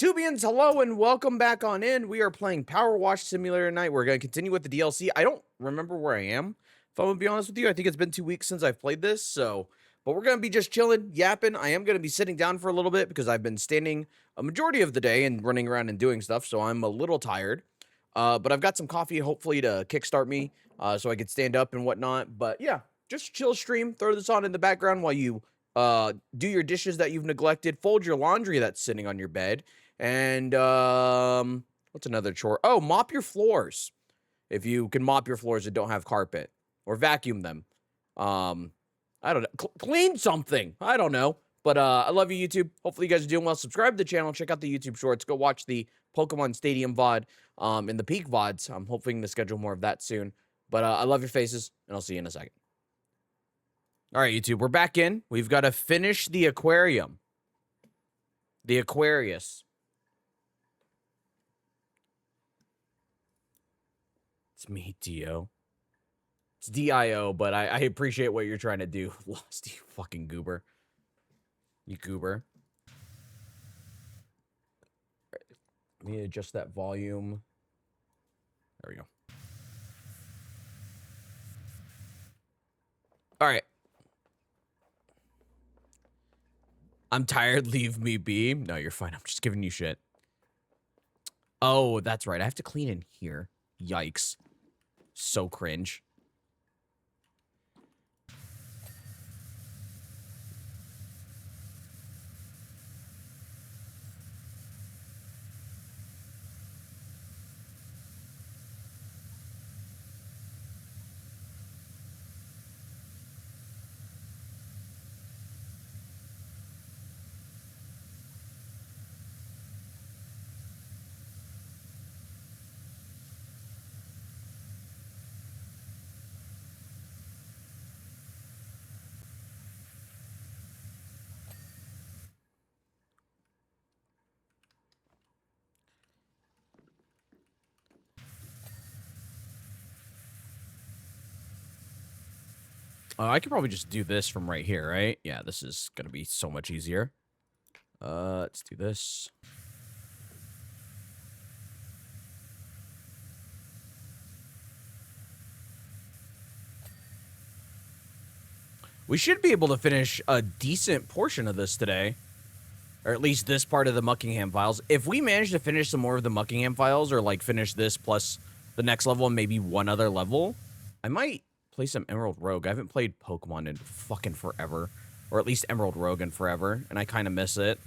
YouTubians, hello and welcome back on in. We are playing Power Wash Simulator tonight. We're going to continue with the DLC. I don't remember where I am, if I'm going to be honest with you. I think it's been 2 weeks since I've played this, but we're going to be just chilling, yapping. I am going to be sitting down for a little bit because I've been standing a majority of the day and running around and doing stuff, so I'm a little tired. But I've got some coffee, hopefully, to kickstart me so I could stand up and whatnot. But yeah, just chill stream. Throw this on in the background while you do your dishes that you've neglected, fold your laundry that's sitting on your bed, and what's another chore? Oh, mop your floors. If you can mop your floors that don't have carpet, or vacuum them. I don't know. Clean something. I don't know. But I love you, YouTube. Hopefully you guys are doing well. Subscribe to the channel. Check out the YouTube shorts. Go watch the Pokemon Stadium VOD and the Peak VODs. I'm hoping to schedule more of that soon. But I love your faces, and I'll see you in a second. All right, YouTube, we're back in. We've got to finish the aquarium. The Aquarius. It's me, Dio. It's D-I-O, but I appreciate what you're trying to do. Lost, you fucking goober. You goober. Let me adjust that volume. There we go. All right. I'm tired, leave me be. No, you're fine. I'm just giving you shit. Oh, that's right. I have to clean in here. Yikes. So cringe. I could probably just do this from right here, right? Yeah, this is going to be so much easier. Let's do this. We should be able to finish a decent portion of this today. Or at least this part of the Muckingham Files. If we manage to finish some more of the Muckingham Files, or like finish this plus the next level and maybe one other level, I might play some Emerald Rogue. I haven't played Pokemon in fucking forever. Or at least Emerald Rogue in forever. And I kind of miss it.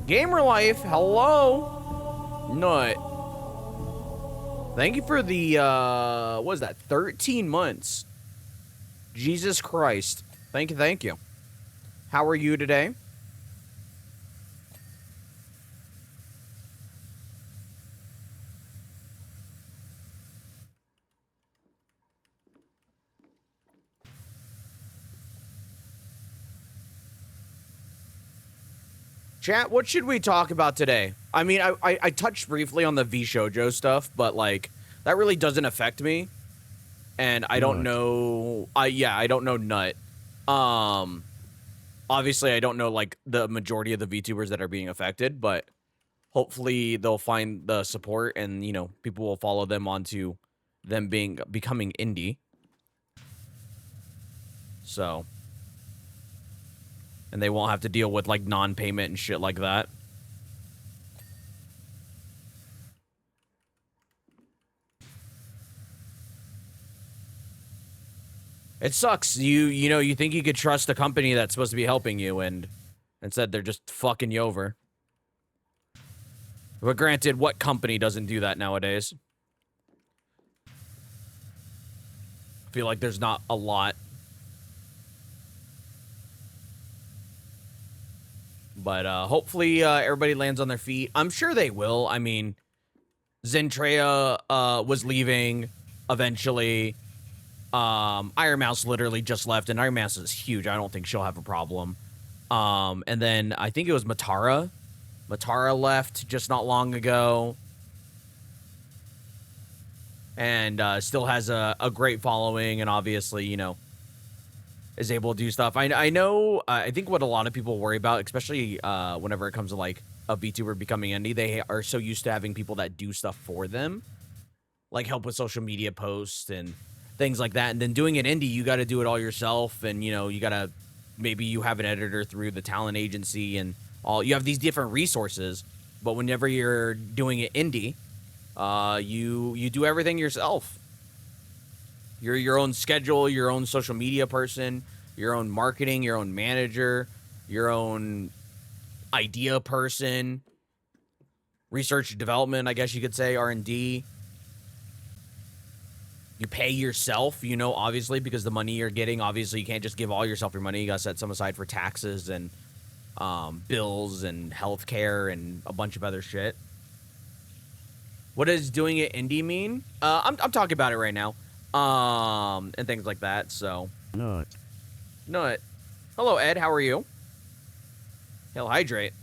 Gamer Life, hello. Nut. Thank you for the, what is that, 13 months. Jesus Christ. Thank you, thank you. How are you today? Chat, what should we talk about today? I mean, I touched briefly on the V Shoujo stuff, but, like, that really doesn't affect me. And I don't know... I don't know Nut. Obviously, I don't know, like, the majority of the VTubers that are being affected, but hopefully they'll find the support and, you know, people will follow them onto them becoming indie. So... and they won't have to deal with, like, non-payment and shit like that. It sucks. You know, you think you could trust a company that's supposed to be helping you, and instead they're just fucking you over. But granted, what company doesn't do that nowadays? I feel like there's not a lot. But hopefully everybody lands on their feet. I'm sure they will. I mean, Zentrea was leaving eventually. Iron Mouse literally just left, and Iron Mouse is huge. I don't think she'll have a problem. And then I think it was Matara. Matara left just not long ago. And still has a great following, and obviously, you know, is able to do stuff. I know. I think what a lot of people worry about, especially whenever it comes to like a VTuber becoming indie, they are so used to having people that do stuff for them, like help with social media posts and things like that. And then doing an indie, you got to do it all yourself, and you got to maybe you have an editor through the talent agency and all. You have these different resources, but whenever you're doing it indie, you do everything yourself. You're your own schedule, your own social media person, your own marketing, your own manager, your own idea person, research and development, I guess you could say, R&D. You pay yourself, obviously, because the money you're getting, obviously, you can't just give all yourself your money. You got to set some aside for taxes and bills and healthcare and a bunch of other shit. What does doing it indie mean? I'm talking about it right now. And things like that, so. No. Hello, Ed, how are you? He'll hydrate.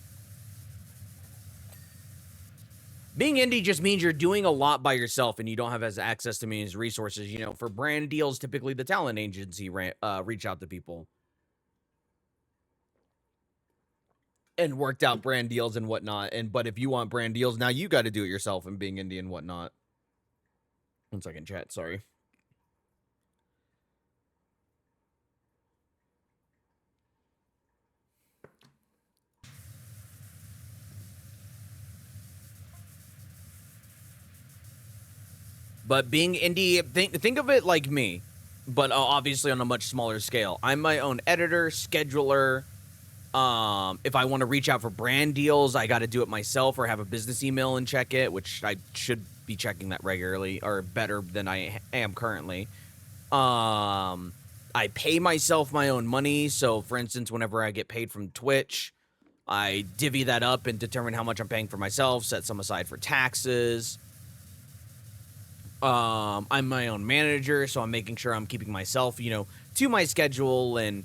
Being indie just means you're doing a lot by yourself and you don't have as access to many resources. For brand deals, typically the talent agency reach out to people and worked out brand deals and whatnot. But if you want brand deals, now you got to do it yourself and being indie and whatnot. 1 second, chat, sorry. But being indie, think of it like me, but obviously on a much smaller scale. I'm my own editor, scheduler. If I want to reach out for brand deals, I got to do it myself or have a business email and check it, which I should be checking that regularly or better than I am currently. I pay myself my own money. So, for instance, whenever I get paid from Twitch, I divvy that up and determine how much I'm paying for myself, set some aside for taxes. I'm my own manager, so I'm making sure I'm keeping myself, to my schedule and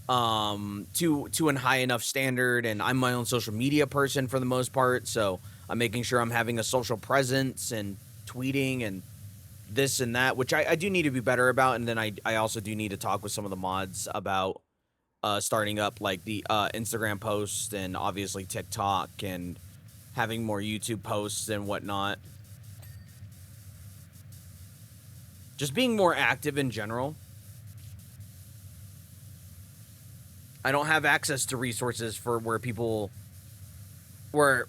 to a high enough standard. And I'm my own social media person for the most part, so I'm making sure I'm having a social presence and tweeting and this and that, which I do need to be better about. And then I also do need to talk with some of the mods about starting up like the Instagram posts and obviously TikTok and having more YouTube posts and whatnot. Just being more active in general. I don't have access to resources for where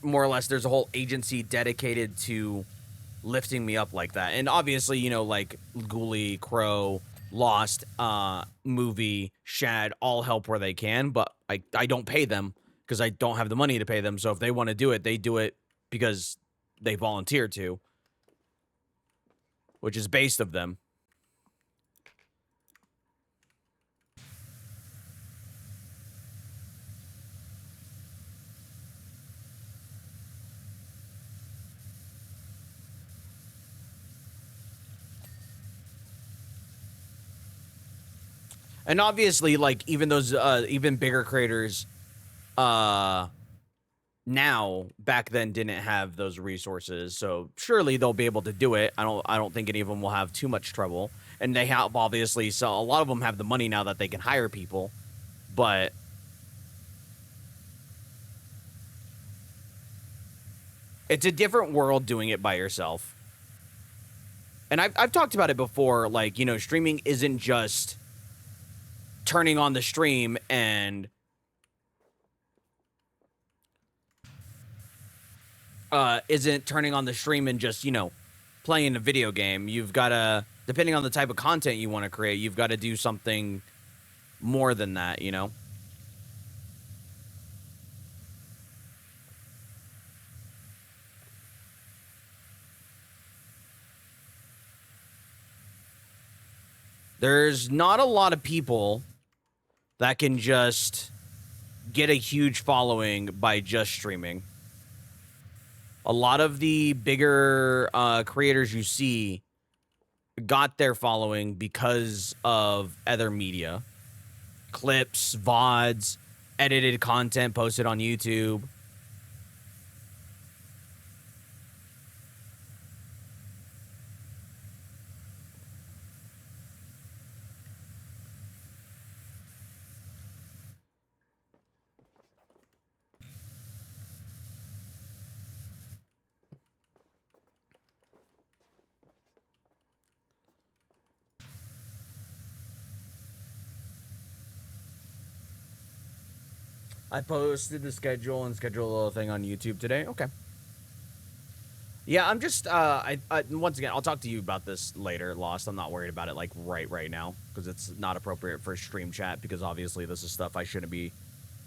more or less there's a whole agency dedicated to lifting me up like that. And obviously, like Ghoulie, Crow, Lost, Movie, Shad, all help where they can, but I don't pay them because I don't have the money to pay them. So if they want to do it, they do it because they volunteer to, which is based of them. And obviously, like, even those, even bigger creators, now, back then, didn't have those resources. So surely they'll be able to do it. I don't think any of them will have too much trouble. And they have, obviously, so a lot of them have the money now that they can hire people. But it's a different world doing it by yourself. And I've talked about it before, like, streaming isn't just turning on the stream and isn't turning on the stream and just, playing a video game. You've got to, depending on the type of content you want to create, you've got to do something more than that, There's not a lot of people that can just get a huge following by just streaming. A lot of the bigger creators you see got their following because of other media. Clips, VODs, edited content posted on YouTube. I posted the schedule and schedule a little thing on YouTube today. Okay. Yeah, I'm just I once again, I'll talk to you about this later, Lost. I'm not worried about it like right now because it's not appropriate for stream chat because obviously this is stuff I shouldn't be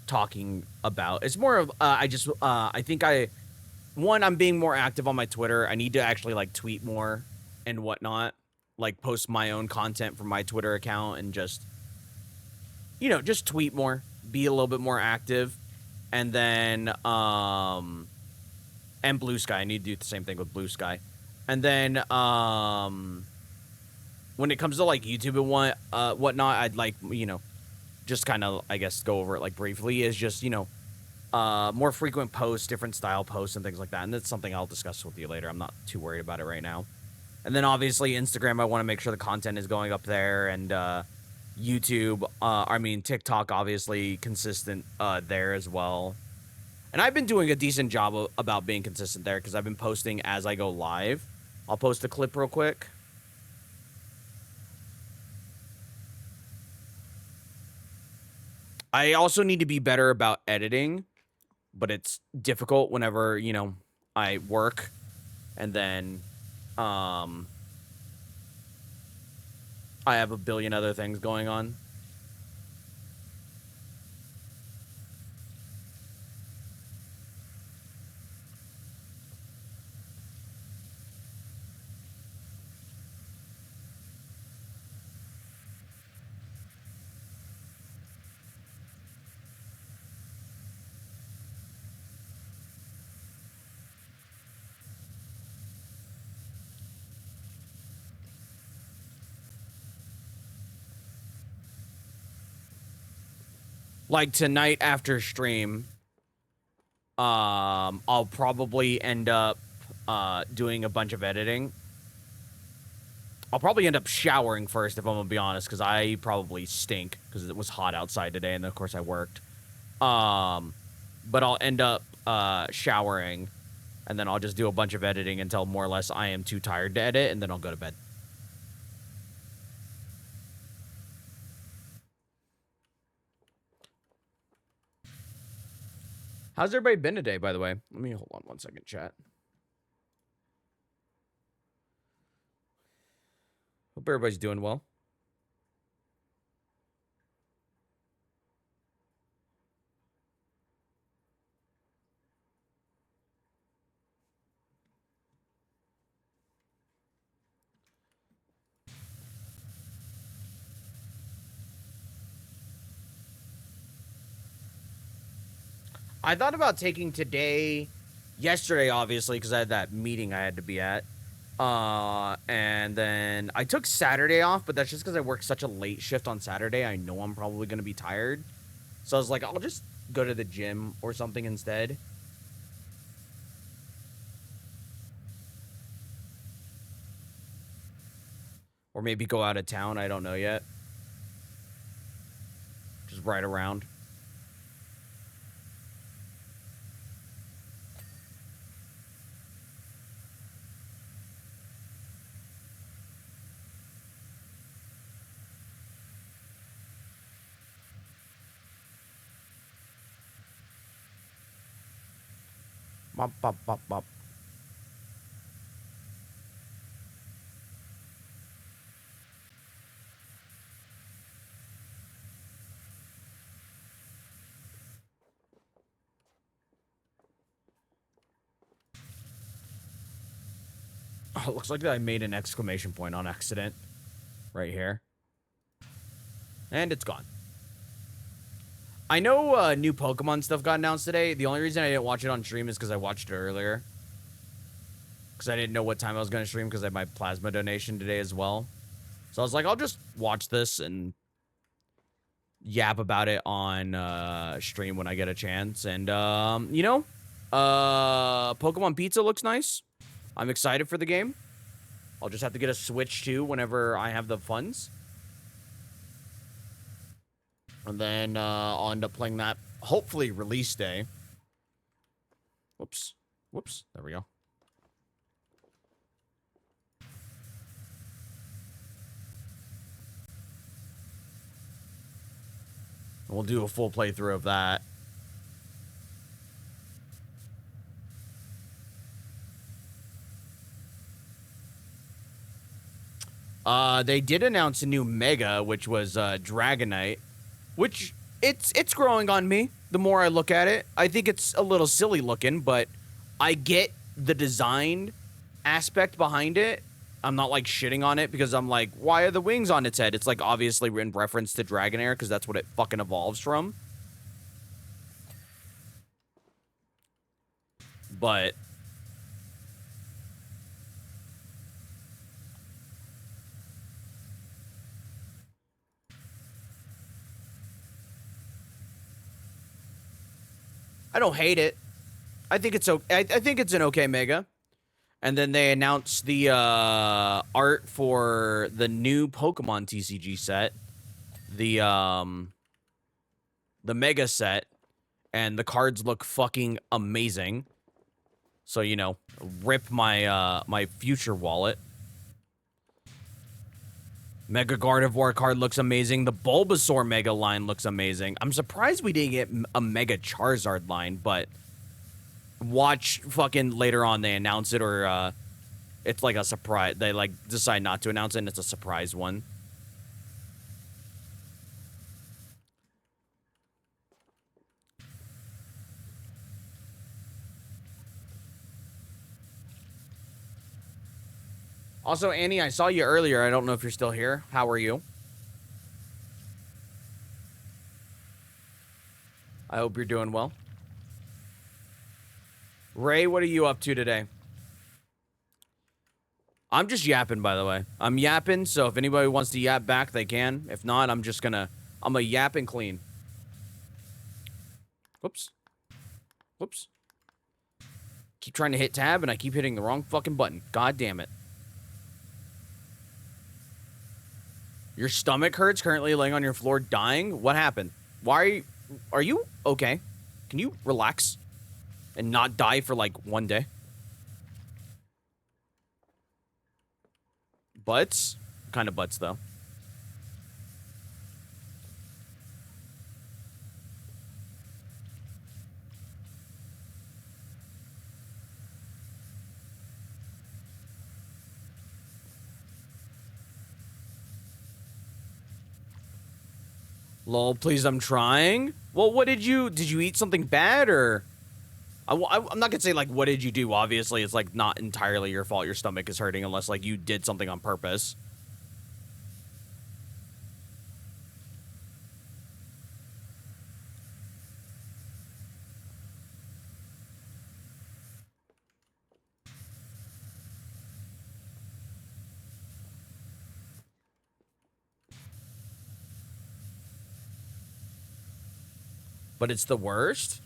talking about. It's more of I think I'm being more active on my Twitter. I need to actually like tweet more and whatnot, like post my own content from my Twitter account and just just tweet more, be a little bit more active, and then and Blue Sky. I need to do the same thing with Blue Sky. And then when it comes to like YouTube and whatnot, I'd like, just kind of, I guess, go over it like briefly is just, more frequent posts, different style posts and things like that. And that's something I'll discuss with you later. I'm not too worried about it right now. And then obviously Instagram, I want to make sure the content is going up there, and YouTube, TikTok, obviously consistent there as well. And I've been doing a decent job about being consistent there because I've been posting as I go live. I'll post a clip real quick. I also need to be better about editing, but it's difficult whenever, I work and then I have a billion other things going on. Like tonight after stream, I'll probably end up doing a bunch of editing. I'll probably end up showering first, if I'm gonna be honest, because I probably stink because it was hot outside today, and then of course I worked. But I'll end up showering, and then I'll just do a bunch of editing until more or less I am too tired to edit, and then I'll go to bed. How's everybody been today, by the way? Let me hold on 1 second, chat. Hope everybody's doing well. I thought about taking yesterday, obviously, because I had that meeting I had to be at. And then I took Saturday off, but that's just because I worked such a late shift on Saturday. I know I'm probably going to be tired. So I was like, I'll just go to the gym or something instead. Or maybe go out of town. I don't know yet. Just ride around. Bop, bop, bop, bop. Oh, it looks like I made an exclamation point on accident. Right here. And it's gone. I know new Pokemon stuff got announced today. The only reason I didn't watch it on stream is because I watched it earlier. Because I didn't know what time I was going to stream because I had my plasma donation today as well. So I was like, I'll just watch this and yap about it on stream when I get a chance. And, Pokemon Pizza looks nice. I'm excited for the game. I'll just have to get a Switch too whenever I have the funds. And then I'll end up playing that, hopefully, release day. Whoops. Whoops. There we go. And we'll do a full playthrough of that. They did announce a new Mega, which was Dragonite, which it's growing on me the more I look at it. I think it's a little silly looking, but I get the design aspect behind it. I'm not like shitting on it because I'm like, why are the wings on its head? It's like obviously in reference to Dragonair because that's what it fucking evolves from. But I don't hate it. I think it's okay. I think it's an okay Mega. And then they announced the art for the new Pokemon TCG set, the Mega set, and the cards look fucking amazing. So you know, rip my my future wallet. Mega Gardevoir card looks amazing. The Bulbasaur Mega line looks amazing. I'm surprised we didn't get a Mega Charizard line, but watch fucking later on they announce it or it's like a surprise. They like decide not to announce it and it's a surprise one. Also, Annie, I saw you earlier. I don't know if you're still here. How are you? I hope you're doing well. Ray, what are you up to today? I'm just yapping, by the way. I'm yapping, so if anybody wants to yap back, they can. If not, I'm a yap and clean. Whoops. Whoops. Keep trying to hit tab, and I keep hitting the wrong fucking button. God damn it. Your stomach hurts currently laying on your floor dying? What happened? Why are you okay? Can you relax and not die for like one day? Butts? What kind of butts though? Lol, please, I'm trying. Well, what did you eat something bad or? I'm not gonna say like what did you do. Obviously, it's like not entirely your fault. Your stomach is hurting unless like you did something on purpose. But it's the worst.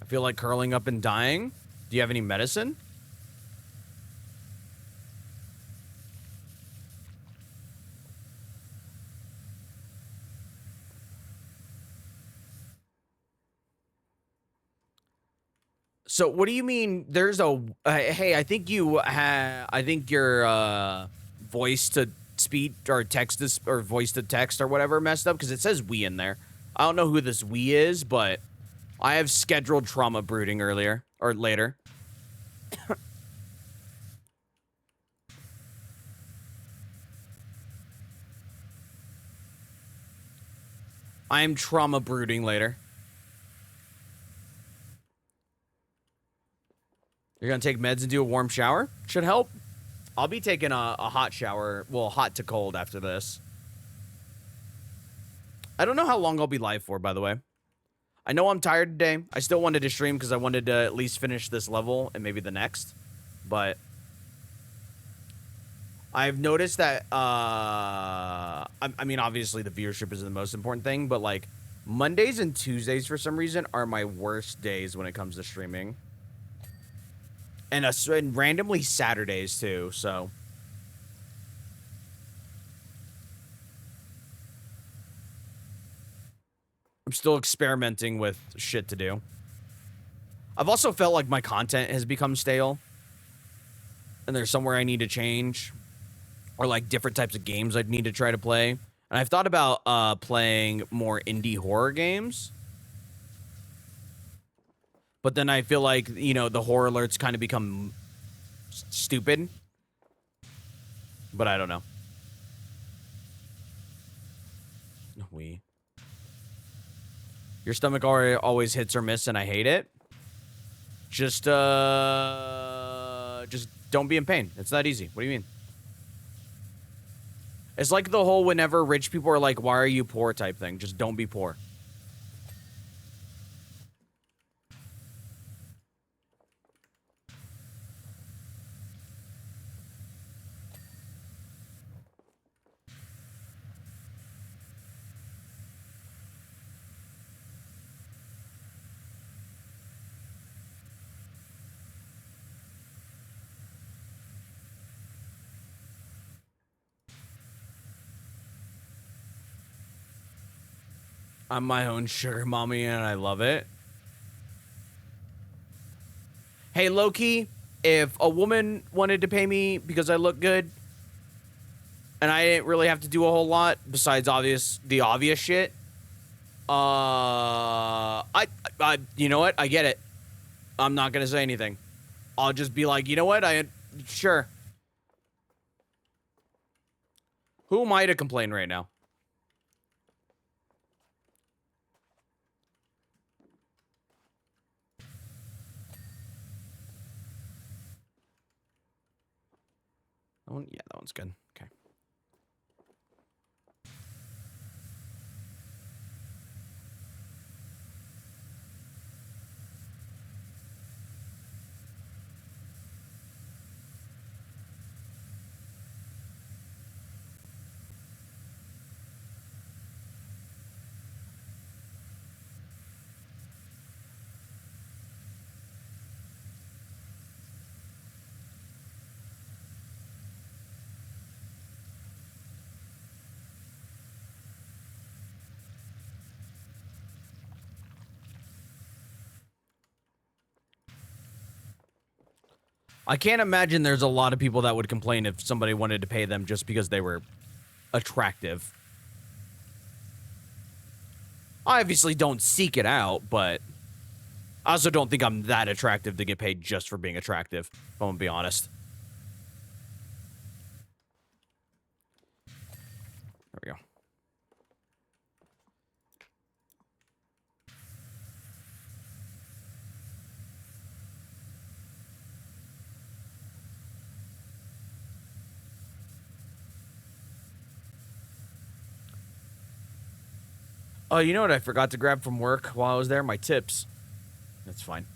I feel like curling up and dying. Do you have any medicine? So what do you mean there's a hey, I think your voice to speech or text this or voice to text or whatever messed up because it says we in there. I don't know who this we is, but I have scheduled trauma brooding earlier or later. I am trauma brooding later. You're gonna take meds and do a warm shower? Should help. I'll be taking a hot shower. Well, hot to cold after this. I don't know how long I'll be live for, by the way. I know I'm tired today. I still wanted to stream because I wanted to at least finish this level and maybe the next. But I've noticed that, I mean, obviously the viewership is the most important thing, but like Mondays and Tuesdays for some reason are my worst days when it comes to streaming. And randomly Saturdays too, so. I'm still experimenting with shit to do. I've also felt like my content has become stale. And there's somewhere I need to change. Or like different types of games I'd need to try to play. And I've thought about playing more indie horror games. But then I feel like, you know, the horror alerts kind of become stupid. But I don't know. Your stomach always hits or miss, and I hate it. Just don't be in pain. It's that easy. What do you mean? It's like the whole whenever rich people are like, why are you poor type thing. Just don't be poor. I'm my own sugar mommy, and I love it. Hey, Loki, if a woman wanted to pay me because I look good, and I didn't really have to do a whole lot besides the obvious shit, you know what? I get it. I'm not gonna say anything. I'll just be like, you know what? Sure. Who am I to complain right now? Oh, yeah, that one's good. Okay. I can't imagine there's a lot of people that would complain if somebody wanted to pay them just because they were attractive. I obviously don't seek it out, but I also don't think I'm that attractive to get paid just for being attractive, if I'm gonna be honest. There we go. Oh, you know what I forgot to grab from work while I was there? My tips. That's fine.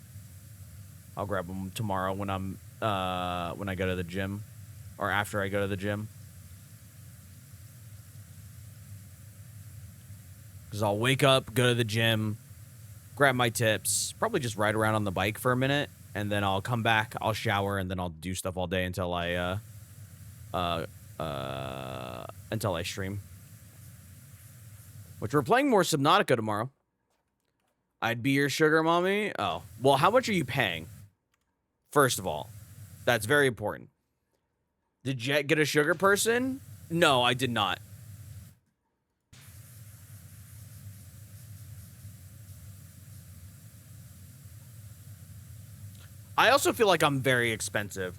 I'll grab them tomorrow when I go to the gym, or after I go to the gym. Because I'll wake up, go to the gym, grab my tips, probably just ride around on the bike for a minute, and then I'll come back, I'll shower, and then I'll do stuff all day until I stream. Which we're playing more Subnautica tomorrow. I'd be your sugar mommy. Oh, well, how much are you paying? First of all, that's very important. Did Jet get a sugar person? No, I did not. I also feel like I'm very expensive.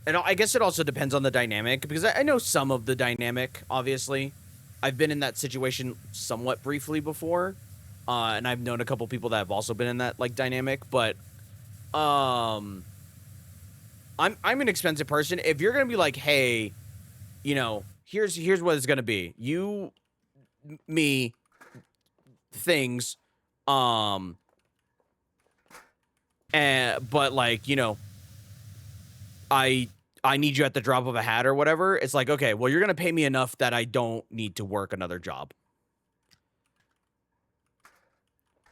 And I guess it also depends on the dynamic, because I know some of the dynamic, obviously. I've been in that situation somewhat briefly before, and I've known a couple people that have also been in that, like, dynamic, but, I'm an expensive person. If you're gonna be like, hey, you know, here's what it's gonna be. You, me, things, but, like, you know, I need you at the drop of a hat or whatever. It's like, okay, well, you're going to pay me enough that I don't need to work another job.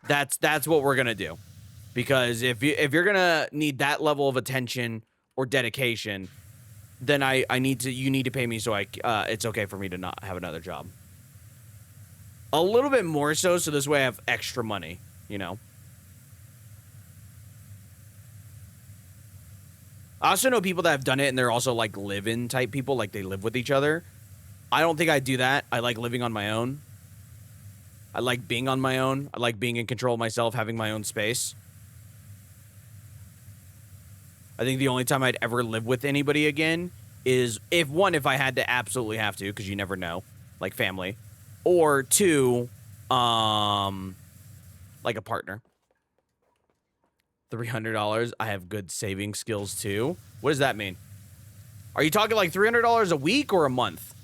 That's what we're going to do. Because if you're going to need that level of attention or dedication, then you need to pay me so it's okay for me to not have another job. A little bit more so this way I have extra money, you know. I also know people that have done it, and they're also, like, live-in type people. Like, they live with each other. I don't think I'd do that. I like living on my own. I like being on my own. I like being in control of myself, having my own space. I think the only time I'd ever live with anybody again is if I had to absolutely have to, because you never know, like family, or two, like a partner. $300. I have good saving skills too. What does that mean? Are you talking like $300 a week or a month?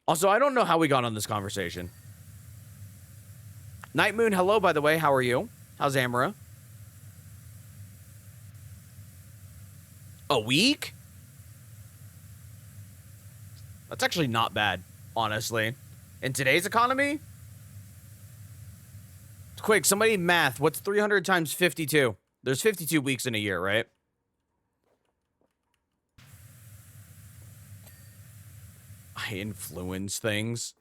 Also, I don't know how we got on this conversation. Night Moon, hello, by the way. How are you? How's Amara? A week? That's actually not bad, honestly. In today's economy? Quick, somebody math. What's 300 times 52? There's 52 weeks in a year, right? I influence things.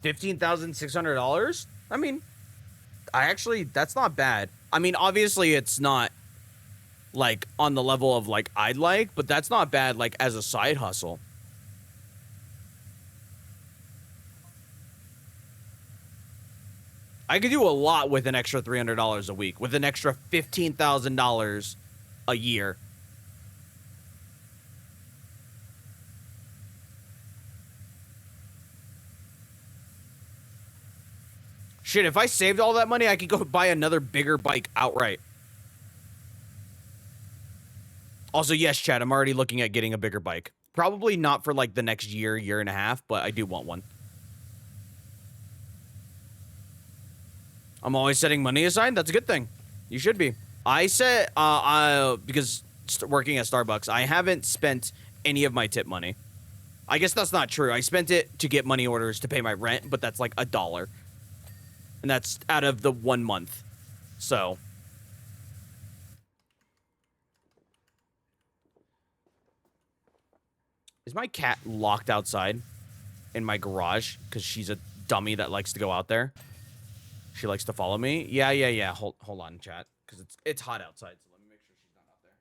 $15,600? I mean, that's not bad. I mean, obviously it's not like on the level of like I'd like, but that's not bad like as a side hustle. I could do a lot with an extra $300 a week, with an extra $15,000 a year. Shit, if I saved all that money, I could go buy another bigger bike outright. Also, yes, Chad, I'm already looking at getting a bigger bike. Probably not for like the next year and a half, but I do want one. I'm always setting money aside. That's a good thing. You should be. I said, because working at Starbucks, I haven't spent any of my tip money. I guess that's not true. I spent it to get money orders to pay my rent, but that's like $1. And that's out of the 1 month. So. Is my cat locked outside in my garage? Because she's a dummy that likes to go out there. She likes to follow me. Yeah. Hold on, chat. Because it's hot outside. So let me make sure she's not out there.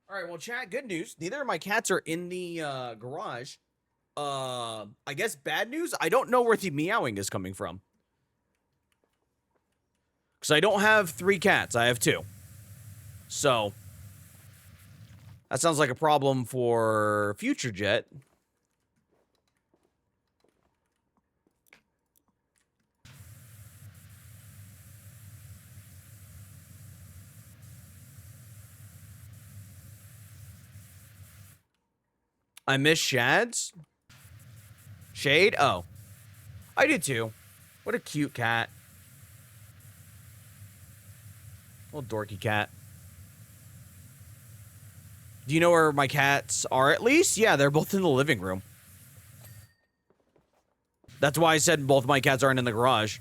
All right, well, chat, good news. Neither of my cats are in the garage. I guess bad news. I don't know where the meowing is coming from. Because I don't have 3 cats. I have 2. So, that sounds like a problem for Future Jet. I miss Shads. Shade? Oh. I did too. What a cute cat. Little dorky cat. Do you know where my cats are at least? Yeah, they're both in the living room. That's why I said both my cats aren't in the garage.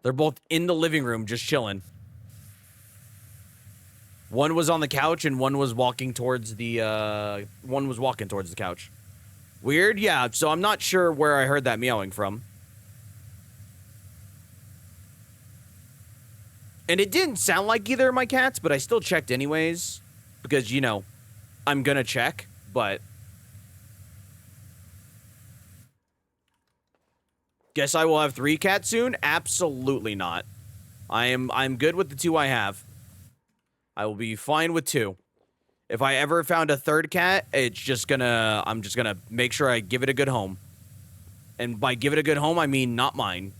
They're both in the living room just chilling. One was on the couch and one was walking towards the couch. Weird? Yeah, so I'm not sure where I heard that meowing from. And it didn't sound like either of my cats, but I still checked anyways. Because, you know, I'm gonna check, but... Guess I will have 3 cats soon? Absolutely not. I'm good with the 2 I have. I will be fine with 2. If I ever found a 3rd cat, I'm just gonna make sure I give it a good home. And by give it a good home, I mean not mine.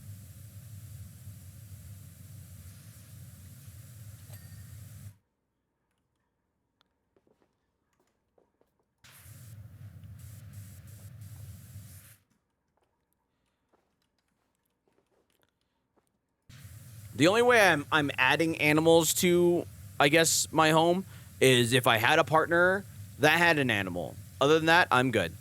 The only way I'm adding animals to, I guess, my home is if I had a partner that had an animal. Other than that, I'm good.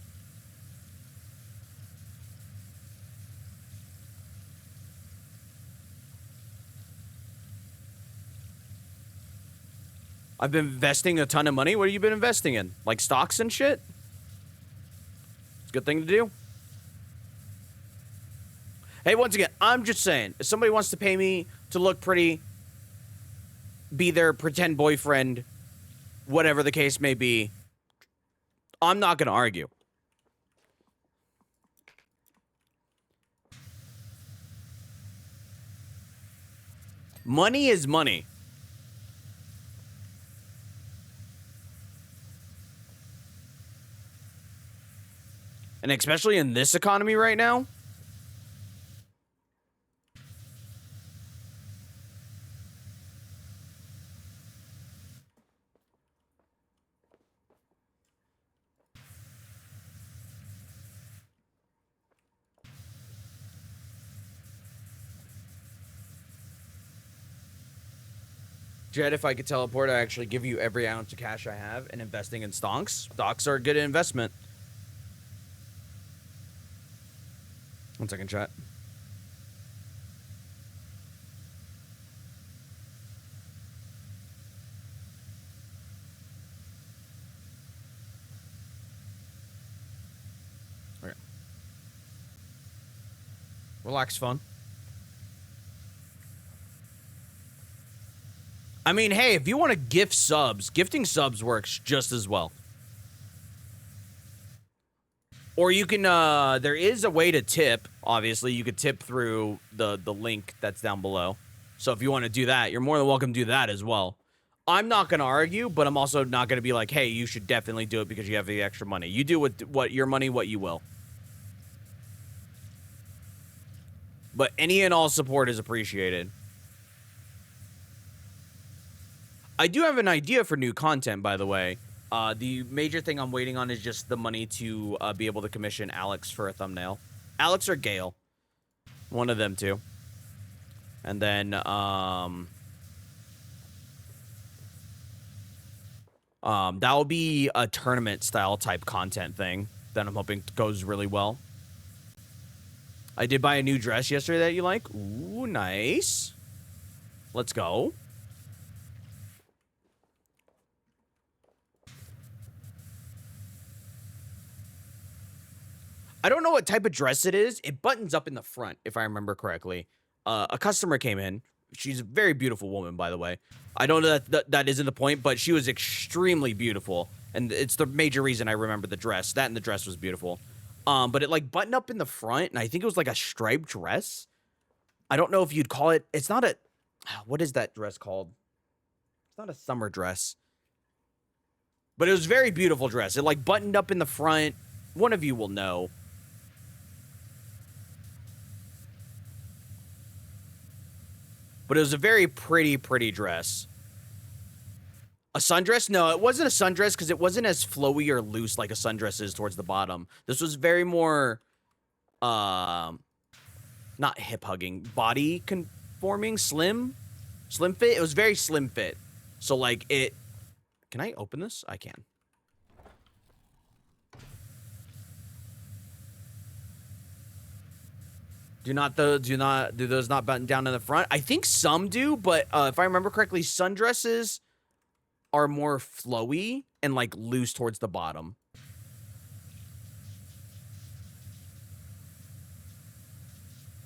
I've been investing a ton of money. What have you been investing in? Like stocks and shit? It's a good thing to do. Hey, once again, I'm just saying, if somebody wants to pay me to look pretty, be their pretend boyfriend, whatever the case may be, I'm not going to argue. Money is money. And especially in this economy right now. Jed, if I could teleport, I actually give you every ounce of cash I have and investing in stocks. Stocks are a good investment. One second, chat. Okay. Relax, fun. I mean, hey, if you want to gift subs, gifting subs works just as well. Or you can, there is a way to tip. Obviously, you could tip through the link that's down below. So if you want to do that, you're more than welcome to do that as well. I'm not going to argue, but I'm also not going to be like, hey, you should definitely do it because you have the extra money. You do with what your money what you will. But any and all support is appreciated. I do have an idea for new content, by the way. The major thing I'm waiting on is just the money to be able to commission Alex for a thumbnail. Alex or Gale. One of them two. And then, that will be a tournament-style type content thing that I'm hoping goes really well. I did buy a new dress yesterday that you like. Ooh, nice. Let's go. I don't know what type of dress it is. It buttons up in the front, if I remember correctly. A customer came in. She's a very beautiful woman, by the way. I don't know that isn't the point, but she was extremely beautiful. And it's the major reason I remember the dress. That and the dress was beautiful. But it like buttoned up in the front, and I think it was like a striped dress. I don't know if you'd call it. It's not a. What is that dress called? It's not a summer dress. But it was a very beautiful dress. It like buttoned up in the front. One of you will know. But it was a very pretty dress. A sundress? No, it wasn't a sundress because it wasn't as flowy or loose like a sundress is towards the bottom. This was very more, not hip hugging, body conforming, slim fit. It was very slim fit. So like it, can I open this? I can. Do those not button down in the front? I think some do, but if I remember correctly, sundresses are more flowy and like loose towards the bottom.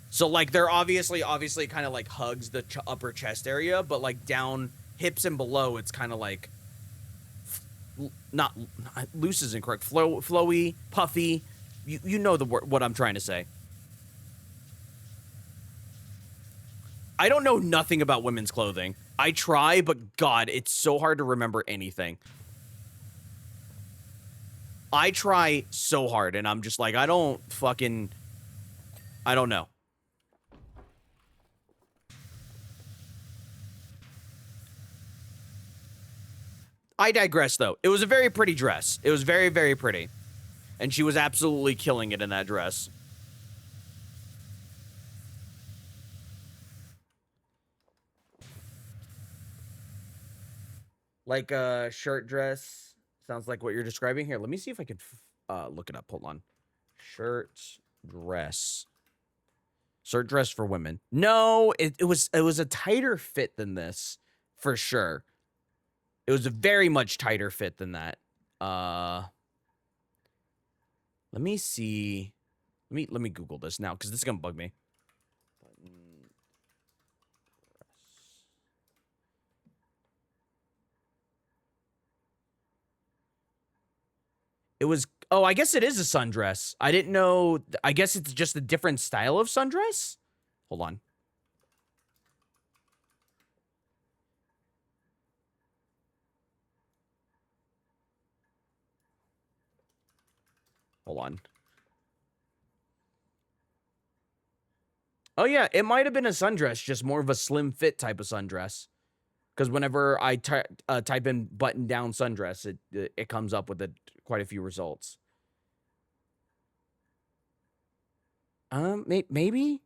So like they're obviously kind of like hugs the upper chest area, but like down hips and below, it's kind of like not loose isn't correct. Flowy, puffy. You know the word what I'm trying to say. I don't know nothing about women's clothing. I try, but God, it's so hard to remember anything. I try so hard, and I'm just like, I don't know. I digress, though. It was a very pretty dress. It was very, very pretty. And she was absolutely killing it in that dress. Like a shirt dress. Sounds like what you're describing here. Let me see if I can look it up. Hold on. Shirt dress. Shirt dress for women. No, it was a tighter fit than this, for sure. It was a very much tighter fit than that. Let me see. Let me Google this now because this is gonna bug me. It was. Oh, I guess it is a sundress. I didn't know. I guess it's just a different style of sundress. Hold on. Hold on. Oh yeah, it might have been a sundress, just more of a slim fit type of sundress. Because whenever I type in button down sundress, it comes up with quite a few results. Maybe.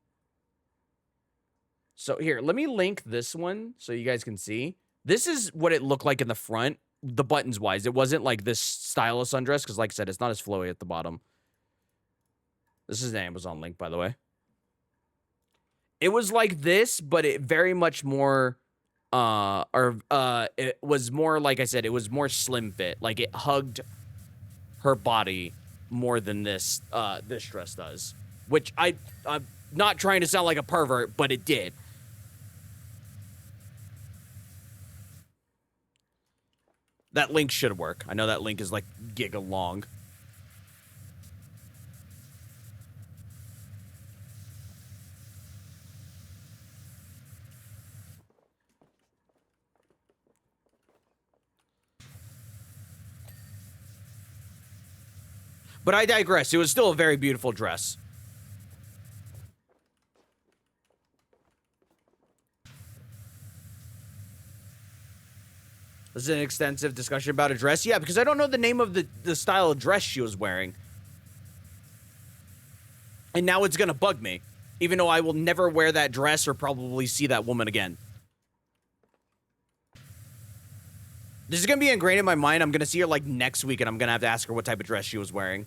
So here, let me link this one so you guys can see. This is what it looked like in the front, the buttons wise. It wasn't like this style of sundress because, like I said, it's not as flowy at the bottom. This is an Amazon link, by the way. It was like this, but it very much more, it was more, like I said, it was more slim fit. Like it hugged her body more than this dress does. Which I'm not trying to sound like a pervert, but it did. That link should work. I know that link is like giga long. But I digress. It was still a very beautiful dress. This is an extensive discussion about a dress. Yeah, because I don't know the name of the style of dress she was wearing. And now it's going to bug me. Even though I will never wear that dress or probably see that woman again. This is going to be ingrained in my mind. I'm going to see her like next week and I'm going to have to ask her what type of dress she was wearing.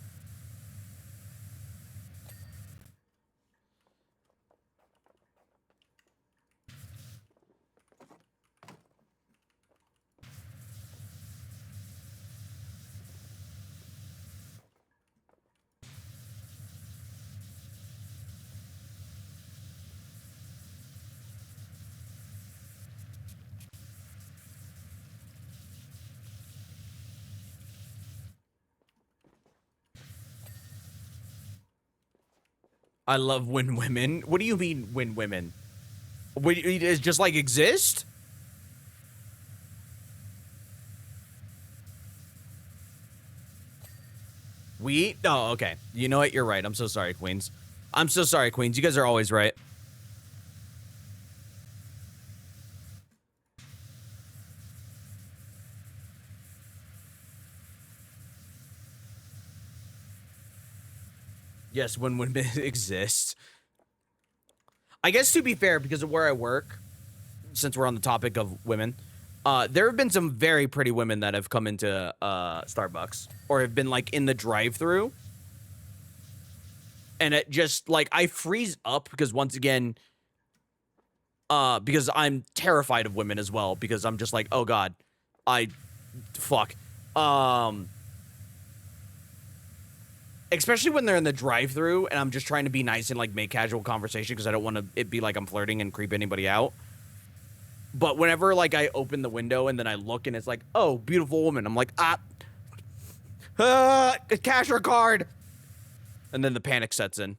I love when women. What do you mean when women? It just like exist? Oh, okay. You know what? You're right. I'm so sorry, Queens. I'm so sorry, Queens. You guys are always right. Yes, when women exist. I guess to be fair, because of where I work, since we're on the topic of women, there have been some very pretty women that have come into Starbucks or have been like in the drive-thru. And it just like I freeze up because once again, because I'm terrified of women as well, because I'm just like, oh God, fuck. Especially when they're in the drive-thru and I'm just trying to be nice and like make casual conversation because I don't want it be like I'm flirting and creep anybody out. But whenever like I open the window and then I look and it's like, oh, beautiful woman, I'm like, cash or card, and then the panic sets in.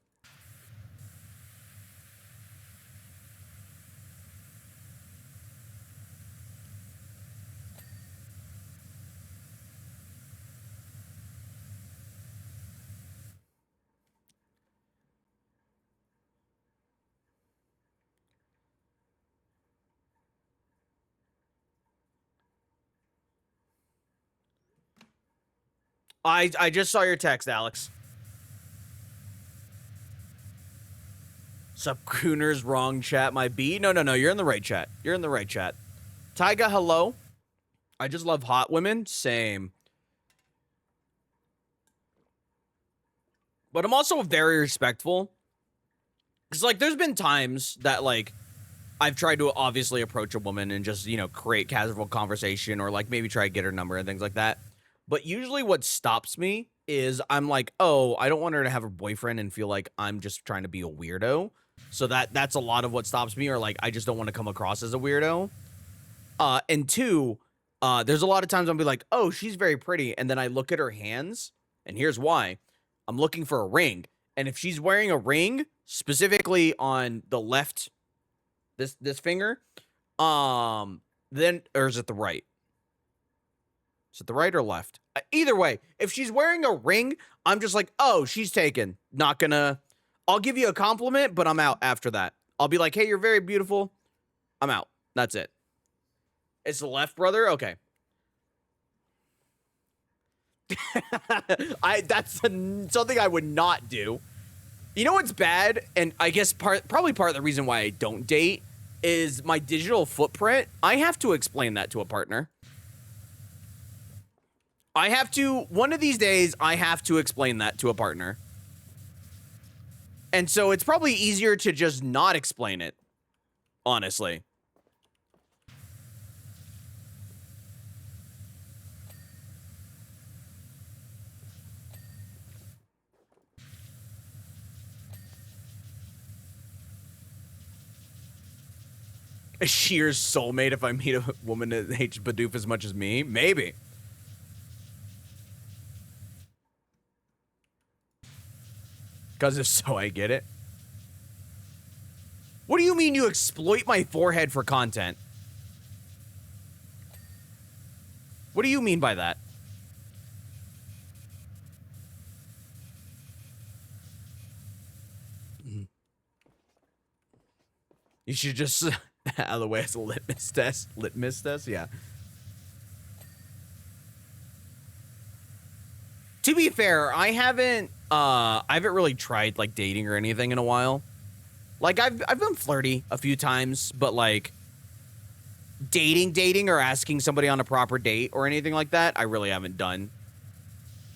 I just saw your text, Alex. Sup, Cooners, wrong chat, my B. No, you're in the right chat. You're in the right chat. Tyga, hello. I just love hot women. Same. But I'm also very respectful. Because, like, there's been times that, like, I've tried to obviously approach a woman and just, you know, create casual conversation or, like, maybe try to get her number and things like that. But usually what stops me is I'm like, oh, I don't want her to have a boyfriend and feel like I'm just trying to be a weirdo. So that's a lot of what stops me, or, like, I just don't want to come across as a weirdo. And two, there's a lot of times I'll be like, oh, she's very pretty. And then I look at her hands, and here's why. I'm looking for a ring. And if she's wearing a ring, specifically on the left, this finger, then, or is it the right? Is it the right or left? Either way, if she's wearing a ring, I'm just like, oh, she's taken. Not gonna, I'll give you a compliment, but I'm out after that. I'll be like, hey, you're very beautiful. I'm out. That's it. It's the left, brother? Okay. That's something I would not do. You know what's bad? And I guess probably part of the reason why I don't date is my digital footprint. I have to explain that to a partner. I have to, one of these days, I have to explain that to a partner. And so it's probably easier to just not explain it, honestly. A sheer soulmate if I meet a woman that hates Bidoof as much as me? Maybe. Because if so, I get it. What do you mean you exploit my forehead for content? What do you mean by that? You should just out of the way as a litmus test. Litmus test, yeah. To be fair, I haven't really tried like dating or anything in a while. Like I've been flirty a few times, but like dating or asking somebody on a proper date or anything like that, I really haven't done.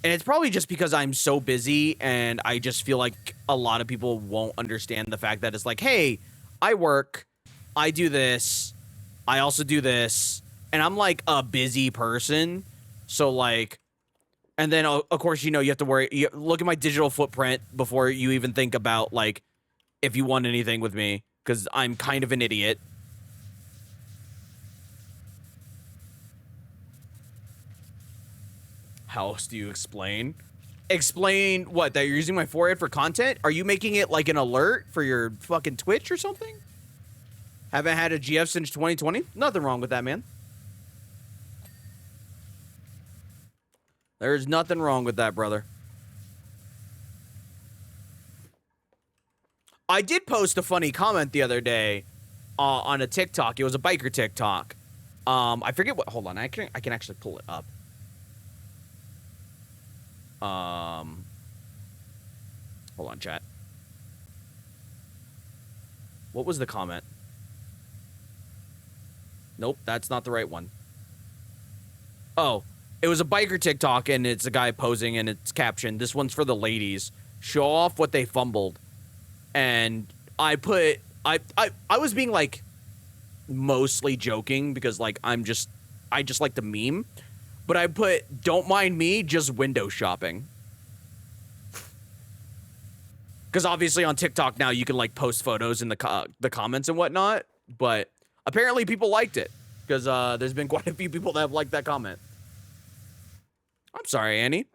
And it's probably just because I'm so busy and I just feel like a lot of people won't understand the fact that it's like, hey, I work, I do this, I also do this, and I'm like a busy person. So like, and then of course, you know, you have to worry, you look at my digital footprint before you even think about like, if you want anything with me, because I'm kind of an idiot. How else do you explain? Explain what? That you're using my forehead for content? Are you making it like an alert for your fucking Twitch or something? Haven't had a GF since 2020? Nothing wrong with that, man. There's nothing wrong with that, brother. I did post a funny comment the other day on a TikTok. It was a biker TikTok. I forget what. Hold on, I can actually pull it up. Hold on, chat. What was the comment? Nope, that's not the right one. Oh, it was a biker TikTok, and it's a guy posing, and it's captioned, "This one's for the ladies. Show off what they fumbled." And I put, I was being like mostly joking because like I just like to meme, but I put, "Don't mind me, just window shopping." Because obviously on TikTok now you can like post photos in the comments and whatnot, but apparently people liked it because there's been quite a few people that have liked that comment. I'm sorry, Annie.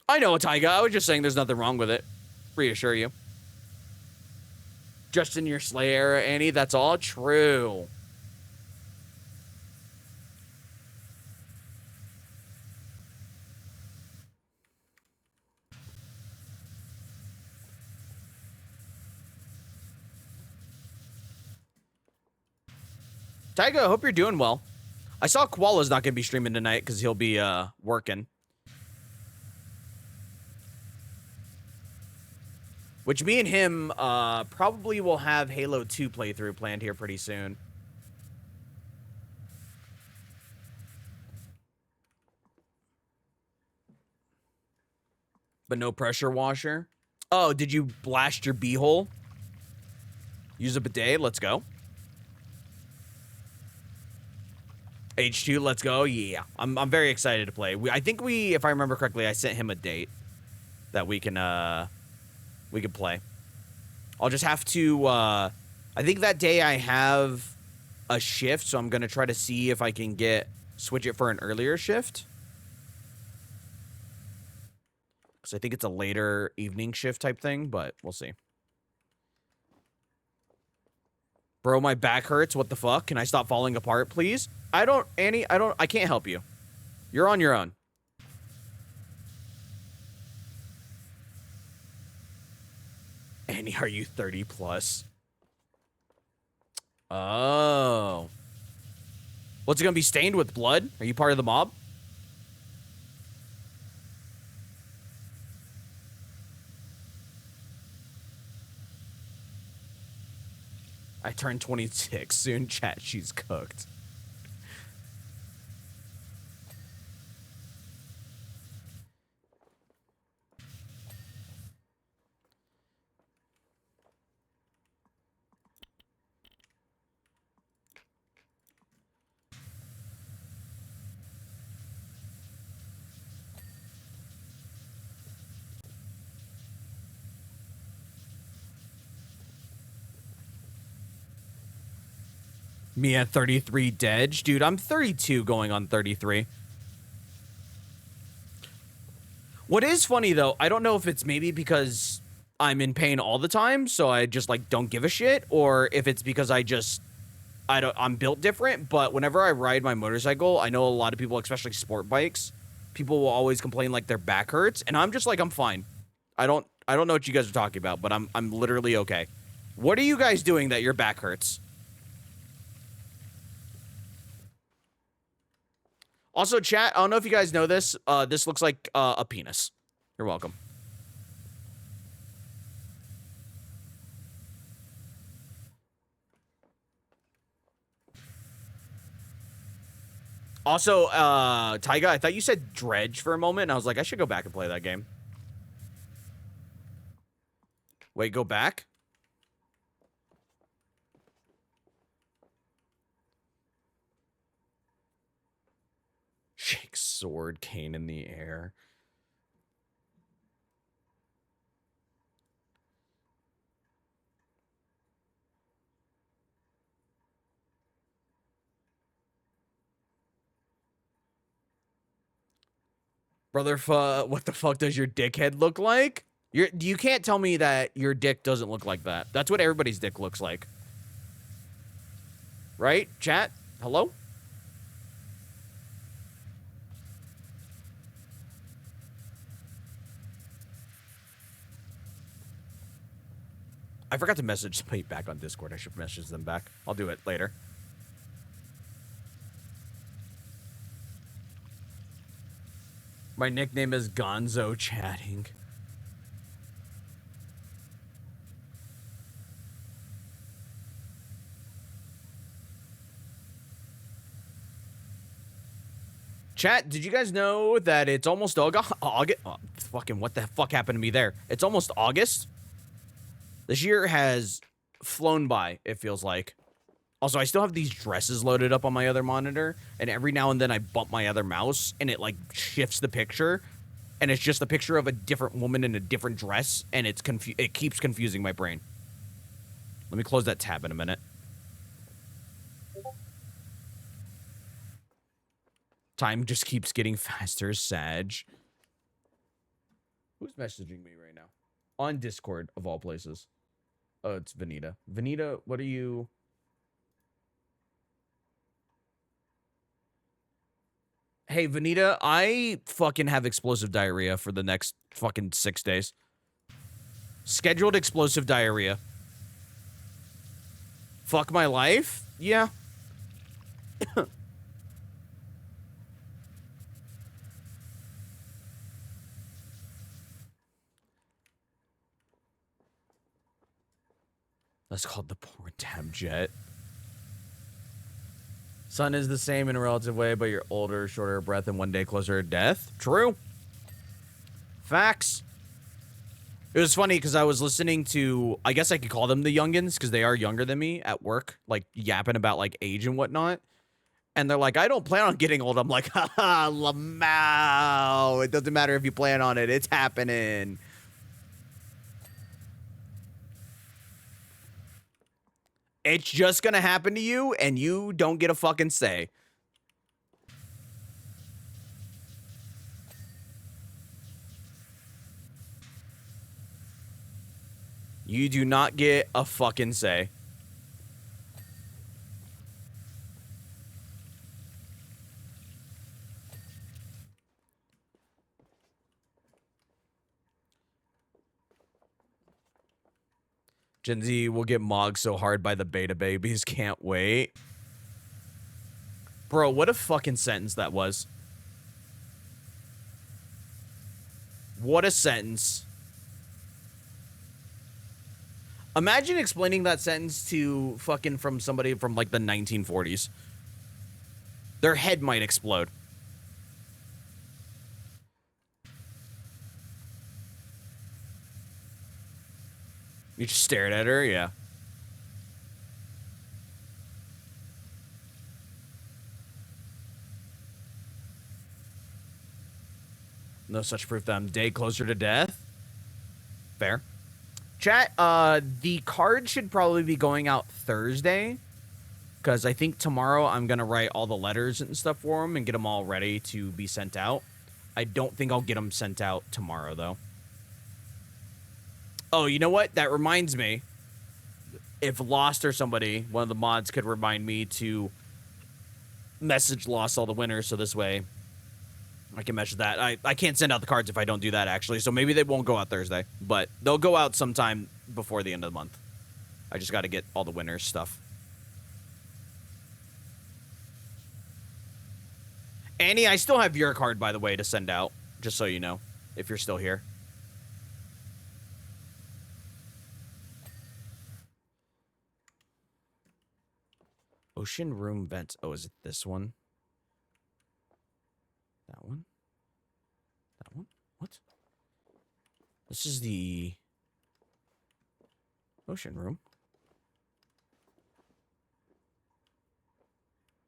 I know, Tyga. I was just saying there's nothing wrong with it. Reassure you. Just in your Slay era, Annie, that's all true. Tyga, I hope you're doing well. I saw Koala's not going to be streaming tonight because he'll be working. Which me and him probably will have Halo 2 playthrough planned here pretty soon. But no pressure washer. Oh, did you blast your beehole? Use a bidet. Let's go. H2, let's go. Yeah, I'm very excited to play. I think if I remember correctly, I sent him a date that we can play. I'll just have to. I think that day I have a shift, so I'm gonna try to see if I can switch it for an earlier shift. Because I think it's a later evening shift type thing, but we'll see. Bro, my back hurts. What the fuck? Can I stop falling apart, please? Annie, I can't help you. You're on your own. Annie, are you 30 plus? Oh. What's it gonna be stained with blood? Are you part of the mob? I turned 26 soon. Chat, she's cooked. Me at 33 dead. Dude, I'm 32 going on 33. What is funny, though, I don't know if it's maybe because I'm in pain all the time, so I just, like, don't give a shit, or if it's because I'm built different, but whenever I ride my motorcycle, I know a lot of people, especially sport bikes, people will always complain, like, their back hurts, and I'm just like, I'm fine. I don't know what you guys are talking about, but I'm literally okay. What are you guys doing that your back hurts? Also, chat, I don't know if you guys know this. This looks like a penis. You're welcome. Also, Taiga, I thought you said Dredge for a moment, and I was like, I should go back and play that game. Wait, go back? Shake sword, cane in the air. Brother, what the fuck does your dickhead look like? You can't tell me that your dick doesn't look like that. That's what everybody's dick looks like. Right? Chat? Hello? I forgot to message somebody back on Discord. I should message them back. I'll do it later. My nickname is Gonzo Chatting. Chat, did you guys know that it's almost August? Oh, fucking what the fuck happened to me there? It's almost August. This year has flown by, it feels like. Also, I still have these dresses loaded up on my other monitor, and every now and then I bump my other mouse, and it, like, shifts the picture, and it's just a picture of a different woman in a different dress, and it keeps confusing my brain. Let me close that tab in a minute. Time just keeps getting faster, Sag. Who's messaging me right now? On Discord, of all places. Oh, it's Vanita. Vanita, what are you... Hey, Vanita, I fucking have explosive diarrhea for the next fucking 6 days. Scheduled explosive diarrhea. Fuck my life? Yeah. That's called the poor damn jet. Sun is the same in a relative way, but you're older, shorter of breath, and one day closer to death. True. Facts. It was funny because I was listening to, I guess I could call them the youngins because they are younger than me at work, like yapping about like age and whatnot. And they're like, I don't plan on getting old. I'm like, haha, Lamau. It doesn't matter if you plan on it. It's happening. It's just going to happen to you, and you don't get a fucking say. You do not get a fucking say. Gen Z will get mogged so hard by the beta babies. Can't wait. Bro, what a fucking sentence that was. What a sentence. Imagine explaining that sentence to fucking from somebody from like the 1940s. Their head might explode. You just stared at her, yeah. No such proof that I'm a day closer to death. Fair. Chat, the card should probably be going out Thursday. Because I think tomorrow I'm going to write all the letters and stuff for them and get them all ready to be sent out. I don't think I'll get them sent out tomorrow, though. Oh, you know what? That reminds me. If Lost or somebody, one of the mods could remind me to message Lost all the winners, so this way I can message that. I can't send out the cards if I don't do that, actually, so maybe they won't go out Thursday, but they'll go out sometime before the end of the month. I just got to get all the winners stuff. Annie, I still have your card, by the way, to send out, just so you know, if you're still here. Ocean room vents. Oh, is it this one? That one? That one? What? This is the ocean room.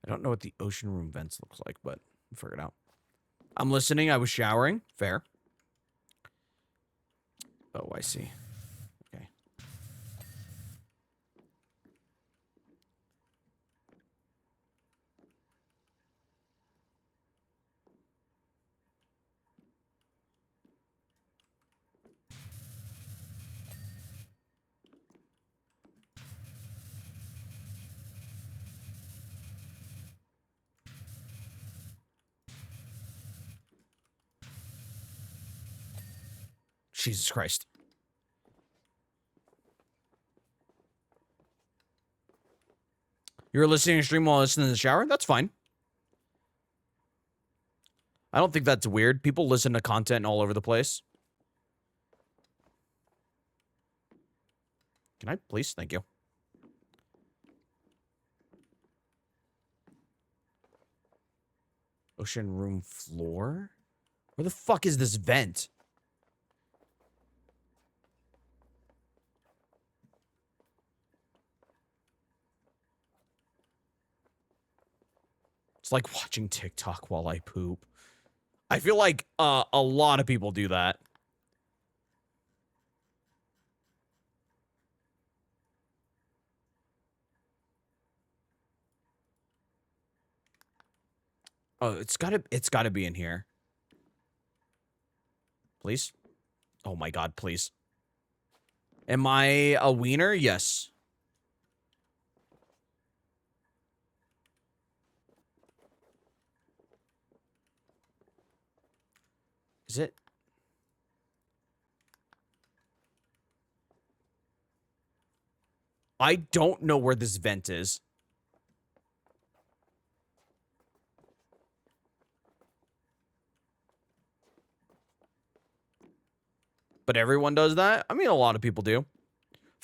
I don't know what the ocean room vents looks like, but we'll figure it out. I'm listening. I was showering. Fair. Oh, I see. Okay. Jesus Christ. You're listening to stream while listening in the shower? That's fine. I don't think that's weird. People listen to content all over the place. Can I please? Thank you. Ocean room floor? Where the fuck is this vent? It's like watching TikTok while I poop. I feel like a lot of people do that. Oh, it's gotta be in here. Please? Oh my god, please. Am I a wiener? Yes. Is it? I don't know where this vent is. But everyone does that? I mean, a lot of people do.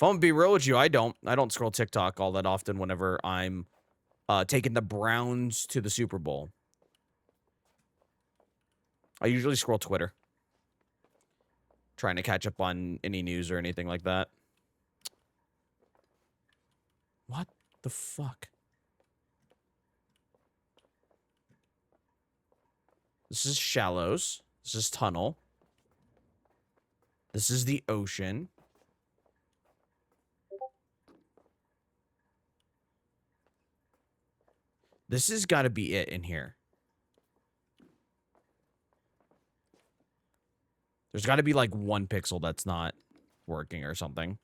If I'm gonna be real with you, I don't scroll TikTok all that often whenever I'm taking the Browns to the Super Bowl. I usually scroll Twitter, trying to catch up on any news or anything like that. What the fuck? This is Shallows. This is Tunnel. This is the ocean. This has got to be it in here. There's got to be like one pixel that's not working or something.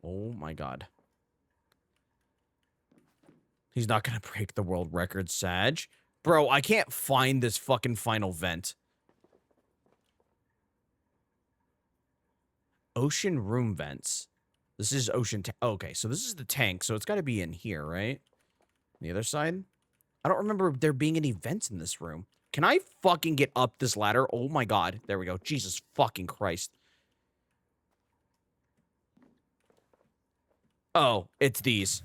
Oh my god. He's not gonna break the world record, Sag. Bro, I can't find this fucking final vent. Ocean room vents. This is ocean tank. Oh, okay, so this is the tank, so it's gotta be in here, right? The other side? I don't remember there being any vents in this room. Can I fucking get up this ladder? Oh my god. There we go. Jesus fucking Christ. Oh, it's these.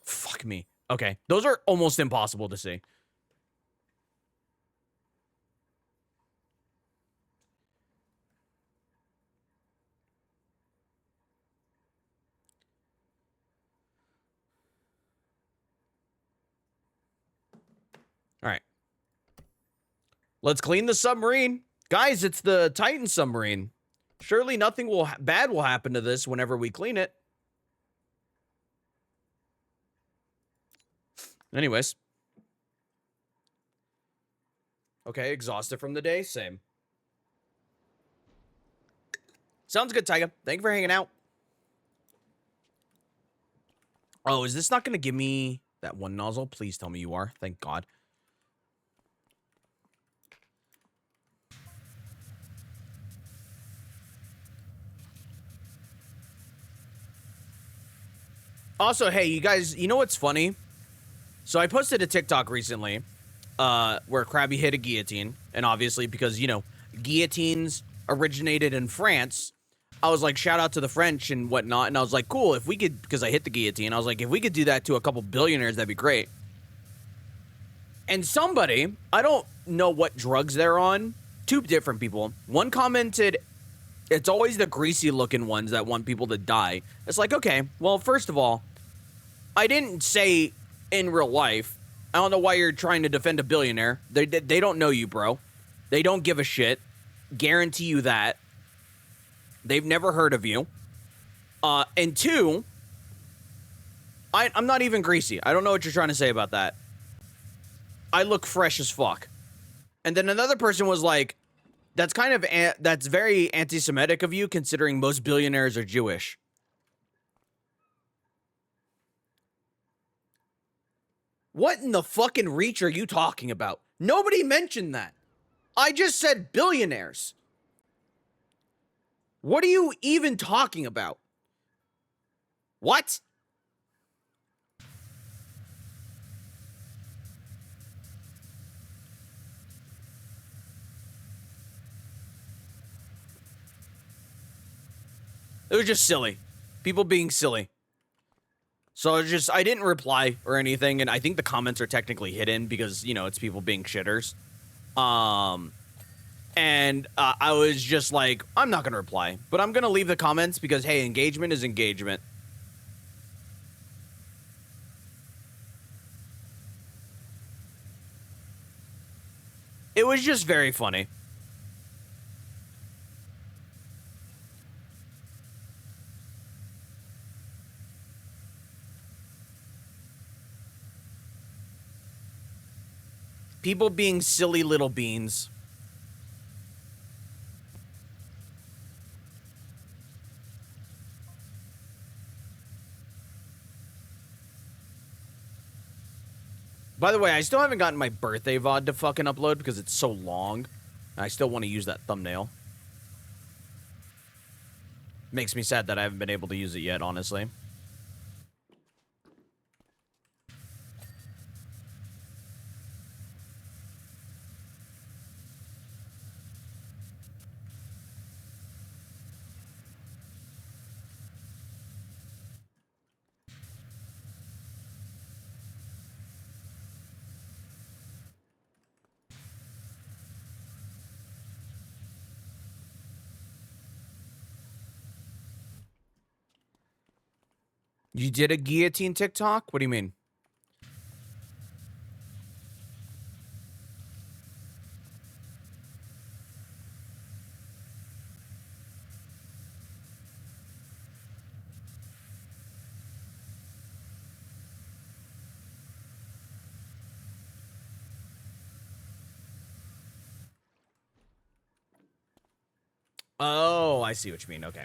Fuck me. Okay. Those are almost impossible to see. All right. Let's clean the submarine. Guys, it's the Titan submarine. Surely nothing bad will happen to this whenever we clean it. Anyways. Okay, exhausted from the day. Same. Sounds good, Tyga. Thank you for hanging out. Oh, is this not going to give me that one nozzle? Please tell me you are. Thank God. Also, hey, you guys, you know what's funny? So I posted a TikTok recently where Krabby hit a guillotine. And obviously, because, you know, guillotines originated in France, I was like, shout out to the French and whatnot. And I was like, cool, if we could, because I hit the guillotine, I was like, if we could do that to a couple billionaires, that'd be great. And somebody, I don't know what drugs they're on, two different people. One commented, it's always the greasy looking ones that want people to die. It's like, okay, well, first of all, I didn't say in real life. I don't know why you're trying to defend a billionaire. They don't know you, bro. They don't give a shit. Guarantee you that. They've never heard of you. And two, I'm not even greasy. I don't know what you're trying to say about that. I look fresh as fuck. And then another person was like, that's kind of, that's very anti-Semitic of you, considering most billionaires are Jewish. What in the fucking reach are you talking about? Nobody mentioned that. I just said billionaires. What are you even talking about? What? It was just silly. People being silly. So I didn't reply or anything, and I think the comments are technically hidden because, you know, it's people being shitters. And I was just like, I'm not going to reply, but I'm going to leave the comments because, hey, engagement is engagement. It was just very funny. People being silly little beans. By the way, I still haven't gotten my birthday VOD to fucking upload because it's so long. I still want to use that thumbnail. Makes me sad that I haven't been able to use it yet, honestly. You did a guillotine TikTok? What do you mean? Oh, I see what you mean. Okay.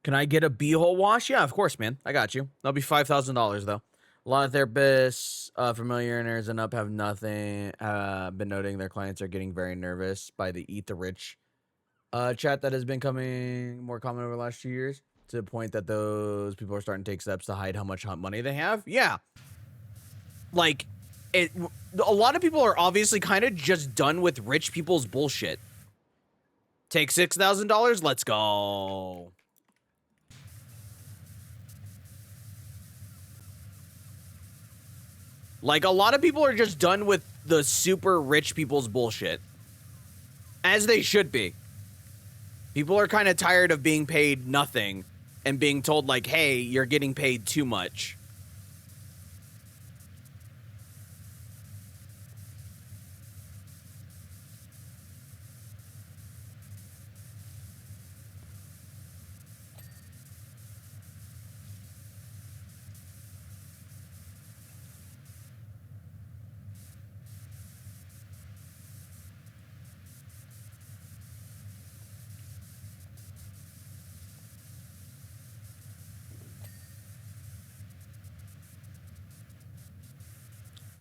Can I get a beehole wash? Yeah, of course, man. I got you. That'll be $5,000 though. A lot of therapists, familiar earners and up have nothing. Been noting their clients are getting very nervous by the Eat the Rich chat that has been coming more common over the last 2 years, to the point that those people are starting to take steps to hide how much hot money they have. Yeah, like it. A lot of people are obviously kind of just done with rich people's bullshit. Take $6,000. Let's go. Like, a lot of people are just done with the super rich people's bullshit. As they should be. People are kind of tired of being paid nothing and being told, like, hey, you're getting paid too much.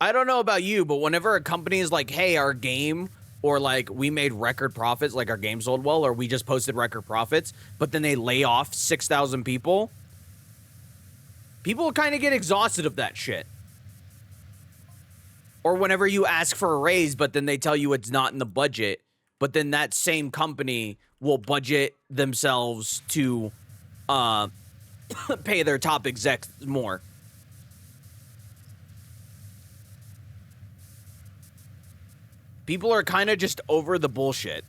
I don't know about you, but whenever a company is like, hey, our game, or like we made record profits, like our game sold well, or we just posted record profits, but then they lay off 6,000 people, people kind of get exhausted of that shit. Or whenever you ask for a raise, but then they tell you it's not in the budget, but then that same company will budget themselves to pay their top execs more. People are kind of just over the bullshit.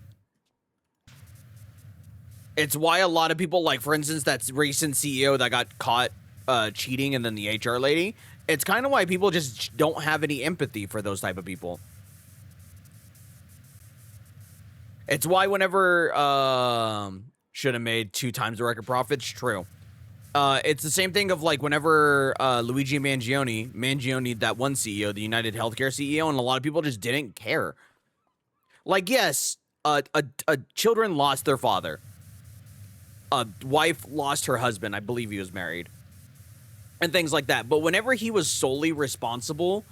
It's why a lot of people, like, for instance, that recent CEO that got caught cheating, and then the HR lady, it's kind of why people just don't have any empathy for those type of people. It's why whenever should have made 2 times the record profits, true. It's the same thing of, like, whenever Luigi Mangione, that one CEO, the United Healthcare CEO, and a lot of people just didn't care. Like, yes, children lost their father. A wife lost her husband. I believe he was married. And things like that. But whenever he was solely responsible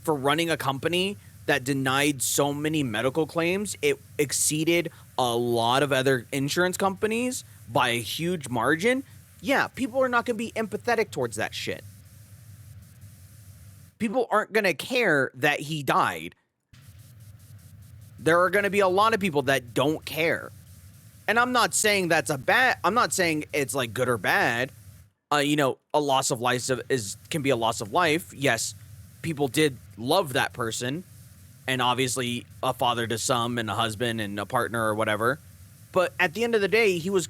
for running a company that denied so many medical claims, it exceeded a lot of other insurance companies by a huge margin. Yeah, people are not going to be empathetic towards that shit. People aren't going to care that he died. There are going to be a lot of people that don't care. And I'm not saying that's I'm not saying it's like good or bad. You know, a loss of life can be a loss of life. Yes, people did love that person, and obviously a father to some, and a husband and a partner or whatever. But at the end of the day, he was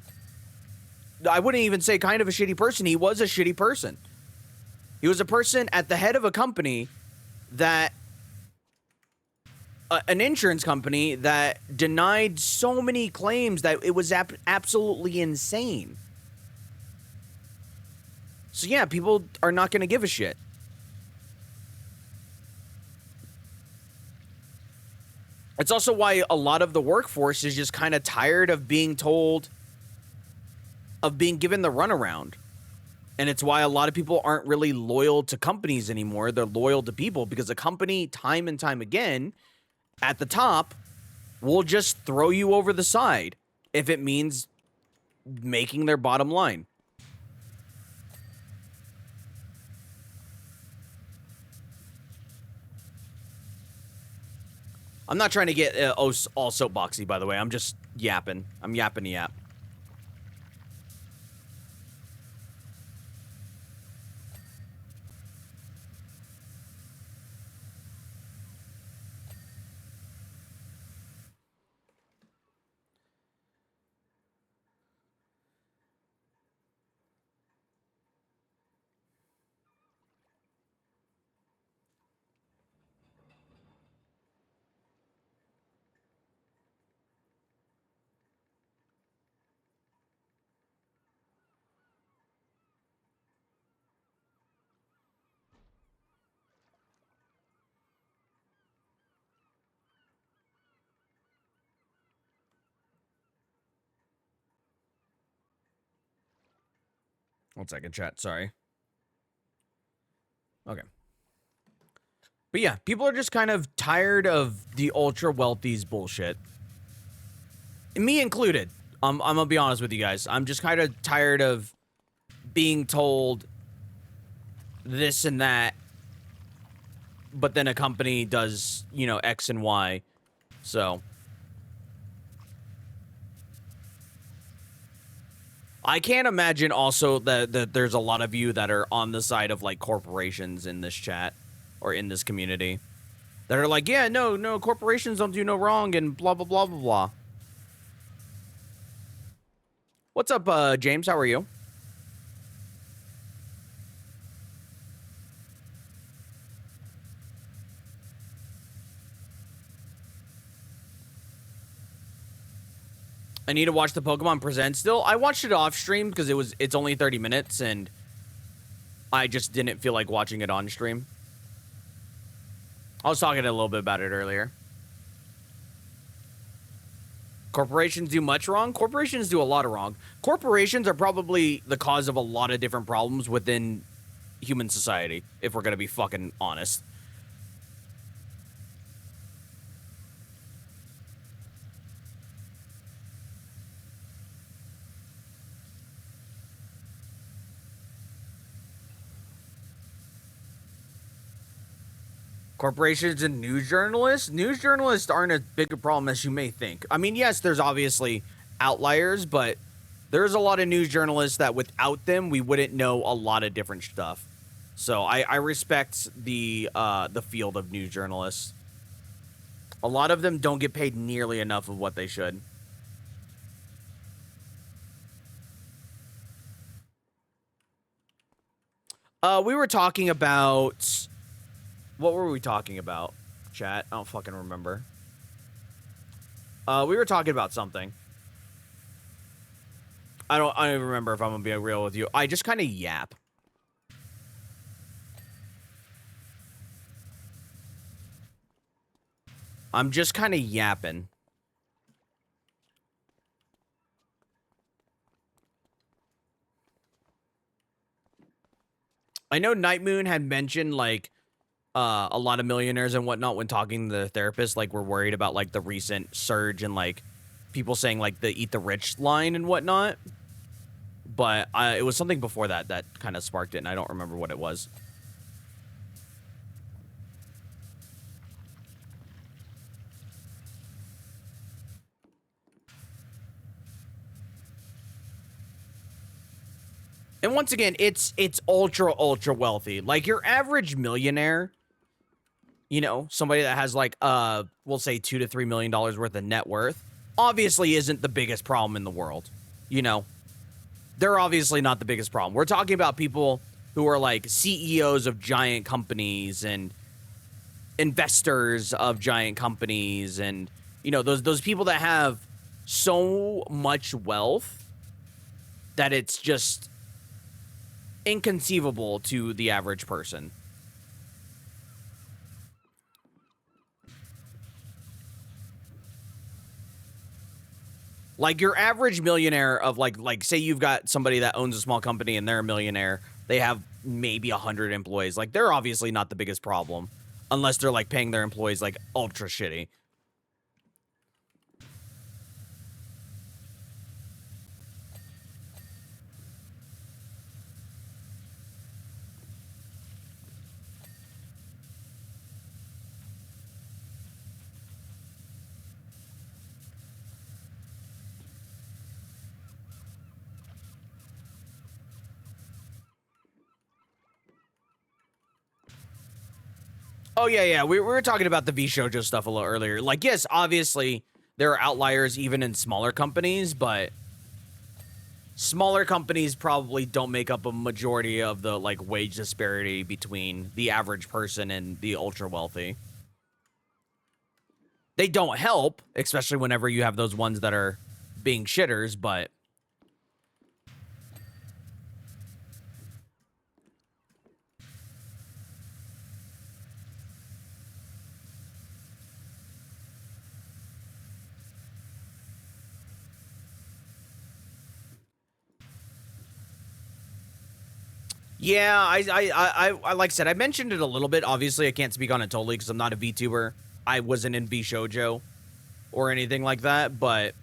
I wouldn't even say kind of a shitty person. He was a shitty person. He was a person at the head of a company that, an insurance company that denied so many claims that it was absolutely insane. So yeah, people are not going to give a shit. It's also why a lot of the workforce is just kind of tired of being told, of being given the runaround. And it's why a lot of people aren't really loyal to companies anymore. They're loyal to people because a company, time and time again, at the top, will just throw you over the side if it means making their bottom line. I'm not trying to get all soapboxy, by the way. I'm just yapping. I'm yapping to yap. One second, chat. Sorry. Okay. But yeah, people are just kind of tired of the ultra wealthy's bullshit. Me included. I'm gonna be honest with you guys. I'm just kind of tired of being told this and that, but then a company does, you know, X and Y. So I can't imagine also that there's a lot of you that are on the side of like corporations in this chat or in this community that are like, yeah, no, corporations don't do no wrong and blah, blah, blah, blah, blah. What's up, James? How are you? I need to watch the Pokemon Present still. I watched it off stream because it's only 30 minutes and I just didn't feel like watching it on stream. I was talking a little bit about it earlier. Corporations do much wrong? Corporations do a lot of wrong. Corporations are probably the cause of a lot of different problems within human society, if we're gonna be fucking honest. Corporations and news journalists? News journalists aren't as big a problem as you may think. I mean, yes, there's obviously outliers, but there's a lot of news journalists that without them, we wouldn't know a lot of different stuff. So I respect the field of news journalists. A lot of them don't get paid nearly enough of what they should. We were talking about... What were we talking about, chat? I don't fucking remember. We were talking about something. I don't even remember, if I'm gonna be real with you. I just kind of yap. I'm just kind of yapping. I know Night Moon had mentioned, like, a lot of millionaires and whatnot when talking to the therapist, like, we're worried about, like, the recent surge and, like, people saying, like, the eat the rich line and whatnot. But it was something before that that kind of sparked it, and I don't remember what it was. And once again, it's ultra wealthy. Like, your average millionaire, you know, somebody that has like we'll say $2 to $3 million worth of net worth, obviously isn't the biggest problem in the world, you know. they're obviously not the biggest problem. We're talking about people who are like CEOs of giant companies and investors of giant companies, and you know, those people that have so much wealth that it's just inconceivable to the average person. Like your average millionaire of like say you've got somebody that owns a small company and they're a millionaire. They have maybe 100 employees. Like they're obviously not the biggest problem unless they're like paying their employees like ultra shitty. Oh, yeah. We were talking about the V-Shoujo stuff a little earlier. Like, yes, obviously, there are outliers even in smaller companies, but smaller companies probably don't make up a majority of the, like, wage disparity between the average person and the ultra-wealthy. They don't help, especially whenever you have those ones that are being shitters, but... Yeah, I like I said, I mentioned it a little bit. Obviously, I can't speak on it totally because I'm not a VTuber. I wasn't in V-Shoujo or anything like that, but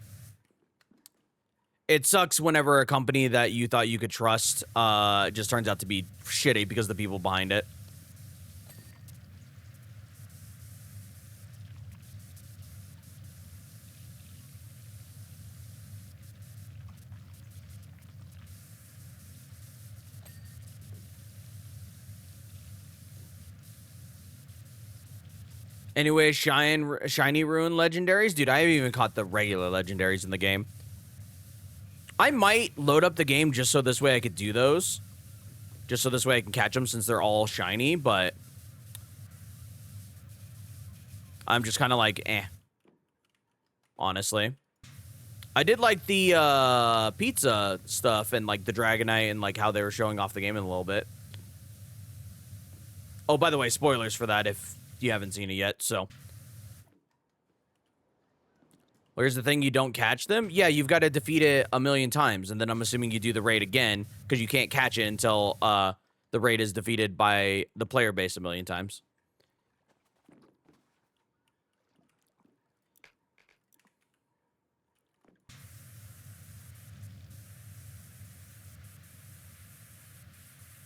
it sucks whenever a company that you thought you could trust just turns out to be shitty because of the people behind it. Anyway, shiny rune legendaries. Dude, I haven't even caught the regular legendaries in the game. I might load up the game just so this way I could do those. Just so this way I can catch them since they're all shiny, but... I'm just kind of like, eh. Honestly. I did like the pizza stuff and like the Dragonite and like how they were showing off the game in a little bit. Oh, by the way, spoilers for that if you haven't seen it yet, so. Where's the thing, you don't catch them? Yeah, you've got to defeat it 1,000,000 times, and then I'm assuming you do the raid again, because you can't catch it until the raid is defeated by the player base 1,000,000 times.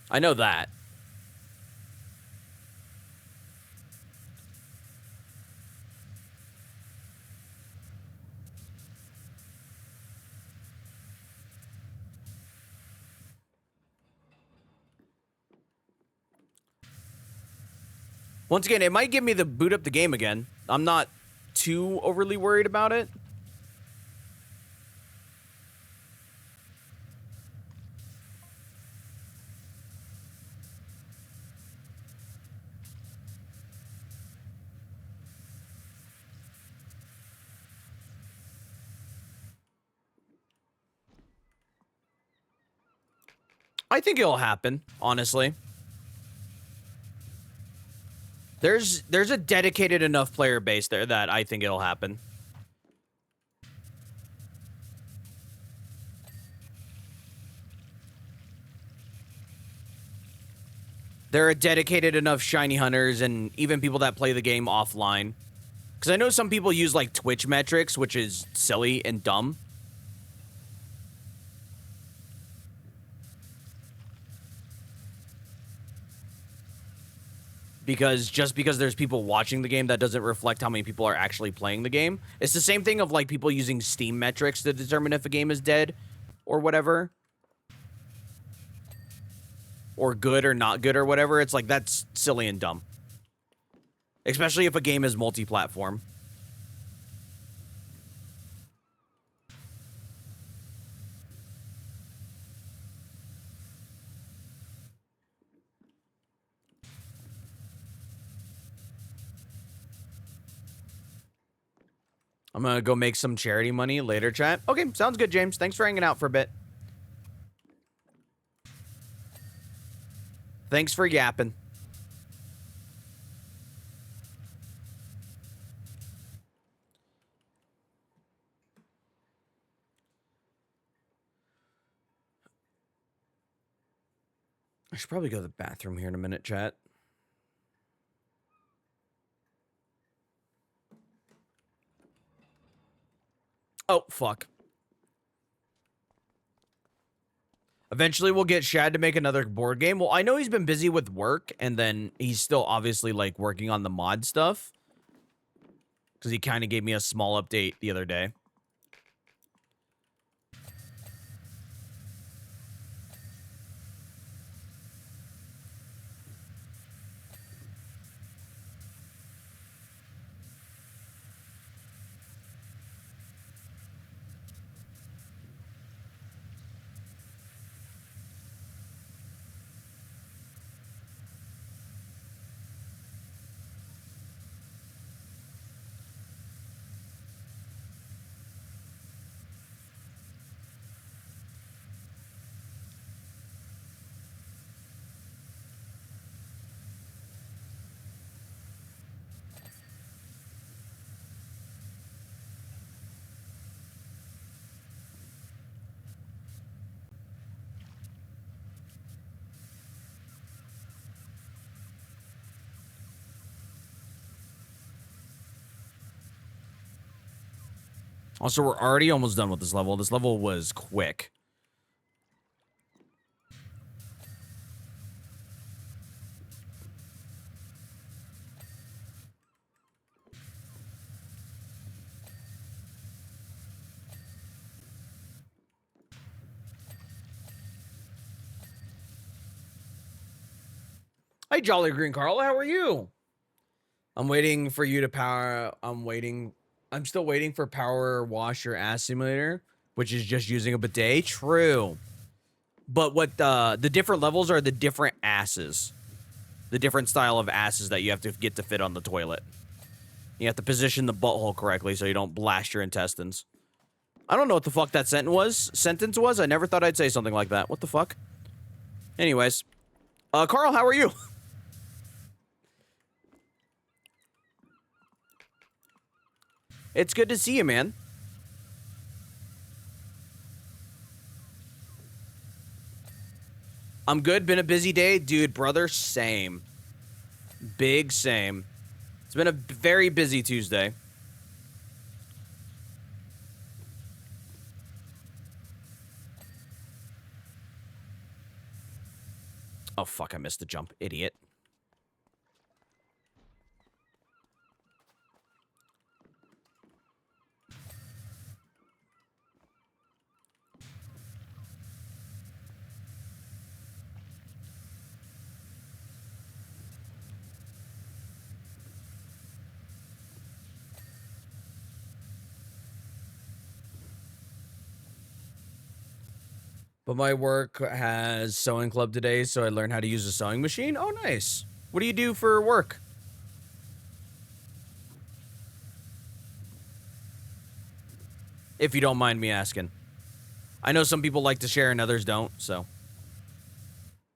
I know that. Once again, it might give me the boot up the game again. I'm not too overly worried about it. I think it'll happen, honestly. There's a dedicated enough player base there that I think it'll happen. There are dedicated enough shiny hunters and even people that play the game offline. Because I know some people use like Twitch metrics, which is silly and dumb. Because just because there's people watching the game, that doesn't reflect how many people are actually playing the game. It's the same thing of like people using Steam metrics to determine if a game is dead or whatever. Or good or not good or whatever. It's like, that's silly and dumb. Especially if a game is multi-platform. I'm gonna go make some charity money later, chat. Okay, sounds good, James. Thanks for hanging out for a bit. Thanks for yapping. I should probably go to the bathroom here in a minute, chat. Oh, fuck. Eventually, we'll get Shad to make another board game. Well, I know he's been busy with work, and then he's still obviously, like, working on the mod stuff. Because he kind of gave me a small update the other day. Also, we're already almost done with this level. This level was quick. Hi, Jolly Green Carl. How are you? I'm waiting for you to power. I'm still waiting for Power Wash Your Ass Simulator, which is just using a bidet. True. But what the different levels are the different asses. The different style of asses that you have to get to fit on the toilet. You have to position the butthole correctly so you don't blast your intestines. I don't know what the fuck that sentence was. I never thought I'd say something like that. What the fuck? Anyways. Carl, how are you? It's good to see you, man. I'm good. Been a busy day. Dude, brother, same. Big same. It's been a very busy Tuesday. Oh, fuck, I missed the jump. Idiot. But my work has sewing club today, so I learned how to use a sewing machine. Oh, nice. What do you do for work? If you don't mind me asking. I know some people like to share and others don't, so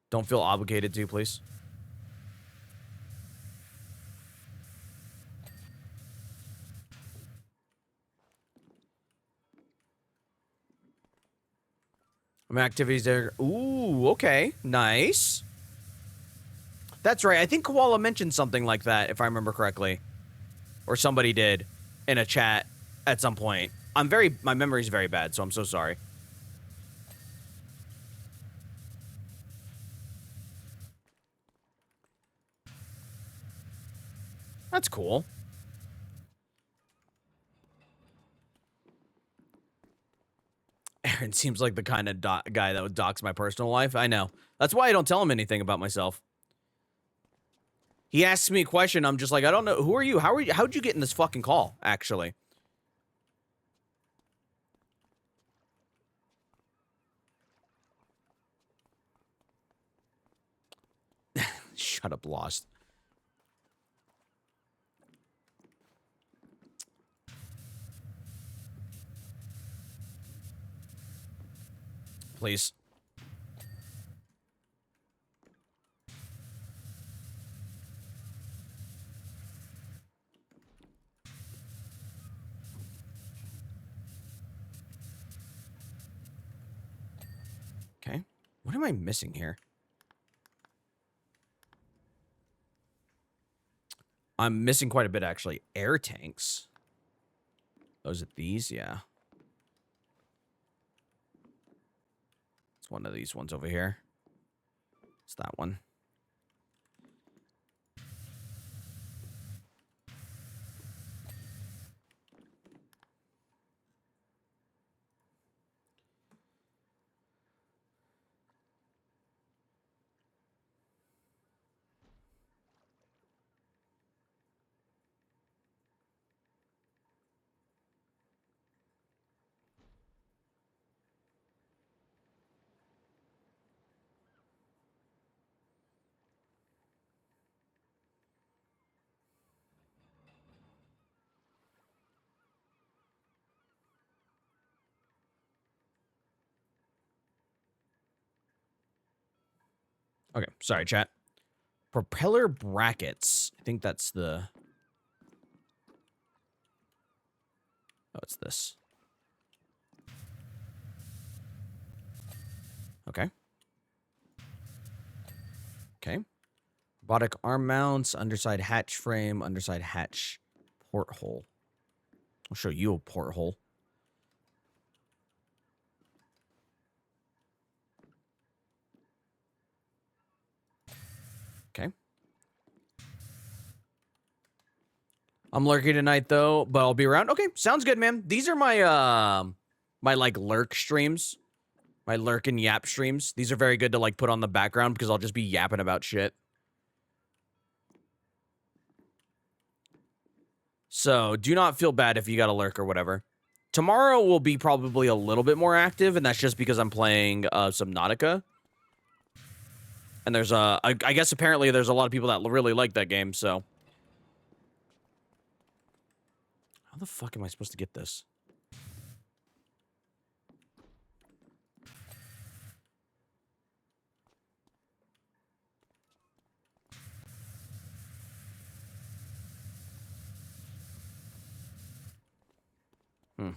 don't feel obligated to, please. Activities there. Ooh, okay. Nice. That's right. I think Koala mentioned something like that, if I remember correctly. Or somebody did in a chat at some point. My memory's very bad, so I'm so sorry. That's cool. Aaron seems like the kind of guy that would dox my personal life. I know. That's why I don't tell him anything about myself. He asks me a question. I'm just like, I don't know. Who are you? How'd you get in this fucking call, actually? Shut up, Lost. please. Okay. What am I missing here? I'm missing quite a bit, actually. Air tanks. Those are these? Yeah. It's one of these ones over here. It's that one. Okay, sorry, chat. Propeller brackets. I think that's the... Oh, it's this. Okay. Okay. Robotic arm mounts, underside hatch frame, underside hatch porthole. I'll show you a porthole. Okay. I'm lurking tonight, though, but I'll be around. Okay, sounds good, man. These are my, my, like, lurk streams. My lurk and yap streams. These are very good to, like, put on the background because I'll just be yapping about shit. So, do not feel bad if you got a lurk or whatever. Tomorrow will be probably a little bit more active, and that's just because I'm playing Subnautica. And there's I guess apparently there's a lot of people that really like that game, so. How the fuck am I supposed to get this? Do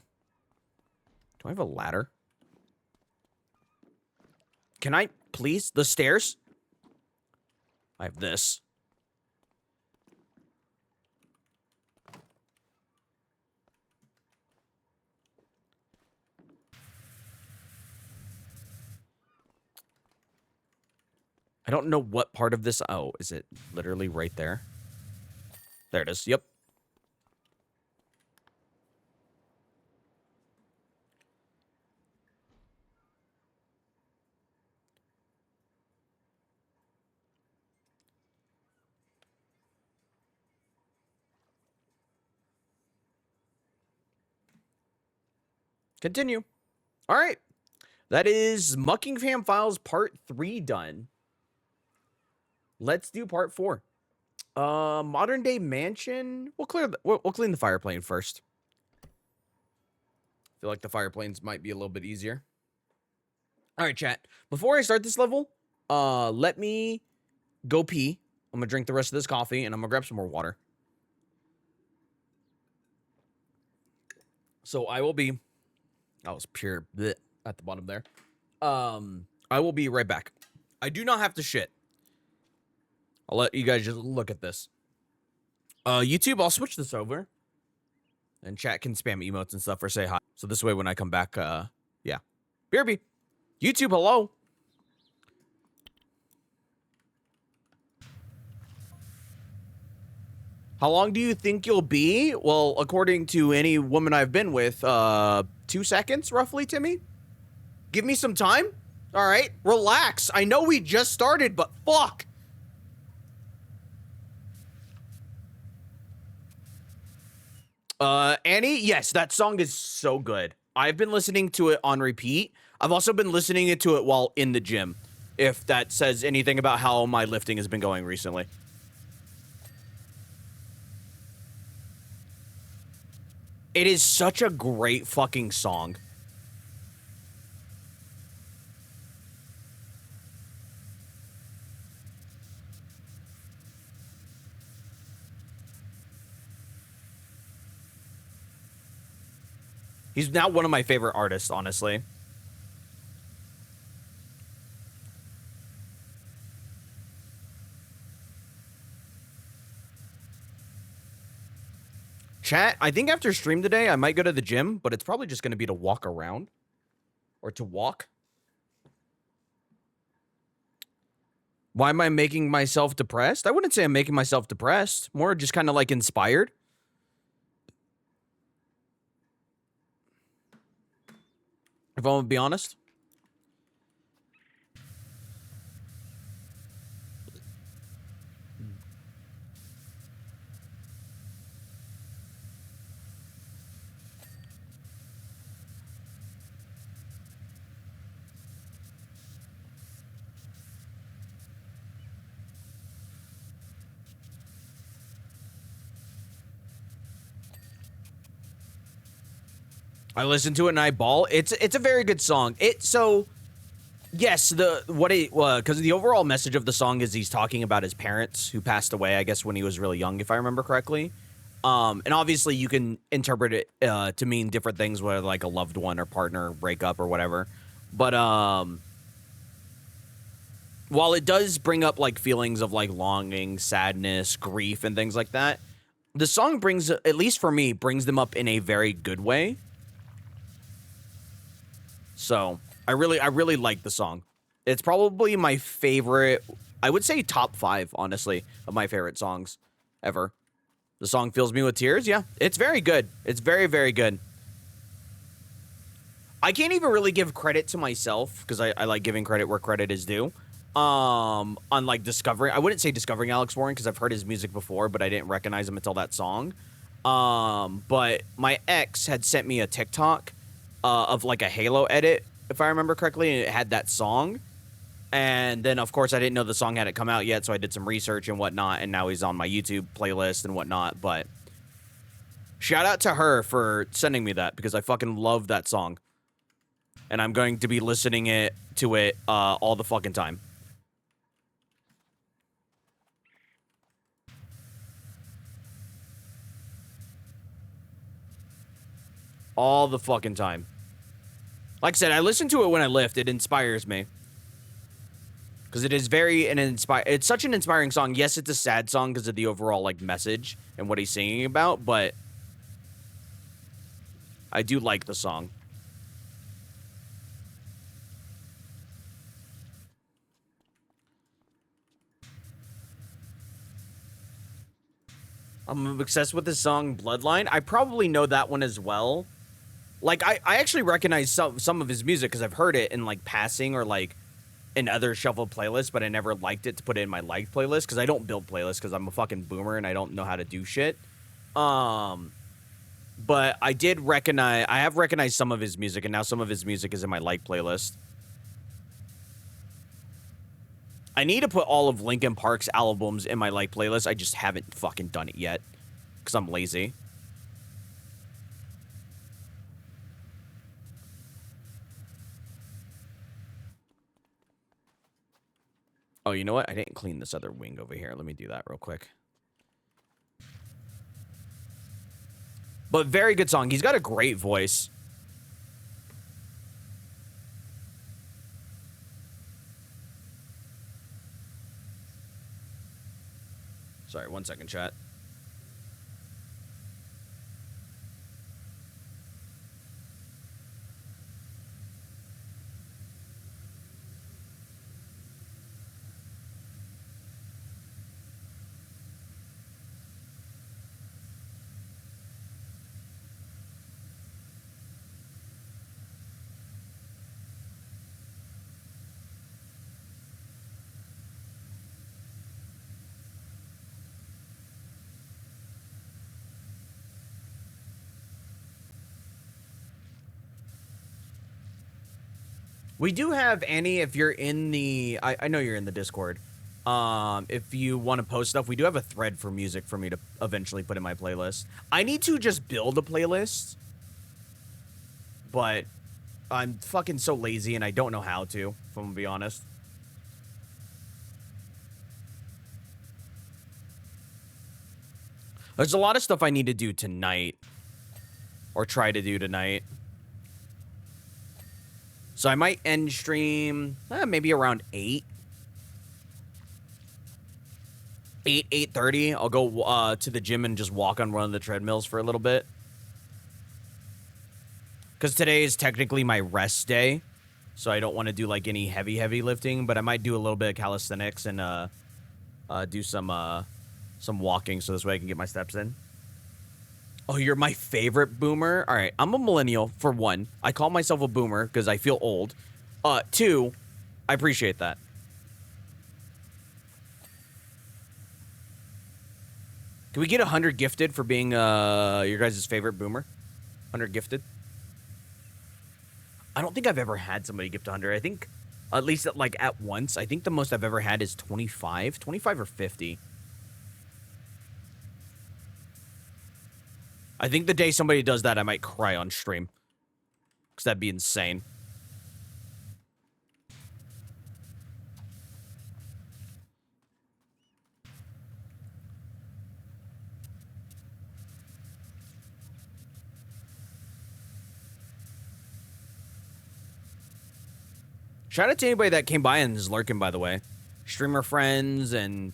I have a ladder? Can I, please? The stairs? I have this. I don't know what part of this... Oh, is it literally right there? There it is. Yep. Continue. All right. That is Muckingham Files Part 3 done. Let's do Part 4. Modern Day Mansion. We'll clean the fire plane first. I feel like the fire planes might be a little bit easier. All right, chat. Before I start this level, let me go pee. I'm gonna drink the rest of this coffee, and I'm gonna grab some more water. So I will be... That was pure bleh at the bottom there. I will be right back. I do not have to shit. I'll let you guys just look at this. YouTube, I'll switch this over. And chat can spam emotes and stuff or say hi. So this way when I come back, yeah. BRB. YouTube, hello. How long do you think you'll be? Well, according to any woman I've been with, 2 seconds, roughly, Timmy? Give me some time? All right, relax. I know we just started, but fuck. Annie, yes, that song is so good. I've been listening to it on repeat. I've also been listening to it while in the gym, if that says anything about how my lifting has been going recently. It is such a great fucking song. He's now one of my favorite artists, honestly. Chat, I think after stream today, I might go to the gym, but it's probably just going to be to walk around. Or to walk. Why am I making myself depressed? I wouldn't say I'm making myself depressed. More just kind of like inspired. If I'm going to be honest. I listen to it and I bawl. It's a very good song. Yes, because the overall message of the song is he's talking about his parents who passed away, I guess, when he was really young, if I remember correctly. And obviously you can interpret it to mean different things, whether like a loved one or partner breakup or whatever. But while it does bring up like feelings of like longing, sadness, grief, and things like that, the song brings, at least for me, brings them up in a very good way. So I really like the song. It's probably my favorite. I would say top 5, honestly, of my favorite songs ever. The song fills me with tears. Yeah, it's very good. It's very, very good. I can't even really give credit to myself because I like giving credit where credit is due. On like discovering, I wouldn't say discovering Alex Warren because I've heard his music before, but I didn't recognize him until that song. But my ex had sent me a TikTok of like a Halo edit, if I remember correctly, and it had that song. And then, of course, I didn't know the song hadn't come out yet, so I did some research and whatnot, and now he's on my YouTube playlist and whatnot. But shout out to her for sending me that, because I fucking love that song. And I'm going to be listening to it all the fucking time. All the fucking time. Like I said, I listen to it when I lift. It inspires me. Because it is it's such an inspiring song. Yes, it's a sad song because of the overall like message and what he's singing about, but I do like the song. I'm obsessed with the song Bloodline. I probably know that one as well. Like, I actually recognize some of his music because I've heard it in, like, passing or, like, in other shuffle playlists, but I never liked it to put it in my liked playlist because I don't build playlists because I'm a fucking boomer and I don't know how to do shit. But I have recognized some of his music, and now some of his music is in my liked playlist. I need to put all of Linkin Park's albums in my liked playlist. I just haven't fucking done it yet because I'm lazy. Oh, you know what? I didn't clean this other wing over here. Let me do that real quick. But very good song. He's got a great voice. Sorry, 1 second, chat. We do have, Annie, if you're in the... I know you're in the Discord. If you want to post stuff, we do have a thread for music for me to eventually put in my playlist. I need to just build a playlist. But I'm fucking so lazy and I don't know how to, if I'm gonna be honest. There's a lot of stuff I need to do tonight. Or try to do tonight. So I might end stream maybe around 8. 8:30. I'll go to the gym and just walk on one of the treadmills for a little bit. Because today is technically my rest day. So I don't want to do like any heavy lifting, but I might do a little bit of calisthenics and do some walking so this way I can get my steps in. Oh, you're my favorite boomer? All right, I'm a millennial, for one. I call myself a boomer because I feel old. 2, I appreciate that. Can we get 100 gifted for being your guys' favorite boomer? 100 gifted? I don't think I've ever had somebody gift 100. I think, at least like at once, I think the most I've ever had is 25. 25 or 50. I think the day somebody does that, I might cry on stream. Because that'd be insane. Shout out to anybody that came by and is lurking, by the way. Streamer friends and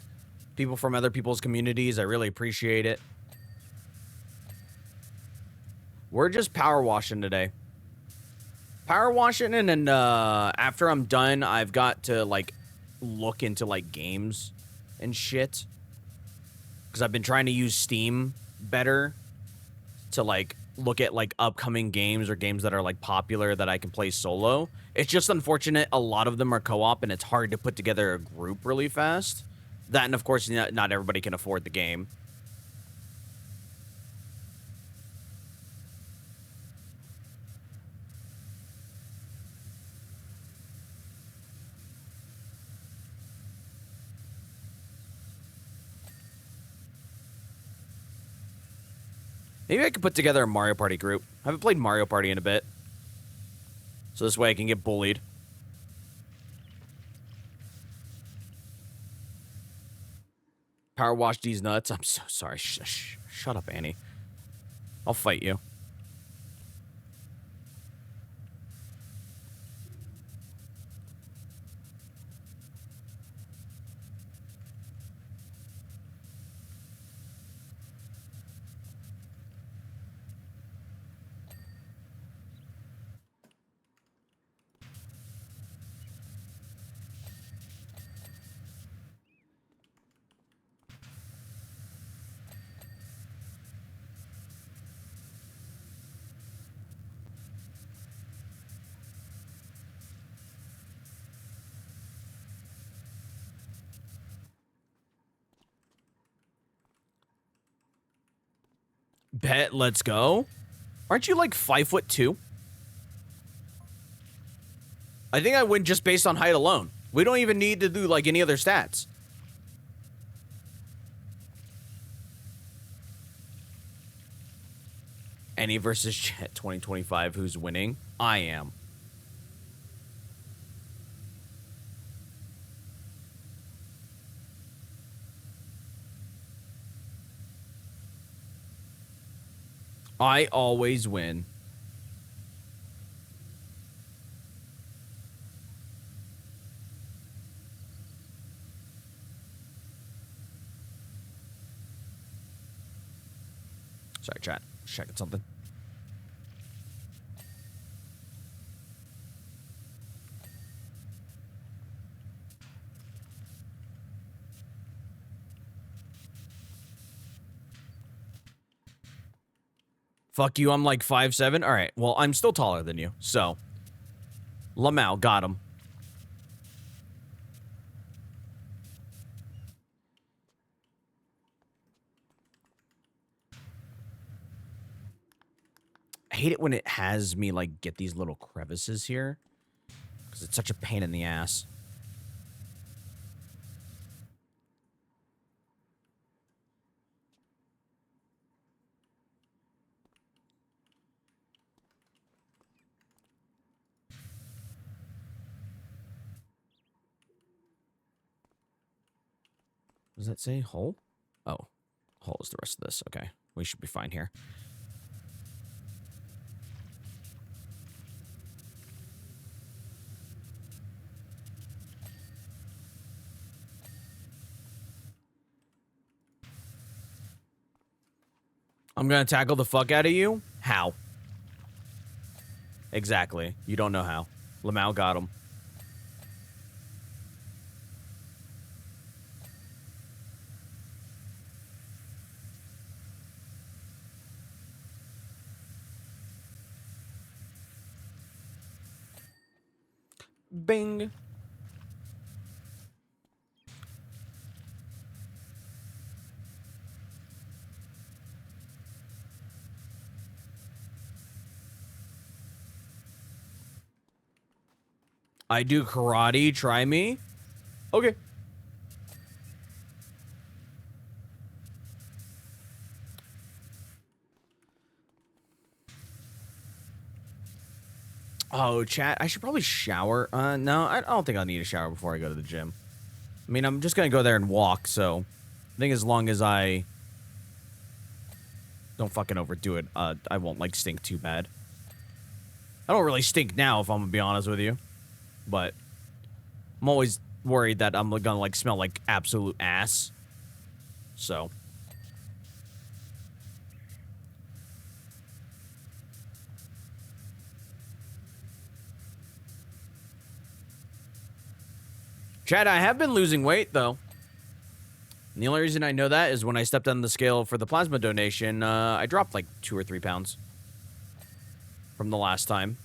people from other people's communities. I really appreciate it. We're just power washing today. Power washing, and then after I'm done, I've got to, like, look into, like, games and shit. Because I've been trying to use Steam better to, like, look at, like, upcoming games or games that are, like, popular that I can play solo. It's just unfortunate a lot of them are co-op, and it's hard to put together a group really fast. That, and of course, not everybody can afford the game. Maybe I could put together a Mario Party group. I haven't played Mario Party in a bit. So this way I can get bullied. Power wash these nuts. I'm so sorry. Shut up, Annie. I'll fight you. Bet, let's go. Aren't you like 5'2"? I think I win just based on height alone. We don't even need to do like any other stats. Annie versus Jet 2025. Who's winning? I am. I always win. Sorry, chat. Checking something. Fuck you, I'm like 5'7". All right, well, I'm still taller than you, so. Lamau, got him. I hate it when it has me, like, get these little crevices here. Because it's such a pain in the ass. Does that say hole? Oh, hole is the rest of this. Okay, we should be fine here. I'm gonna tackle the fuck out of you? How? Exactly. You don't know how. Lamau got him. Bing. I do karate. Try me. Okay. Oh, chat. I should probably shower. No, I don't think I'll need a shower before I go to the gym. I mean, I'm just gonna go there and walk, so I think as long as I don't fucking overdo it, I won't, like, stink too bad. I don't really stink now, if I'm gonna be honest with you. But I'm always worried that I'm gonna, like, smell like absolute ass. So. Chad, I have been losing weight, though. And the only reason I know that is when I stepped on the scale for the plasma donation, I dropped like 2 or 3 pounds from the last time.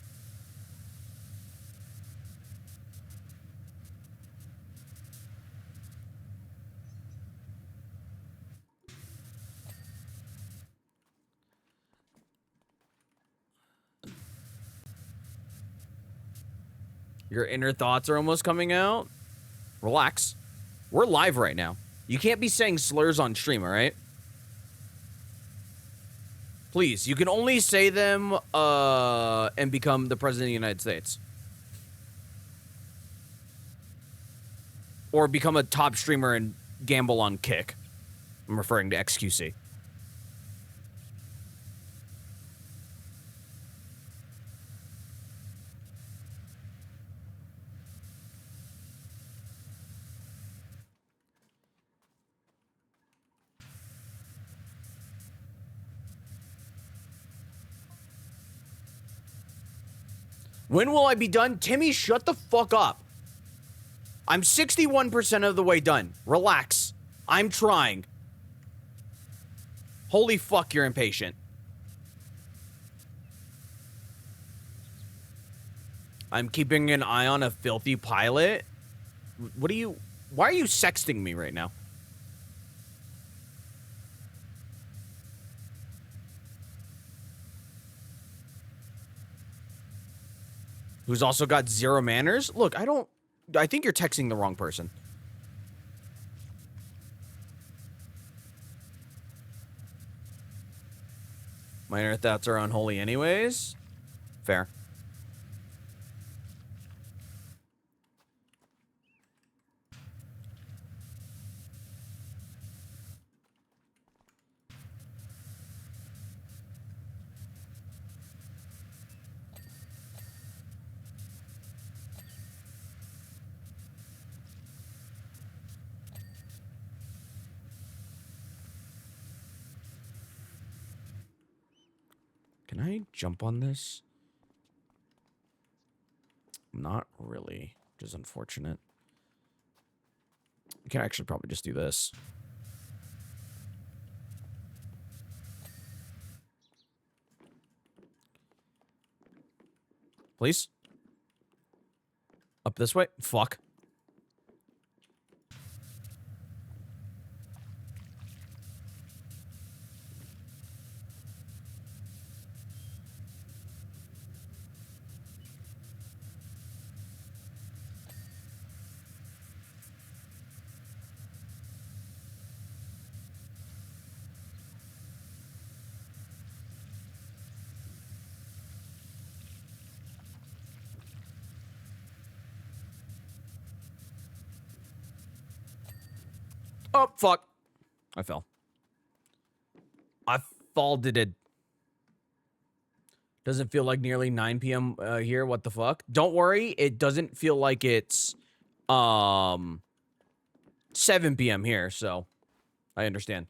Your inner thoughts are almost coming out. Relax. We're live right now. You can't be saying slurs on stream, all right? Please, you can only say them and become the President of the United States. Or become a top streamer and gamble on Kick. I'm referring to XQC. When will I be done? Timmy, shut the fuck up. I'm 61% of the way done. Relax. I'm trying. Holy fuck, you're impatient. I'm keeping an eye on a filthy pilot. What are you... Why are you sexting me right now? Who's also got 0 manners? Look, I think you're texting the wrong person. My inner thoughts are unholy anyways. Fair. Can I jump on this? Not really, which is unfortunate. I can actually probably just do this. Please? Up this way? Fuck. Oh, fuck. I fell. I faulted it. Doesn't feel like nearly 9 p.m. Here. What the fuck? Don't worry. It doesn't feel like it's 7 p.m. here, so I understand.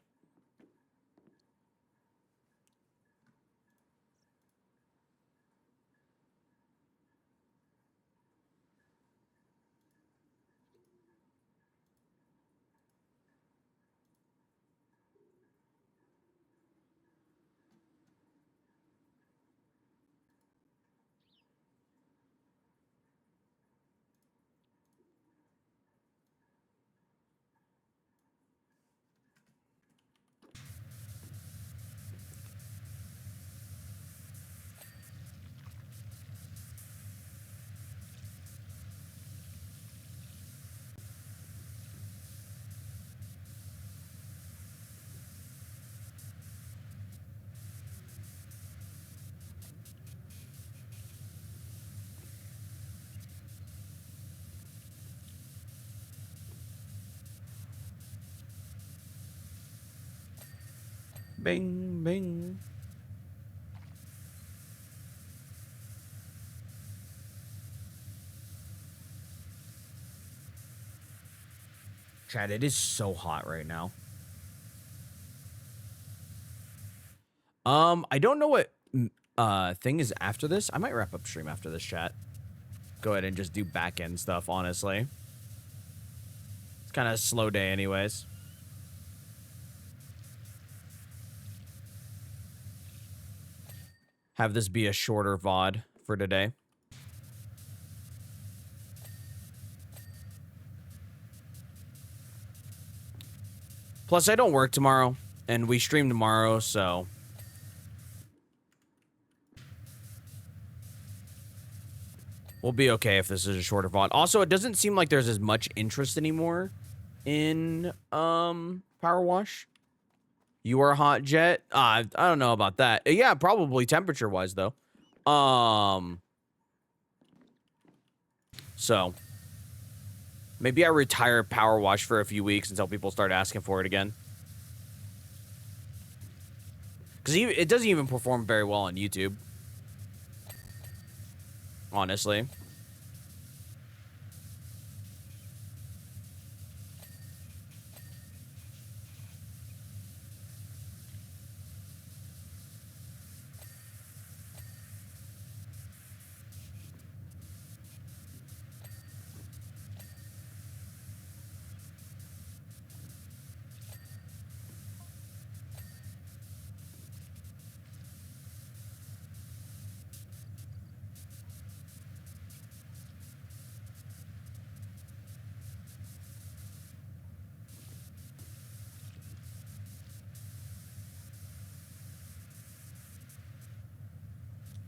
Bing, bing. Chad, it is so hot right now. I don't know what thing is after this. I might wrap up stream after this, chat. Go ahead and just do back end stuff, honestly. It's kind of a slow day anyways. Have this be a shorter VOD for today. Plus, I don't work tomorrow, and we stream tomorrow, so... we'll be okay if this is a shorter VOD. Also, it doesn't seem like there's as much interest anymore in, Power Wash. You are hot, Jet? I don't know about that. Yeah, probably temperature-wise, though. So... maybe I retire Power Wash for a few weeks until people start asking for it again. Because it doesn't even perform very well on YouTube. Honestly.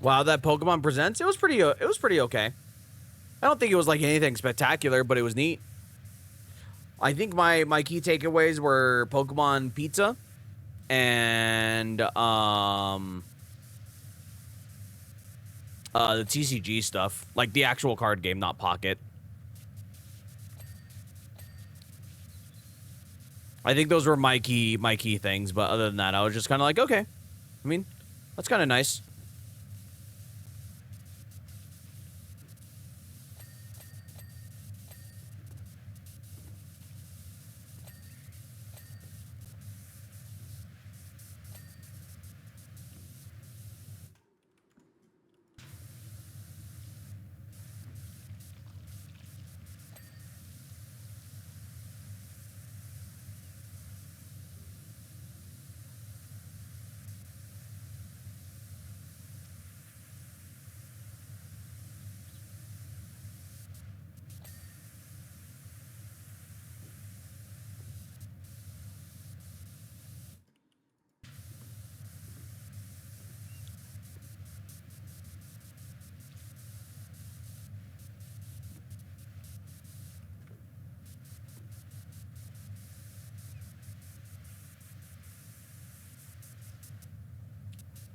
Wow, that Pokemon Presents, it was pretty okay. I don't think it was like anything spectacular, but it was neat. I think my key takeaways were Pokemon Pizza and the TCG stuff, like the actual card game, not Pocket. I think those were my key things, but other than that, I was just kind of like, okay. I mean, that's kind of nice.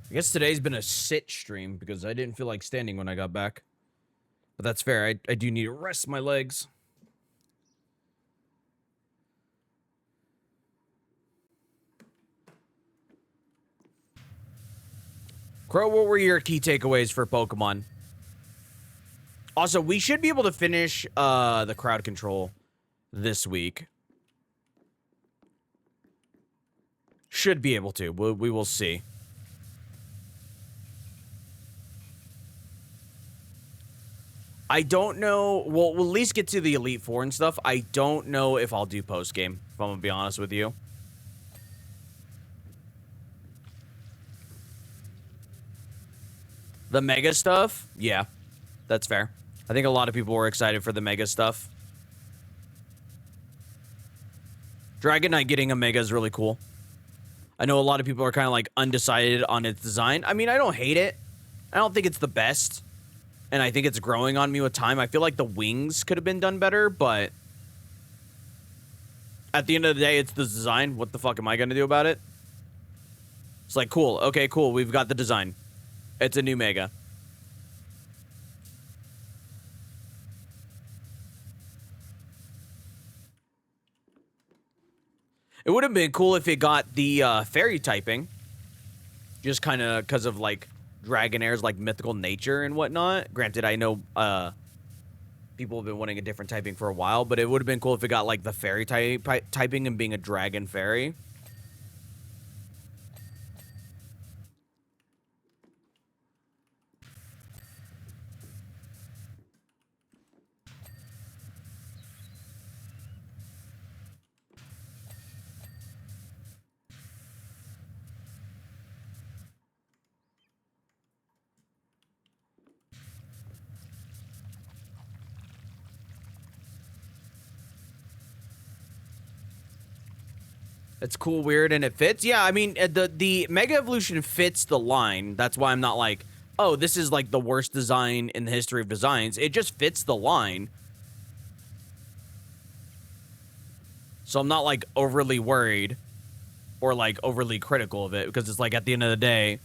I guess today's been a sit stream because I didn't feel like standing when I got back. But that's fair. I do need to rest my legs. Crow, what were your key takeaways for Pokemon? Also, we should be able to finish the crowd control this week. Should be able to. We will see. I don't know. We'll at least get to the Elite Four and stuff. I don't know if I'll do post-game, if I'm going to be honest with you. The Mega stuff? Yeah, that's fair. I think a lot of people were excited for the Mega stuff. Dragonite getting a Mega is really cool. I know a lot of people are kind of like undecided on its design. I mean, I don't hate it. I don't think it's the best. And I think it's growing on me with time. I feel like the wings could have been done better, but at the end of the day, it's the design. What the fuck am I going to do about it? It's like, cool. Okay, cool. We've got the design. It's a new Mega. It would have been cool if it got the fairy typing. Just kind of because of, like, Dragonair's, like, mythical nature and whatnot. Granted, I know people have been wanting a different typing for a while, but it would have been cool if it got, like, the fairy typing and being a dragon fairy. It's cool, weird, and it fits. Yeah, I mean, the Mega Evolution fits the line. That's why I'm not like, oh, this is like the worst design in the history of designs. It just fits the line. So I'm not like overly worried or like overly critical of it, because it's like at the end of the day,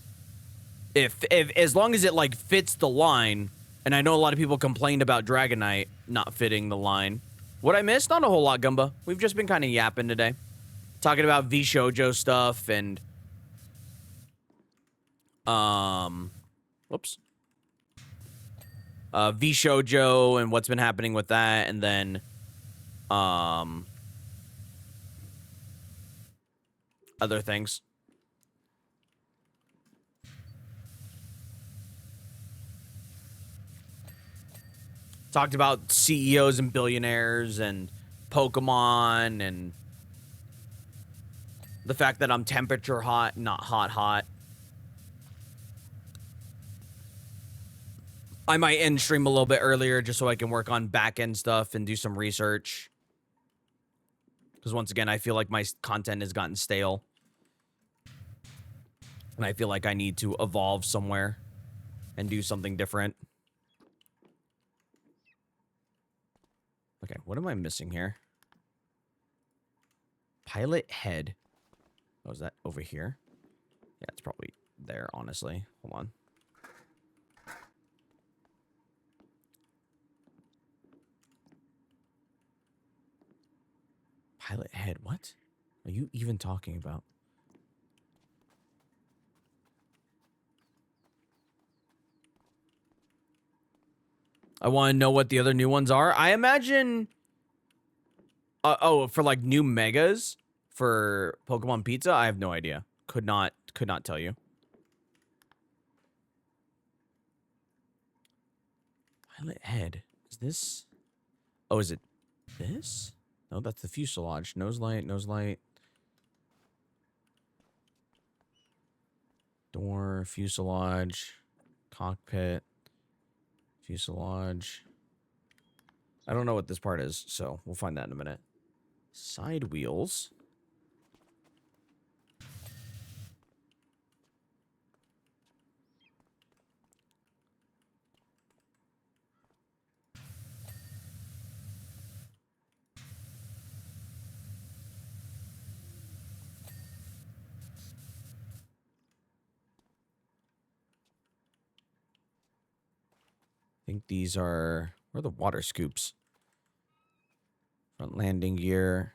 if as long as it like fits the line, and I know a lot of people complained about Dragonite not fitting the line. What I missed? Not a whole lot, Gumba. We've just been kind of yapping today. Talking about V Shoujo stuff and whoops. V Shoujo and what's been happening with that, and then other things. Talked about CEOs and billionaires and Pokemon and the fact that I'm temperature hot, not hot. I might end stream a little bit earlier just so I can work on back-end stuff and do some research. Because once again, I feel like my content has gotten stale. And I feel like I need to evolve somewhere and do something different. Okay, what am I missing here? Pilot head. Oh, is that over here? Yeah, it's probably there, honestly. Hold on. Pilot head, what are you even talking about? I want to know what the other new ones are. I imagine... oh, for like new megas for Pokemon Pizza? I have no idea. Could not tell you. Pilot head. Is this... Oh, is it this? No, that's the fuselage. Nose light, nose light. Door, fuselage, cockpit, fuselage. I don't know what this part is, so we'll find that in a minute. Side wheels. I think these are... Where are the water scoops? Front landing gear.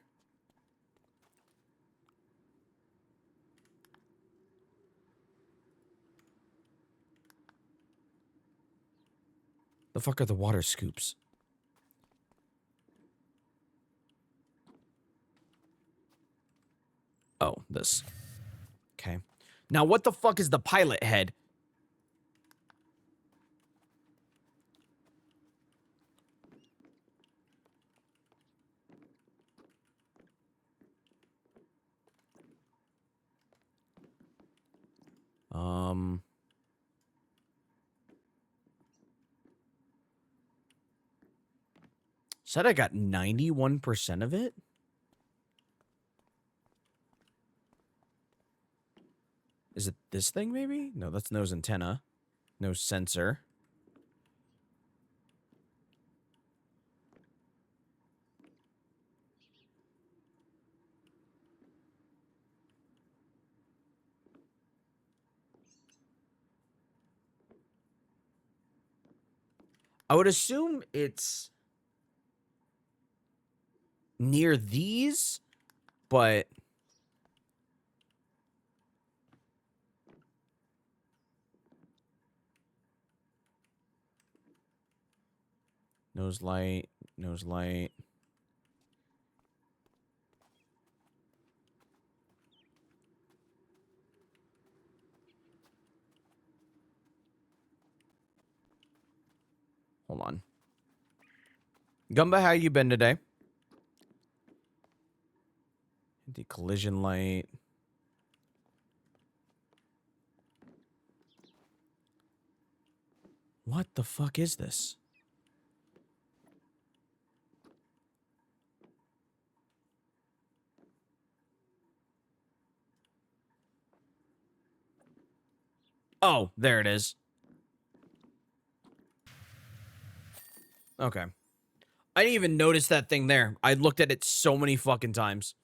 The fuck are the water scoops? Oh, this. Okay. Now, what the fuck is the pilot head? Said I got 91% of it? Is it this thing, maybe? No, that's nose antenna. Nose sensor. I would assume it's near these, but Nose light. Nose light. Hold on. Gumba, how you been today? The collision light. What the fuck is this? Oh, there it is. Okay. I didn't even notice that thing there. I looked at it so many fucking times.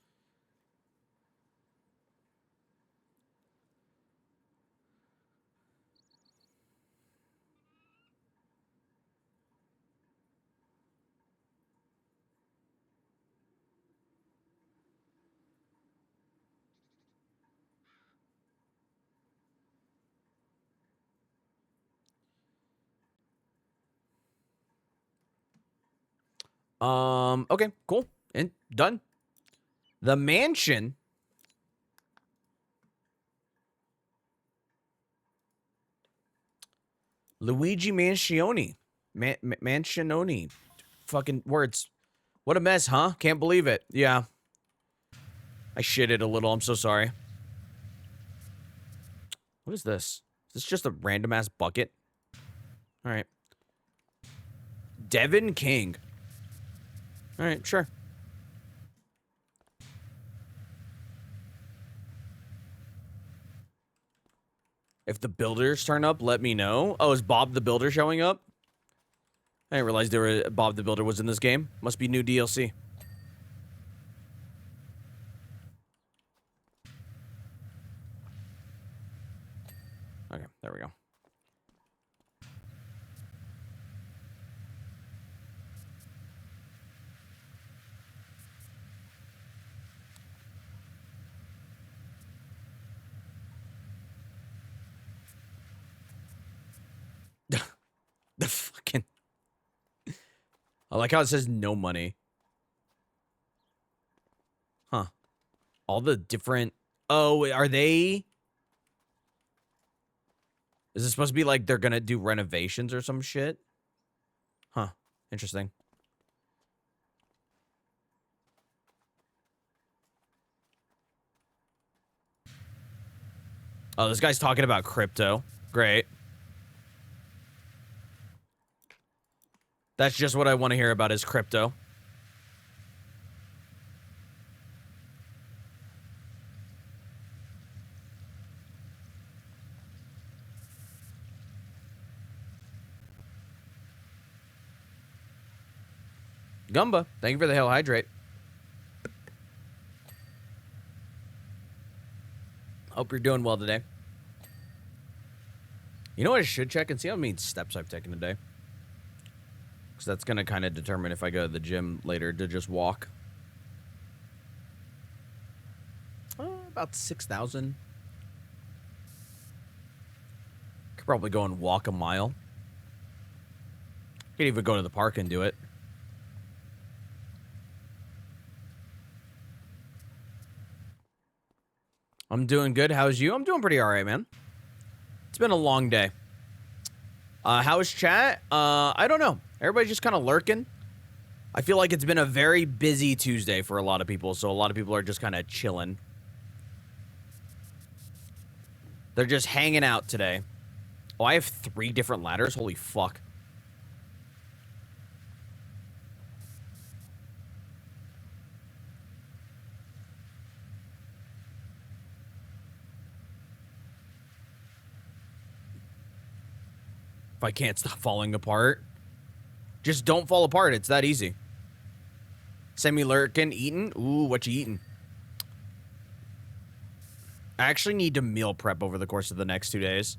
Okay, cool. And done. The mansion. Luigi Mansioni. Mansiononi. Fucking words. What a mess, huh? Can't believe it. Yeah. I shitted a little. I'm so sorry. What is this? Is this just a random ass bucket? All right. Devin King. All right, sure. If the builders turn up, let me know. Oh, is Bob the Builder showing up? I didn't realize Bob the Builder was in this game. Must be new DLC. Okay, there we go. The fucking... I like how it says no money. Huh. All the different... Oh, are they... Is this supposed to be like they're gonna do renovations or some shit? Huh. Interesting. Oh, this guy's talking about crypto. Great. That's just what I want to hear about is crypto. Gumba, thank you for the Hell Hydrate. Hope you're doing well today. You know what I should check and see how many steps I've taken today? Because that's going to kind of determine if I go to the gym later to just walk. About 6,000. Could probably go and walk a mile. Could even go to the park and do it. I'm doing good. How's you? I'm doing pretty all right, man. It's been a long day. How's chat? I don't know. Everybody's just kind of lurking. I feel like it's been a very busy Tuesday for a lot of people, so a lot of people are just kind of chilling. They're just hanging out today. Oh, I have 3 different ladders? Holy fuck. If I can't stop falling apart. Just don't fall apart. It's that easy. Semi-lurkin, eating? Ooh, what you eating? I actually need to meal prep over the course of the next 2 days.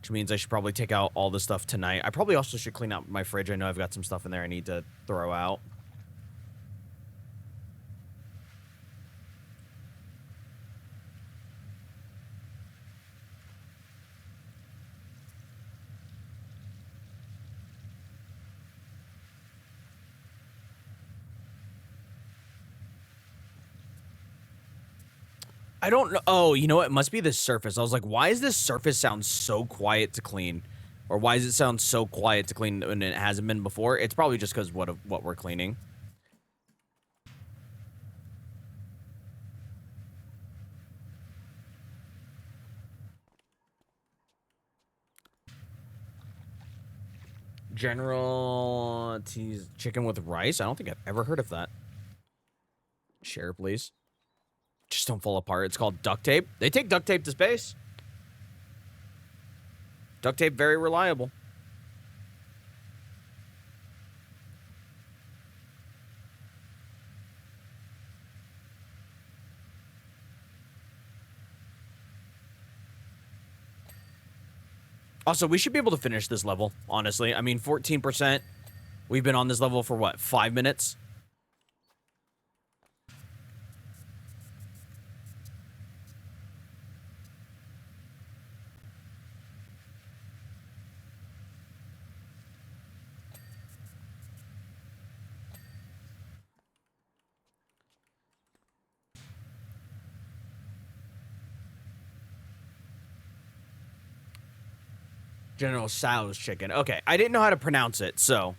Which means I should probably take out all the stuff tonight. I probably also should clean out my fridge. I know I've got some stuff in there I need to throw out. I don't know. Oh, you know what? It must be this surface. I was like, why is this surface sound so quiet to clean? Or why does it sound so quiet to clean when it hasn't been before? It's probably just because what we're cleaning. General T's chicken with rice? I don't think I've ever heard of that. Share, please. Just don't fall apart. It's called duct tape. They take duct tape to space. Duct tape, very reliable. Also, we should be able to finish this level, honestly. I mean, 14%. We've been on this level for, what, 5 minutes? General Tso's chicken. Okay, I didn't know how to pronounce it, so...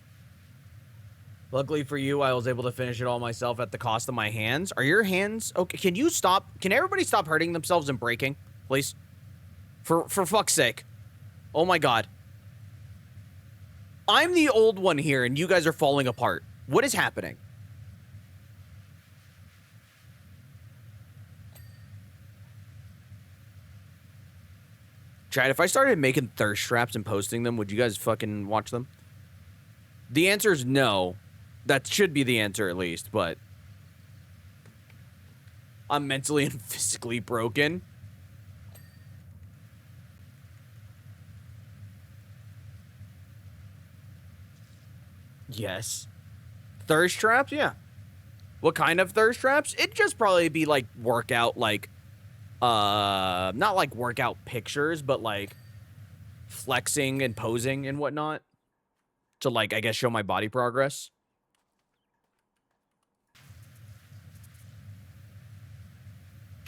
Luckily for you, I was able to finish it all myself at the cost of my hands. Are your hands... Okay, can you stop... Can everybody stop hurting themselves and breaking, please? For fuck's sake. Oh my god. I'm the old one here, and you guys are falling apart. What is happening? Chad, if I started making thirst traps and posting them, would you guys fucking watch them? The answer is no. That should be the answer at least, but... I'm mentally and physically broken. Yes. Thirst traps? Yeah. What kind of thirst traps? It'd just probably be like workout, like... not like workout pictures, but like flexing and posing and whatnot to like, I guess, show my body progress.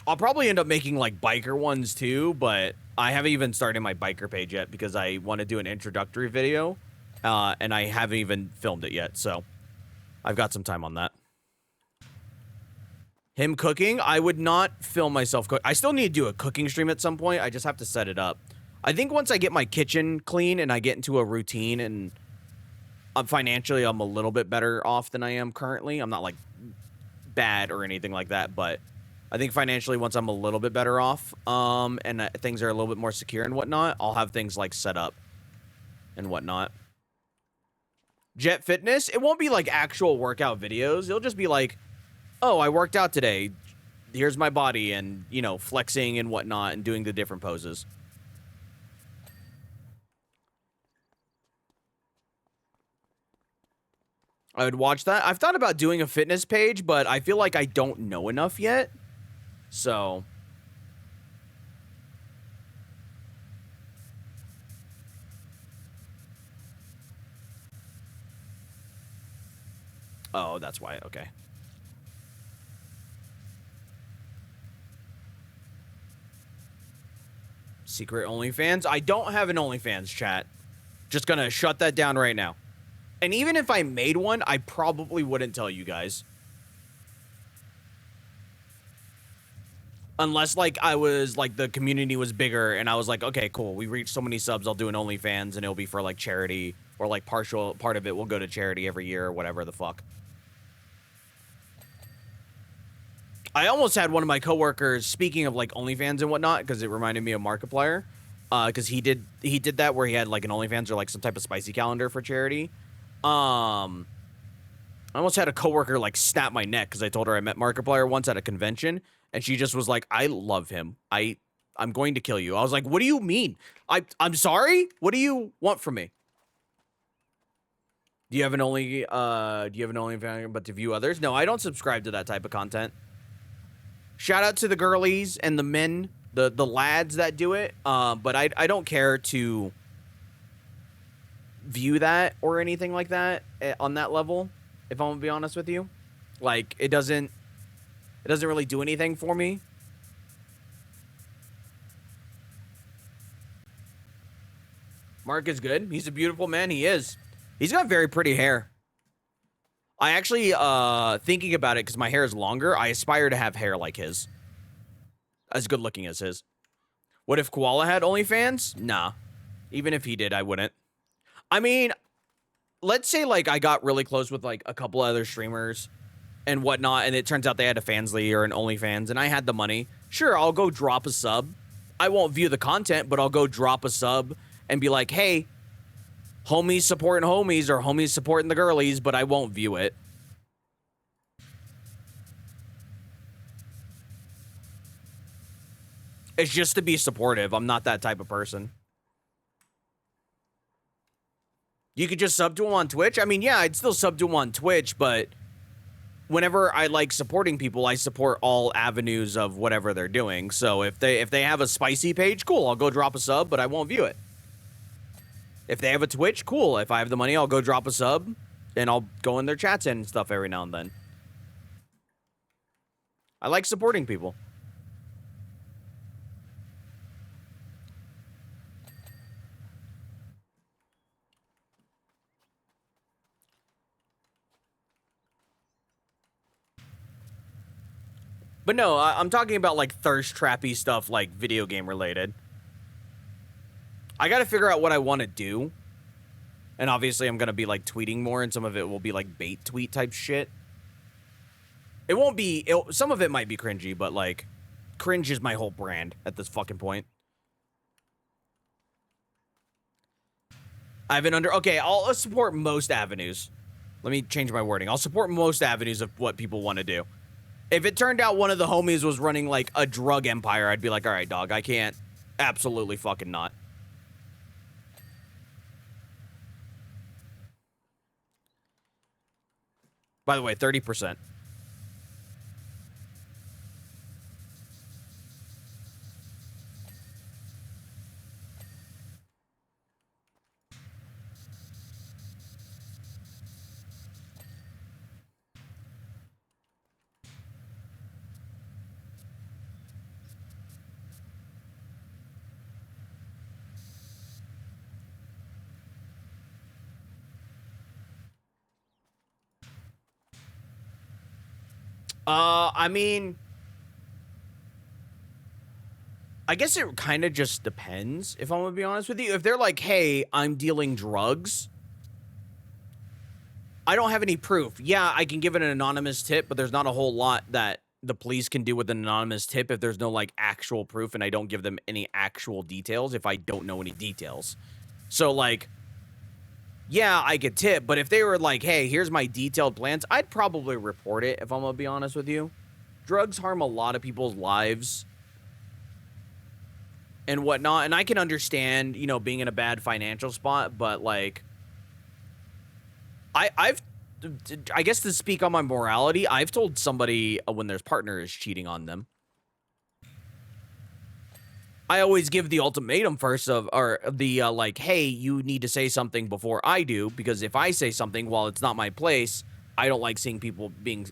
I'll probably end up making like biker ones too, but I haven't even started my biker page yet because I want to do an introductory video, and I haven't even filmed it yet, so I've got some time on that. Him cooking, I would not film myself cook. I still need to do a cooking stream at some point. I just have to set it up. I think once I get my kitchen clean and I get into a routine and financially I'm a little bit better off than I am currently. I'm not like bad or anything like that, but I think financially once I'm a little bit better off and things are a little bit more secure and whatnot, I'll have things like set up and whatnot. Jet Fitness, it won't be like actual workout videos. It'll just be like, oh, I worked out today. Here's my body and, you know, flexing and whatnot and doing the different poses. I would watch that. I've thought about doing a fitness page, but I feel like I don't know enough yet. So... Oh, that's why. Okay. Secret OnlyFans? I don't have an OnlyFans, chat. Just gonna shut that down right now. And even if I made one, I probably wouldn't tell you guys. Unless, like, I was, like, the community was bigger and I was like, okay, cool, we reached so many subs, I'll do an OnlyFans and it'll be for, like, charity. Or, like, part of it will go to charity every year or whatever the fuck. I almost had one of my coworkers, speaking of like OnlyFans and whatnot, because it reminded me of Markiplier, because he did that where he had like an OnlyFans or like some type of spicy calendar for charity. I almost had a coworker like snap my neck because I told her I met Markiplier once at a convention, and she just was like, "I love him. I'm going to kill you." I was like, "What do you mean? I'm sorry. What do you want from me?" Do you have an OnlyFans but to view others? No, I don't subscribe to that type of content. Shout out to the girlies and the men, the lads that do it. But I don't care to view that or anything like that on that level, if I'm gonna be honest with you. Like, it doesn't really do anything for me. Mark is good. He's a beautiful man. He is. He's got very pretty hair. I actually, thinking about it, because my hair is longer, I aspire to have hair like his. As good looking as his. What if Koala had OnlyFans? Nah. Even if he did, I wouldn't. I mean, let's say, like, I got really close with, like, a couple other streamers and whatnot, and it turns out they had a Fansly or an OnlyFans, and I had the money. Sure, I'll go drop a sub. I won't view the content, but I'll go drop a sub and be like, hey, homies supporting homies or homies supporting the girlies, but I won't view it. It's just to be supportive. I'm not that type of person. You could just sub to him on Twitch? I mean, yeah, I'd still sub to him on Twitch, but whenever I like supporting people, I support all avenues of whatever they're doing. So if they have a spicy page, cool, I'll go drop a sub, but I won't view it. If they have a Twitch, cool. If I have the money, I'll go drop a sub, and I'll go in their chats and stuff every now and then. I like supporting people. But no, I'm talking about, like, thirst trappy stuff, like, video game related. I gotta figure out what I want to do. And obviously, I'm gonna be, like, tweeting more, and some of it will be, like, bait tweet type shit. It won't be... some of it might be cringy, but, like, cringe is my whole brand at this fucking point. I have an under... Okay, I'll support most avenues. Let me change my wording. I'll support most avenues of what people want to do. If it turned out one of the homies was running, like, a drug empire, I'd be like, all right, dog, I can't. Absolutely fucking not. By the way, 30%. I mean, I guess it kind of just depends, if I'm gonna be honest with you. If they're like, hey, I'm dealing drugs, I don't have any proof. Yeah, I can give it an anonymous tip, but there's not a whole lot that the police can do with an anonymous tip if there's no, like, actual proof, and I don't give them any actual details if I don't know any details. So, like, yeah, I could tip, but if they were like, hey, here's my detailed plans, I'd probably report it, if I'm gonna be honest with you. Drugs harm a lot of people's lives and whatnot, and I can understand, you know, being in a bad financial spot, but, like, I guess to speak on my morality, I've told somebody when their partner is cheating on them. I always give the ultimatum first or the, like, hey, you need to say something before I do, because if I say something while it's not my place, I don't like seeing people being,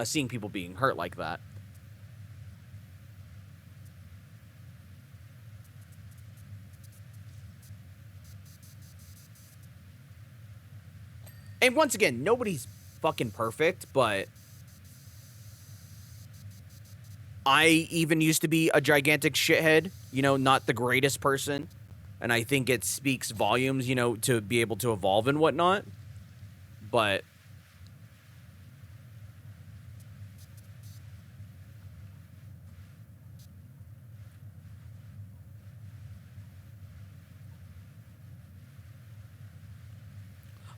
seeing people being hurt like that. And once again, nobody's fucking perfect, but I even used to be a gigantic shithead, you know, not the greatest person. And I think it speaks volumes, you know, to be able to evolve and whatnot. But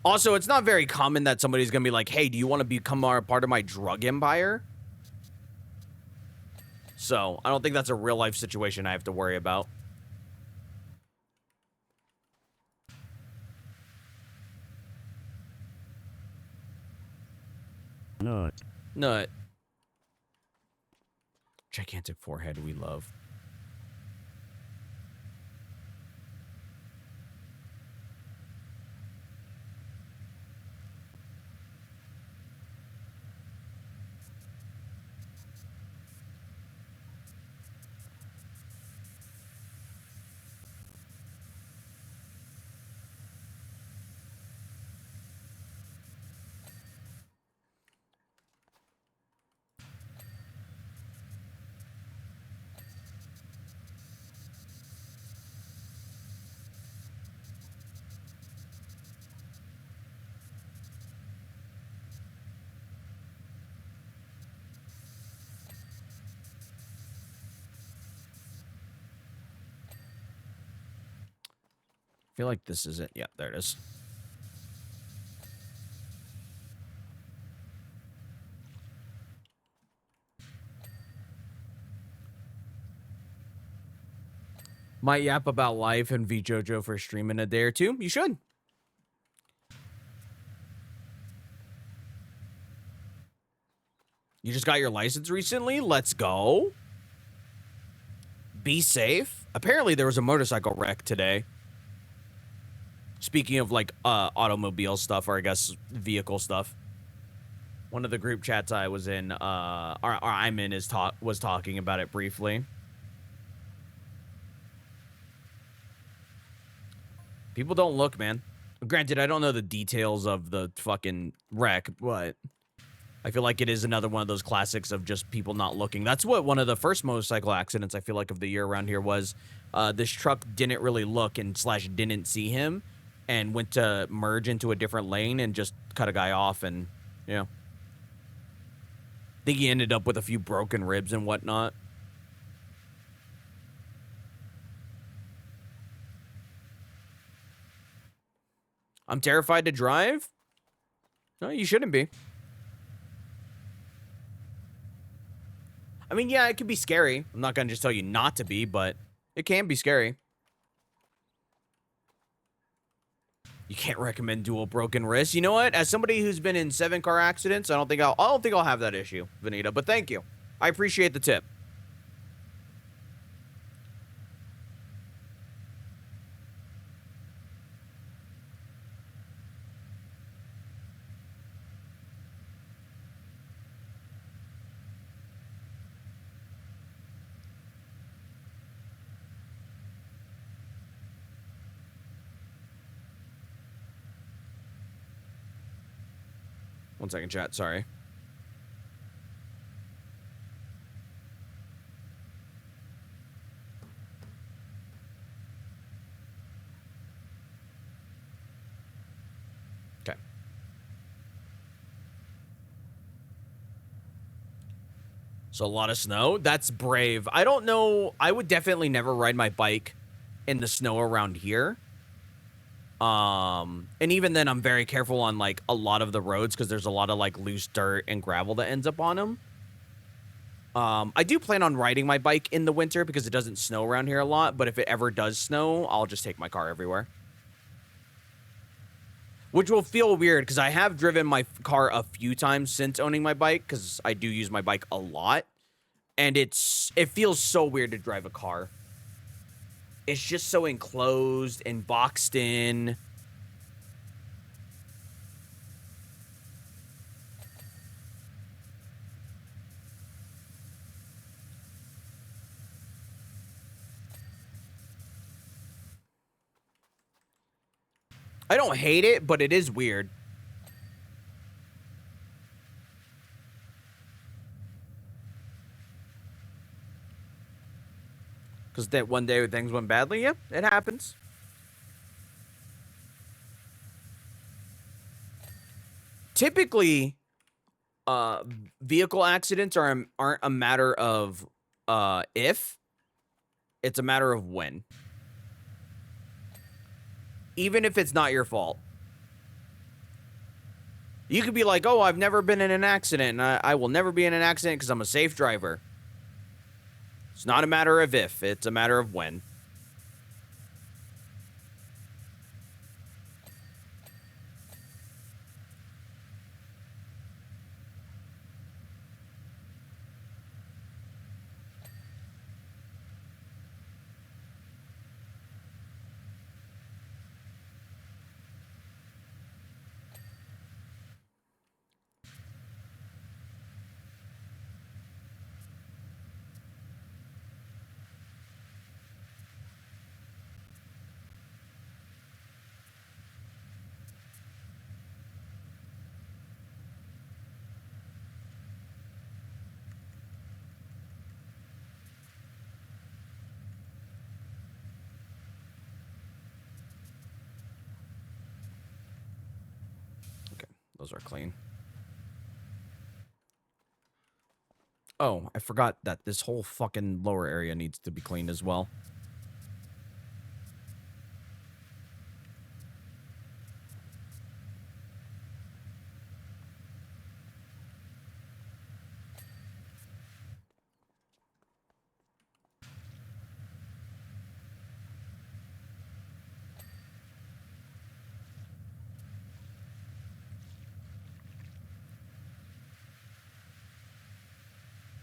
also, it's not very common that somebody's gonna be like, hey, do you want to become a part of my drug empire? So, I don't think that's a real life situation I have to worry about. Nut. Nut. Gigantic forehead we love. feel like this is it. Yeah, there it is. Might yap about life and VJojo for a stream in a day or two. You should. You just got your license recently? Let's go. Be safe. Apparently there was a motorcycle wreck today. Speaking of like automobile stuff, or I guess vehicle stuff. One of the group chats I was in, or I'm in, was talking about it briefly. People don't look, man. Granted, I don't know the details of the fucking wreck, but I feel like it is another one of those classics of just people not looking. That's what one of the first motorcycle accidents I feel like of the year around here was. This truck didn't really look and / didn't see him and went to merge into a different lane and just cut a guy off, and yeah. I think he ended up with a few broken ribs and whatnot. I'm terrified to drive? No, you shouldn't be. I mean, yeah, it could be scary. I'm not going to just tell you not to be, but it can be scary. You can't recommend dual broken wrists. You know what? As somebody who's been in 7 car accidents, I don't think I'll have that issue, Vanita, but thank you. I appreciate the tip. One second, chat. Sorry. Okay. So a lot of snow. That's brave. I don't know. I would definitely never ride my bike in the snow around here. And even then, I'm very careful on like a lot of the roads because there's a lot of like loose dirt and gravel that ends up on them. I do plan on riding my bike in the winter because it doesn't snow around here a lot. But if it ever does snow, I'll just take my car everywhere. Which will feel weird because I have driven my car a few times since owning my bike because I do use my bike a lot. And it feels so weird to drive a car. It's just so enclosed and boxed in. I don't hate it, but it is weird. Because that one day things went badly? Yep, it happens. Typically, vehicle accidents aren't a matter of if. It's a matter of when. Even if it's not your fault. You could be like, oh, I've never been in an accident, and I will never be in an accident because I'm a safe driver. It's not a matter of if, it's a matter of when. Those are clean. Oh, I forgot that this whole fucking lower area needs to be cleaned as well.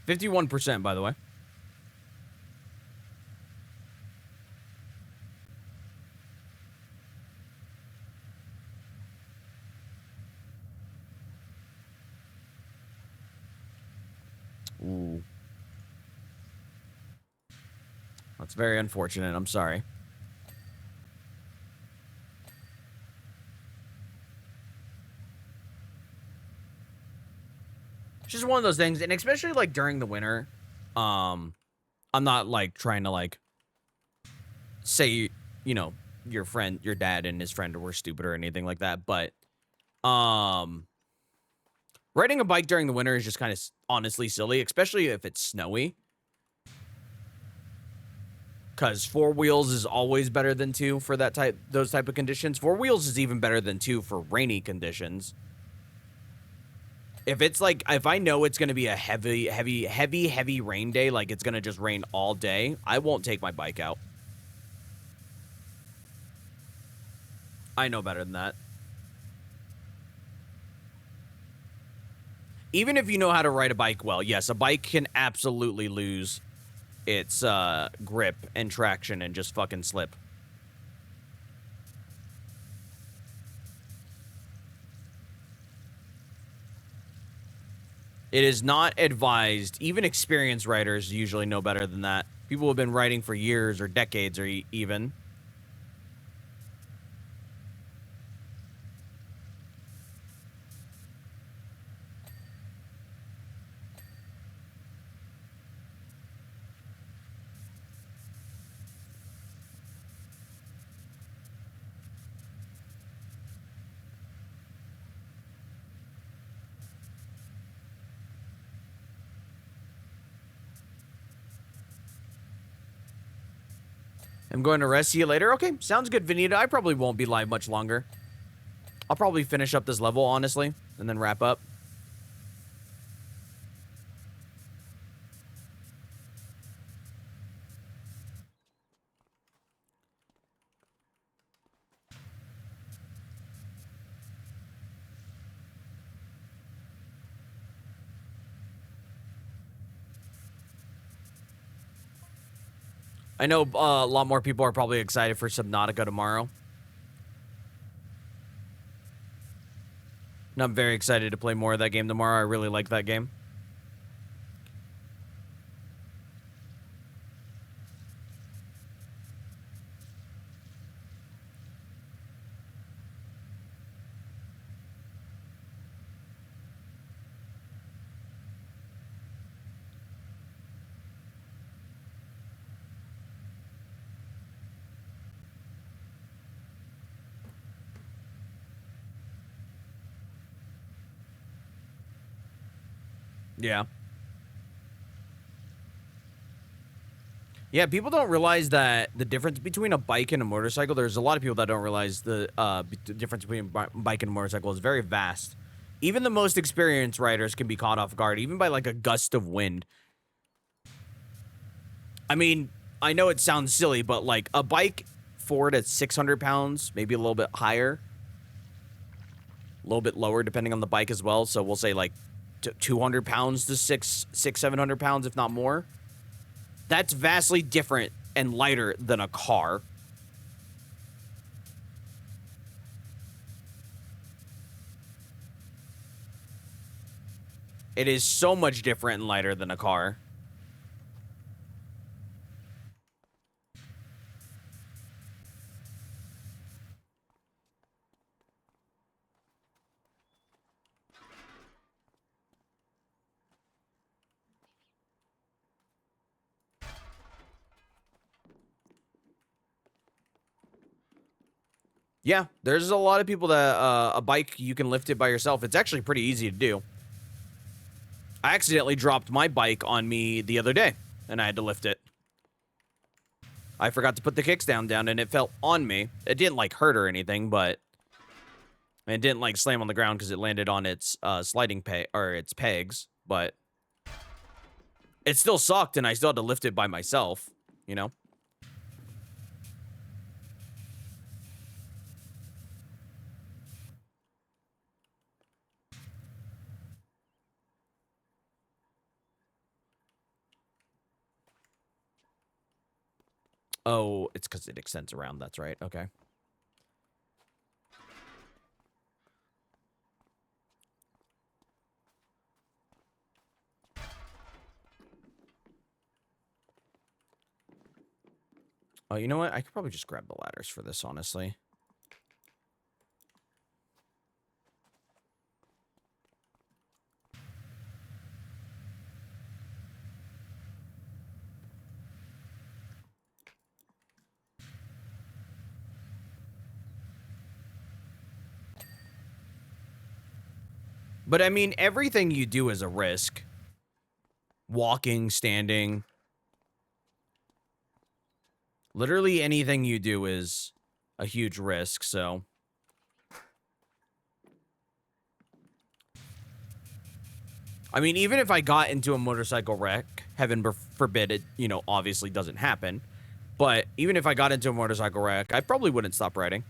51%, by the way. Ooh. That's very unfortunate. I'm sorry. It's just one of those things, and especially like during the winter, I'm not like trying to like say, you know, your friend, your dad and his friend were stupid or anything like that, but riding a bike during the winter is just kind of honestly silly, especially if it's snowy. Because 4 wheels is always better than 2 for those type of conditions. 4 wheels is even better than 2 for rainy conditions. If it's like, if I know it's going to be a heavy rain day, like it's going to just rain all day, I won't take my bike out. I know better than that. Even if you know how to ride a bike well, yes, a bike can absolutely lose its grip and traction and just fucking slip. It is not advised. Even experienced riders usually know better than that. People who have been riding for years or decades or even. I'm going to rest. See you later. Okay, sounds good, Vanita. I probably won't be live much longer. I'll probably finish up this level, honestly, and then wrap up. I know a lot more people are probably excited for Subnautica tomorrow. And I'm very excited to play more of that game tomorrow. I really like that game. Yeah. Yeah, people don't realize that the difference between a bike and a motorcycle, there's a lot of people that don't realize the difference between a bike and a motorcycle is very vast. Even the most experienced riders can be caught off guard, even by like a gust of wind. I mean, I know it sounds silly, but like a bike 400 to 600 pounds, maybe a little bit higher, a little bit lower depending on the bike as well. So we'll say like 200 pounds to 700 pounds, if not more. That's vastly different and lighter than a car. It is so much different and lighter than a car. Yeah, there's a lot of people that a bike, you can lift it by yourself. It's actually pretty easy to do. I accidentally dropped my bike on me the other day, and I had to lift it. I forgot to put the kickstand down, and it fell on me. It didn't, like, hurt or anything, but it didn't, like, slam on the ground because it landed on its sliding peg, or its pegs, but it still sucked, and I still had to lift it by myself, you know? Oh, it's because it extends around. That's right. Okay. Oh, you know what? I could probably just grab the ladders for this, honestly. But I mean, everything you do is a risk. Walking, standing. Literally anything you do is a huge risk, so. I mean, even if I got into a motorcycle wreck, heaven forbid it, you know, obviously doesn't happen. But even if I got into a motorcycle wreck, I probably wouldn't stop riding.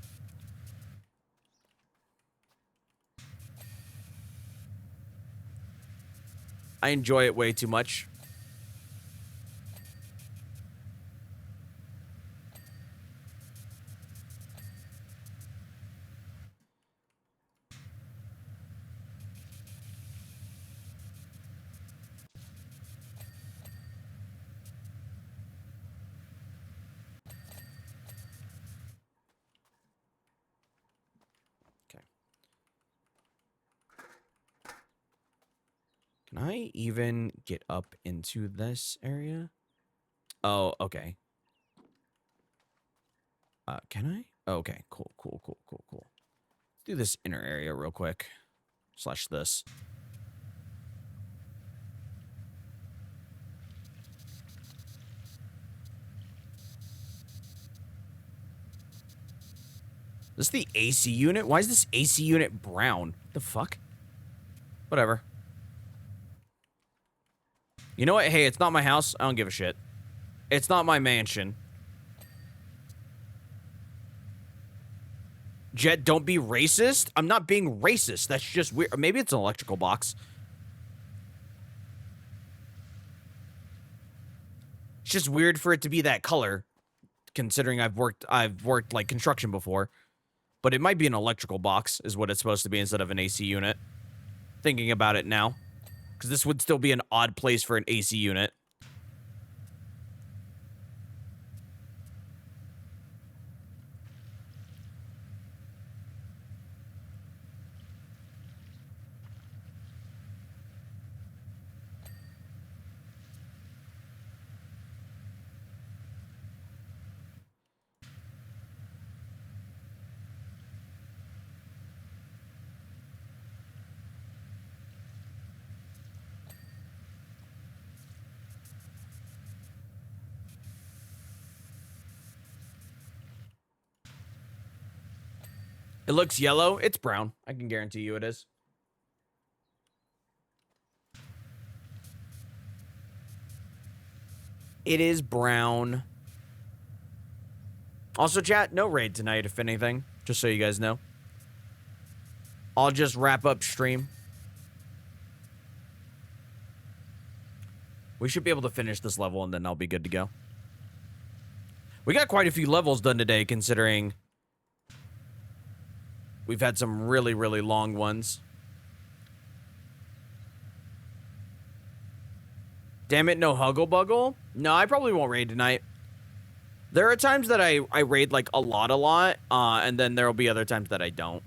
I enjoy it way too much. Okay. Can I even get up into this area? Oh, okay. Can I? Oh, okay, cool. Let's do this inner area real quick. Slash this. This is the AC unit? Why is this AC unit brown? The fuck? Whatever. You know what? Hey, it's not my house. I don't give a shit. It's not my mansion. Jet, don't be racist. I'm not being racist. That's just weird. Maybe it's an electrical box. It's just weird for it to be that color, considering I've worked like construction before. But it might be an electrical box, is what it's supposed to be instead of an AC unit. Thinking about it now. Because this would still be an odd place for an AC unit. It looks yellow. It's brown. I can guarantee you it is. It is brown. Also, chat, no raid tonight, if anything. Just so you guys know. I'll just wrap up stream. We should be able to finish this level, and then I'll be good to go. We got quite a few levels done today, considering we've had some really, really long ones. Damn it, no Huggle Buggle? No, I probably won't raid tonight. There are times that I raid, like, a lot, and then there will be other times that I don't.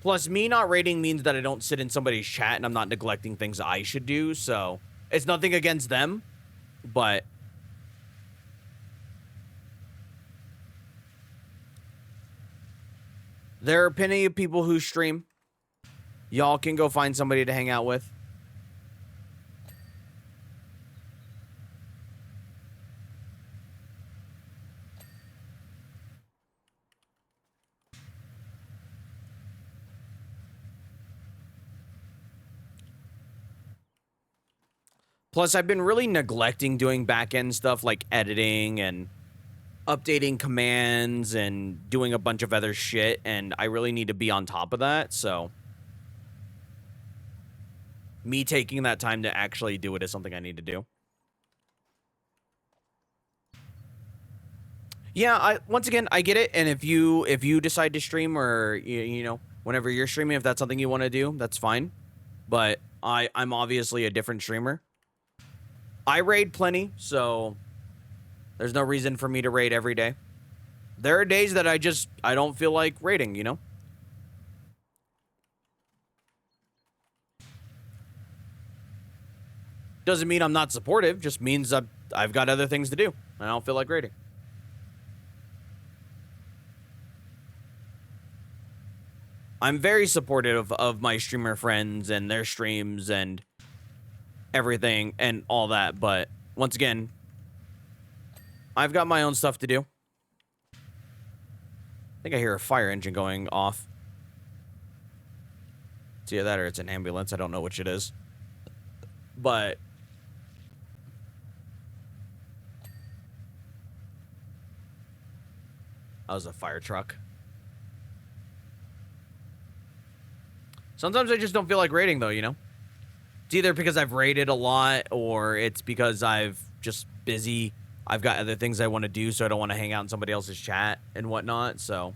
Plus, me not raiding means that I don't sit in somebody's chat and I'm not neglecting things I should do, so it's nothing against them, but there are plenty of people who stream. Y'all can go find somebody to hang out with. Plus, I've been really neglecting doing back-end stuff like editing and updating commands and doing a bunch of other shit, and I really need to be on top of that, so me taking that time to actually do it is something I need to do. Yeah, once again, I get it. And if you decide to stream, or you know, whenever you're streaming, if that's something you want to do, that's fine. But I'm obviously a different streamer. I raid plenty, so there's no reason for me to raid every day. There are days that I don't feel like raiding, you know? Doesn't mean I'm not supportive, just means I've got other things to do, and I don't feel like raiding. I'm very supportive of my streamer friends and their streams and everything and all that, but once again, I've got my own stuff to do. I think I hear a fire engine going off. It's either that or it's an ambulance. I don't know which it is. But that was a fire truck. Sometimes I just don't feel like raiding, though, you know? It's either because I've raided a lot, or it's because I've just busy. I've got other things I want to do, so I don't want to hang out in somebody else's chat and whatnot, so.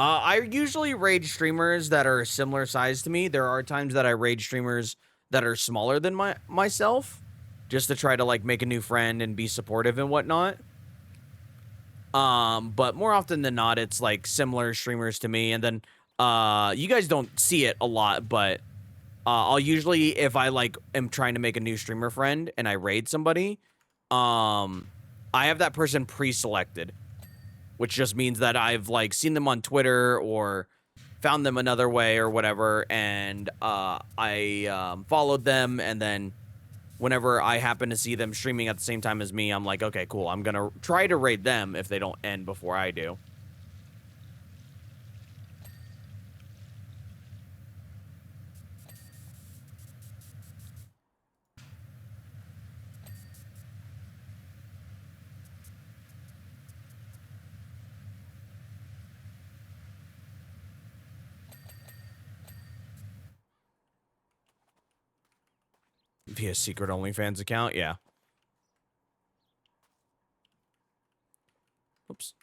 I usually raid streamers that are similar size to me. There are times that I raid streamers that are smaller than myself, just to try to like make a new friend and be supportive and whatnot. But more often than not, it's like similar streamers to me. And then you guys don't see it a lot, but I'll usually, if I like am trying to make a new streamer friend and I raid somebody, I have that person pre-selected, which just means that I've like seen them on Twitter or found them another way or whatever, and I followed them, and then whenever I happen to see them streaming at the same time as me, I'm like, okay, cool, I'm gonna try to raid them if they don't end before I do. Via secret OnlyFans account, yeah. Oops.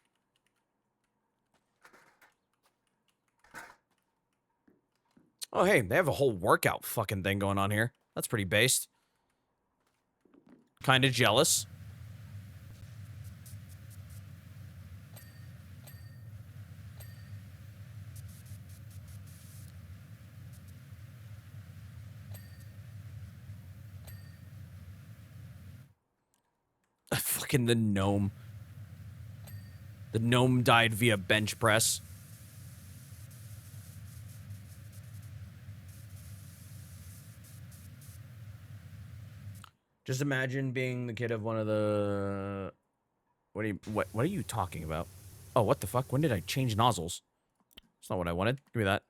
Oh, hey, they have a whole workout fucking thing going on here. That's pretty based. Kind of jealous. Fucking the gnome. The gnome died via bench press. Just imagine being the kid of one of the... What are you talking about? Oh, what the fuck? When did I change nozzles? That's not what I wanted. Give me that.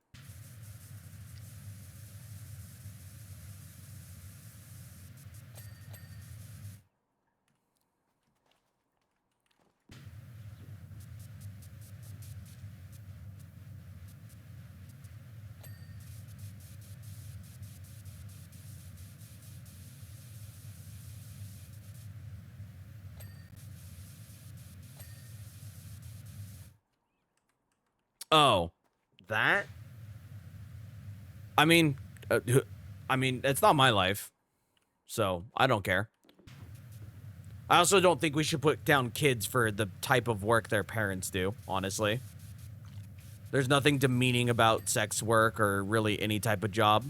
Oh, that? I mean, it's not my life, so I don't care. I also don't think we should put down kids for the type of work their parents do, honestly. There's nothing demeaning about sex work or really any type of job.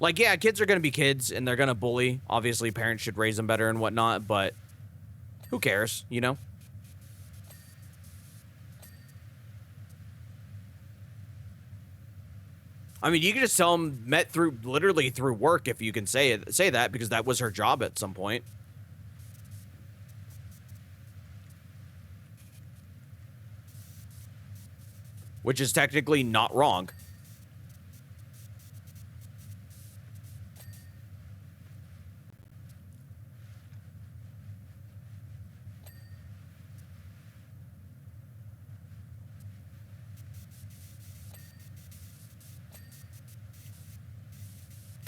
Like, yeah, kids are going to be kids, and they're going to bully. Obviously, parents should raise them better and whatnot, but who cares, you know? I mean, you can just tell them met literally through work if you can say that, because that was her job at some point. Which is technically not wrong.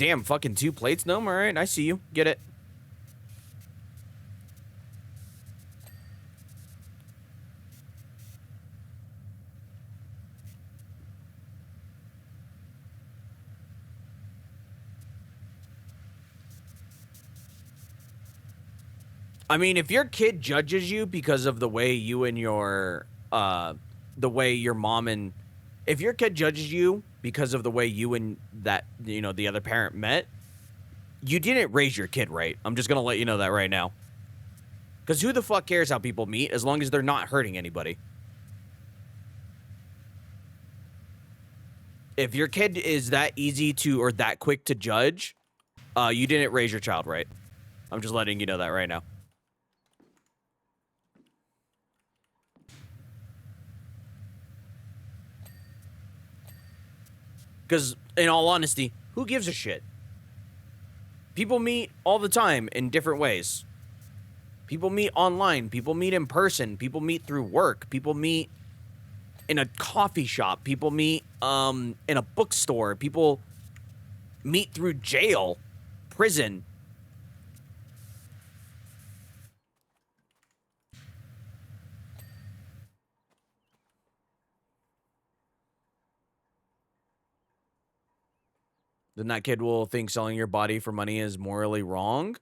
damn, fucking 2 plates, Gnome. All right, I see you. Get it. I mean, if your kid judges you because of the way you and your, the way your mom and, if your kid judges you because of the way you and that, you know, the other parent met, you didn't raise your kid right. I'm just gonna let you know that right now. Because who the fuck cares how people meet as long as they're not hurting anybody? If your kid is that easy to, or that quick to judge, you didn't raise your child right. I'm just letting you know that right now. Because, in all honesty, who gives a shit? People meet all the time in different ways. People meet online. People meet in person. People meet through work. People meet in a coffee shop. People meet in a bookstore. People meet through jail, prison. Then that kid will think selling your body for money is morally wrong.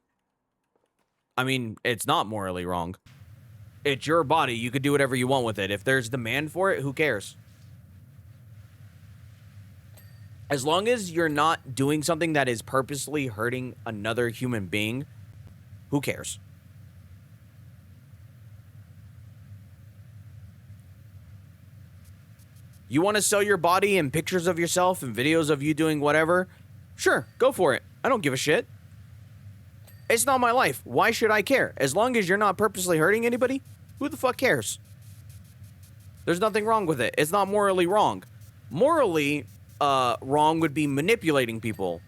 I mean, it's not morally wrong. It's your body. You could do whatever you want with it. If there's demand for it, who cares? As long as you're not doing something that is purposely hurting another human being, who cares? You want to sell your body and pictures of yourself and videos of you doing whatever? Sure, go for it. I don't give a shit. It's not my life. Why should I care? As long as you're not purposely hurting anybody, who the fuck cares? There's nothing wrong with it. It's not morally wrong. Morally wrong would be manipulating people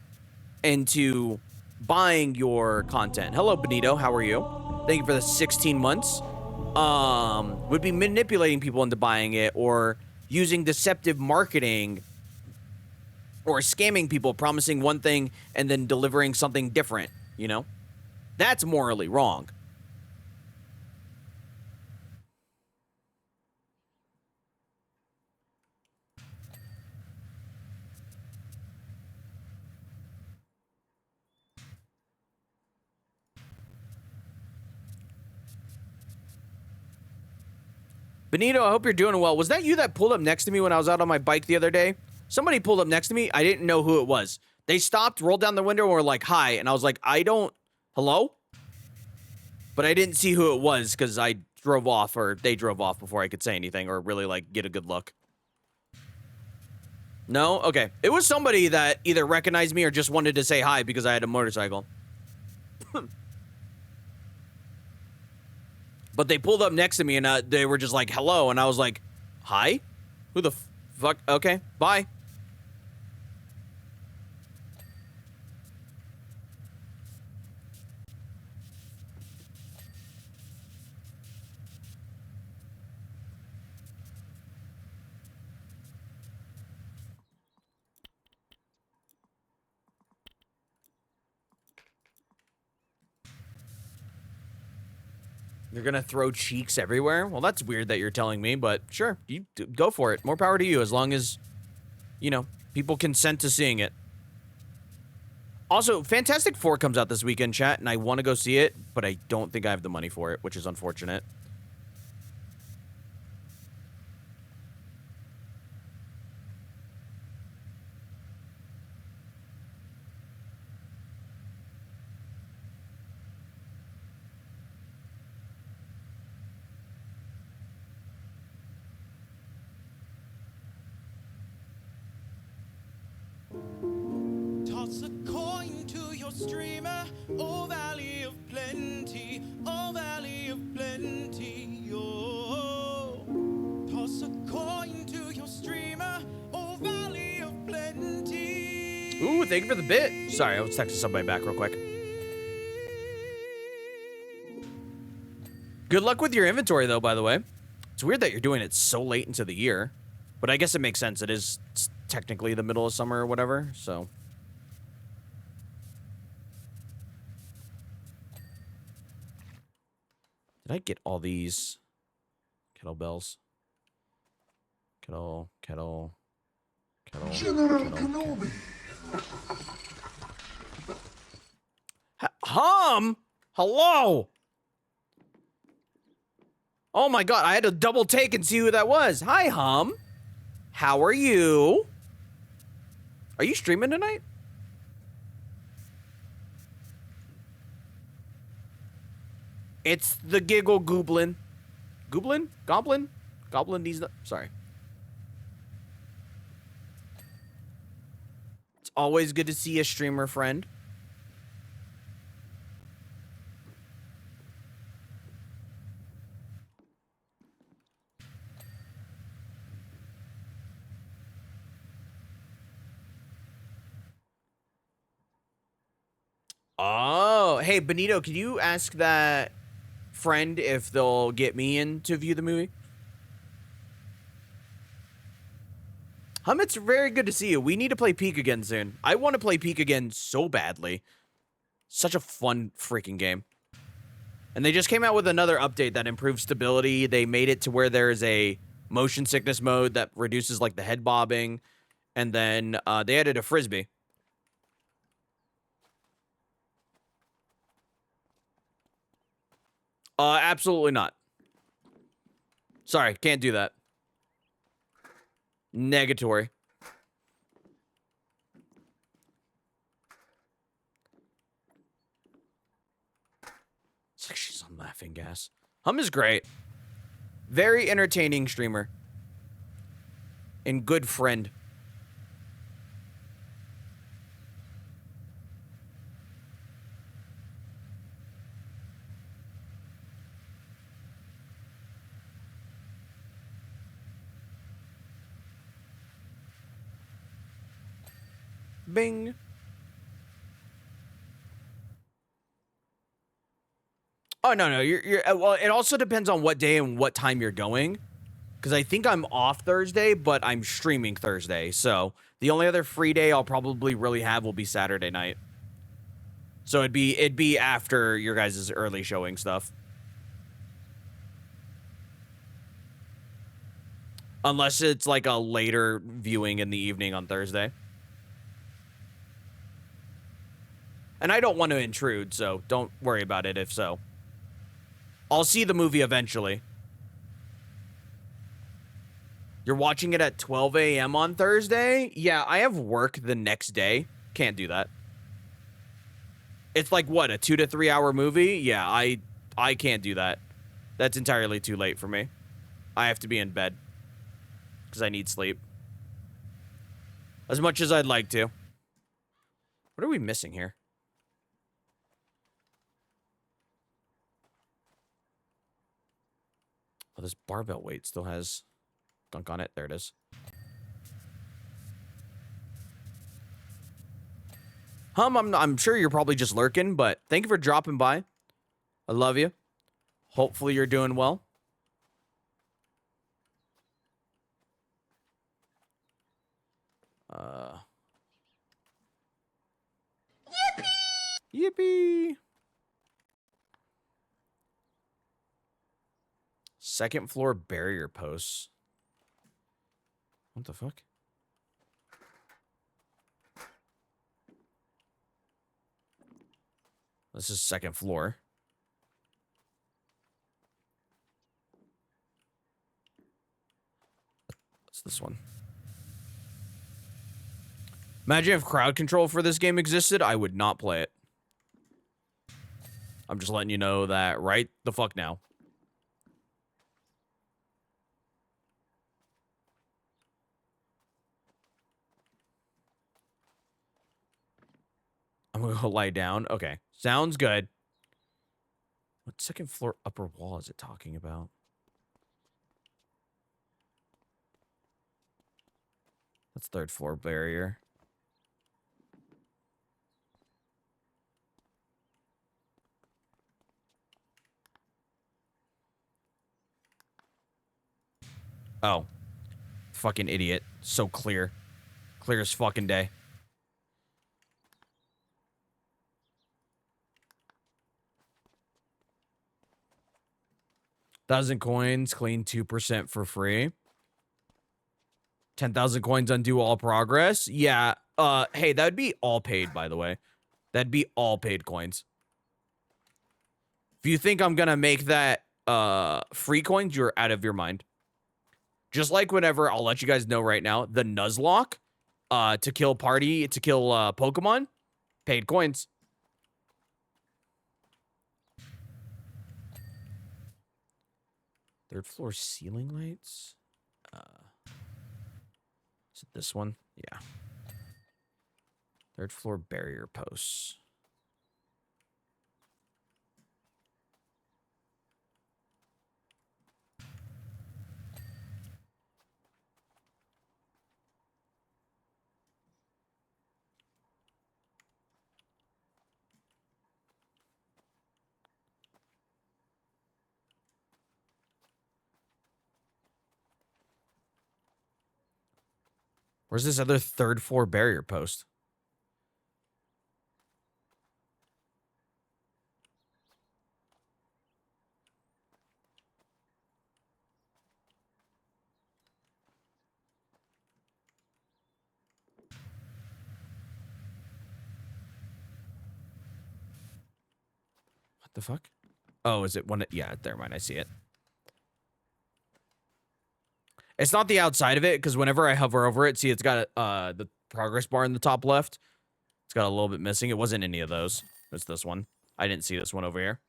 into buying your content. Hello, Benito. How are you? Thank you for the 16 months. Would be manipulating people into buying it, or using deceptive marketing, or scamming people, promising one thing and then delivering something different, you know? That's morally wrong. Benito, I hope you're doing well. Was that you that pulled up next to me when I was out on my bike the other day? Somebody pulled up next to me. I didn't know who it was. They stopped, rolled down the window, and were like, hi. And I was like, hello? But I didn't see who it was because I drove off, or they drove off before I could say anything or really, like, get a good look. No? Okay. It was somebody that either recognized me or just wanted to say hi because I had a motorcycle. But they pulled up next to me, and they were just like, hello. And I was like, hi? Who the fuck? Okay, bye. You're gonna throw cheeks everywhere? Well, that's weird that you're telling me, but sure, you go for it. More power to you, as long as, you know, people consent to seeing it. Also, Fantastic Four comes out this weekend, chat, and I want to go see it, but I don't think I have the money for it, which is unfortunate. Toss a coin to your streamer, oh valley of plenty, oh valley of plenty, oh. Toss a coin to your streamer, oh valley of plenty. Ooh, thank you for the bit. Sorry, I was texting somebody back real quick. Good luck with your inventory, though, by the way. It's weird that you're doing it so late into the year, but I guess it makes sense. It is technically the middle of summer or whatever, so... Did I get all these kettlebells? Kettle. General Kenobi. Hello? Oh my god, I had to double take and see who that was. Hi, Hum. How are you? Are you streaming tonight? It's the Giggle Goblin. Goblin? Goblin? Goblin needs the... Sorry. It's always good to see a streamer friend. Oh, hey, Benito, can you ask that friend if they'll get me in to view the movie? It's very good to see you. We need to play Peak again soon. I want to play Peak again so badly. Such a fun freaking game. And they just came out with another update that improves stability. They made it to where there is a motion sickness mode that reduces like the head bobbing. And then they added a frisbee. Absolutely not. Sorry, can't do that. Negatory. It's like she's on laughing gas. Hum is great. Very entertaining streamer. And good friend. Bing. Oh, no. You're well, it also depends on what day and what time you're going. Because I think I'm off Thursday, but I'm streaming Thursday. So the only other free day I'll probably really have will be Saturday night. So it'd be after your guys' early showing stuff. Unless it's like a later viewing in the evening on Thursday. And I don't want to intrude, so don't worry about it if so. I'll see the movie eventually. You're watching it at 12 a.m. on Thursday? Yeah, I have work the next day. Can't do that. It's like, what, a 2 to 3 hour movie? Yeah, I can't do that. That's entirely too late for me. I have to be in bed. Because I need sleep. As much as I'd like to. What are we missing here? Oh, this barbell weight still has gunk on it. There it is. I'm sure you're probably just lurking, but thank you for dropping by. I love you. Hopefully you're doing well. Yippee! Yippee! Second floor barrier posts. What the fuck? This is second floor. What's this one? Imagine if crowd control for this game existed, I would not play it. I'm just letting you know that right the fuck now. I'm gonna go lie down. Okay. Sounds good. What second floor upper wall is it talking about? That's third floor barrier. Oh. Fucking idiot. So clear. Clear as fucking day. 1,000 coins, clean 2% for free. 10,000 coins, undo all progress. Yeah. Hey, that would be all paid, by the way. That'd be all paid coins. If you think I'm gonna make that free coins, you're out of your mind. Just like whenever, I'll let you guys know right now, the Nuzlocke to kill Pokemon, paid coins. Third floor ceiling lights. Is it this one? Yeah. Third floor barrier posts. Where's this other third floor barrier post? What the fuck? Oh, is it one? Yeah, never mind. I see it. It's not the outside of it, because whenever I hover over it, see, it's got the progress bar in the top left. It's got a little bit missing. It wasn't any of those. It's this one. I didn't see this one over here.